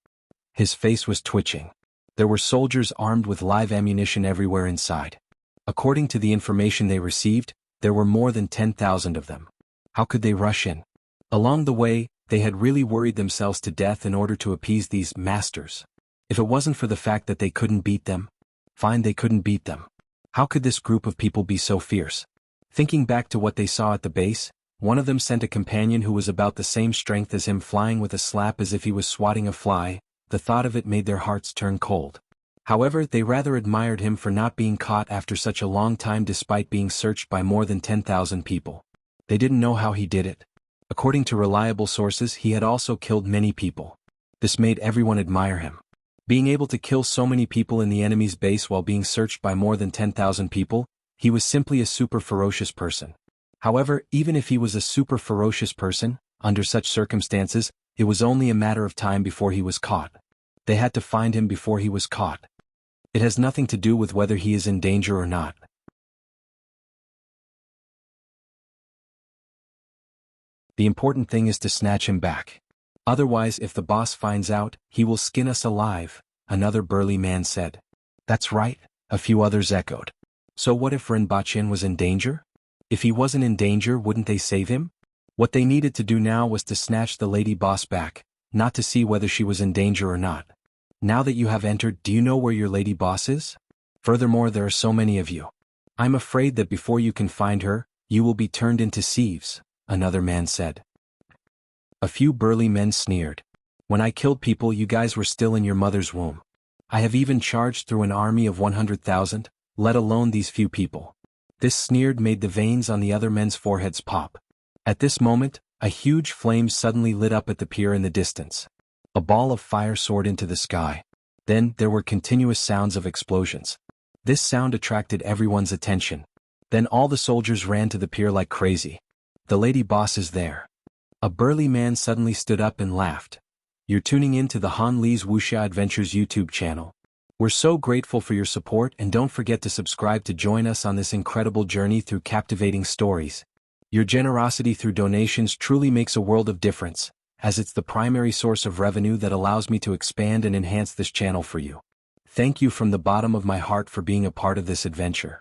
His face was twitching. There were soldiers armed with live ammunition everywhere inside. According to the information they received, there were more than 10,000 of them. How could they rush in? Along the way, they had really worried themselves to death in order to appease these masters. If it wasn't for the fact that they couldn't beat them, fine, they couldn't beat them. How could this group of people be so fierce? Thinking back to what they saw at the base, one of them sent a companion who was about the same strength as him flying with a slap as if he was swatting a fly. The thought of it made their hearts turn cold. However, they rather admired him for not being caught after such a long time despite being searched by more than 10,000 people. They didn't know how he did it. According to reliable sources, he had also killed many people. This made everyone admire him. Being able to kill so many people in the enemy's base while being searched by more than 10,000 people, he was simply a super ferocious person. However, even if he was a super ferocious person, under such circumstances, it was only a matter of time before he was caught. They had to find him before he was caught. It has nothing to do with whether he is in danger or not. The important thing is to snatch him back. Otherwise, if the boss finds out, he will skin us alive, another burly man said. That's right, a few others echoed. So what if Rinpoche was in danger? If he wasn't in danger, wouldn't they save him? What they needed to do now was to snatch the lady boss back, not to see whether she was in danger or not. Now that you have entered, do you know where your lady boss is? Furthermore, there are so many of you. I'm afraid that before you can find her, you will be turned into sieves, another man said. A few burly men sneered. When I killed people, you guys were still in your mother's womb. I have even charged through an army of 100,000, let alone these few people. This sneered made the veins on the other men's foreheads pop. At this moment, a huge flame suddenly lit up at the pier in the distance. A ball of fire soared into the sky. Then, there were continuous sounds of explosions. This sound attracted everyone's attention. Then all the soldiers ran to the pier like crazy. The lady boss is there. A burly man suddenly stood up and laughed. You're tuning in to the Han Li's Wuxia Adventures YouTube channel. We're so grateful for your support, and don't forget to subscribe to join us on this incredible journey through captivating stories. Your generosity through donations truly makes a world of difference, as it's the primary source of revenue that allows me to expand and enhance this channel for you. Thank you from the bottom of my heart for being a part of this adventure.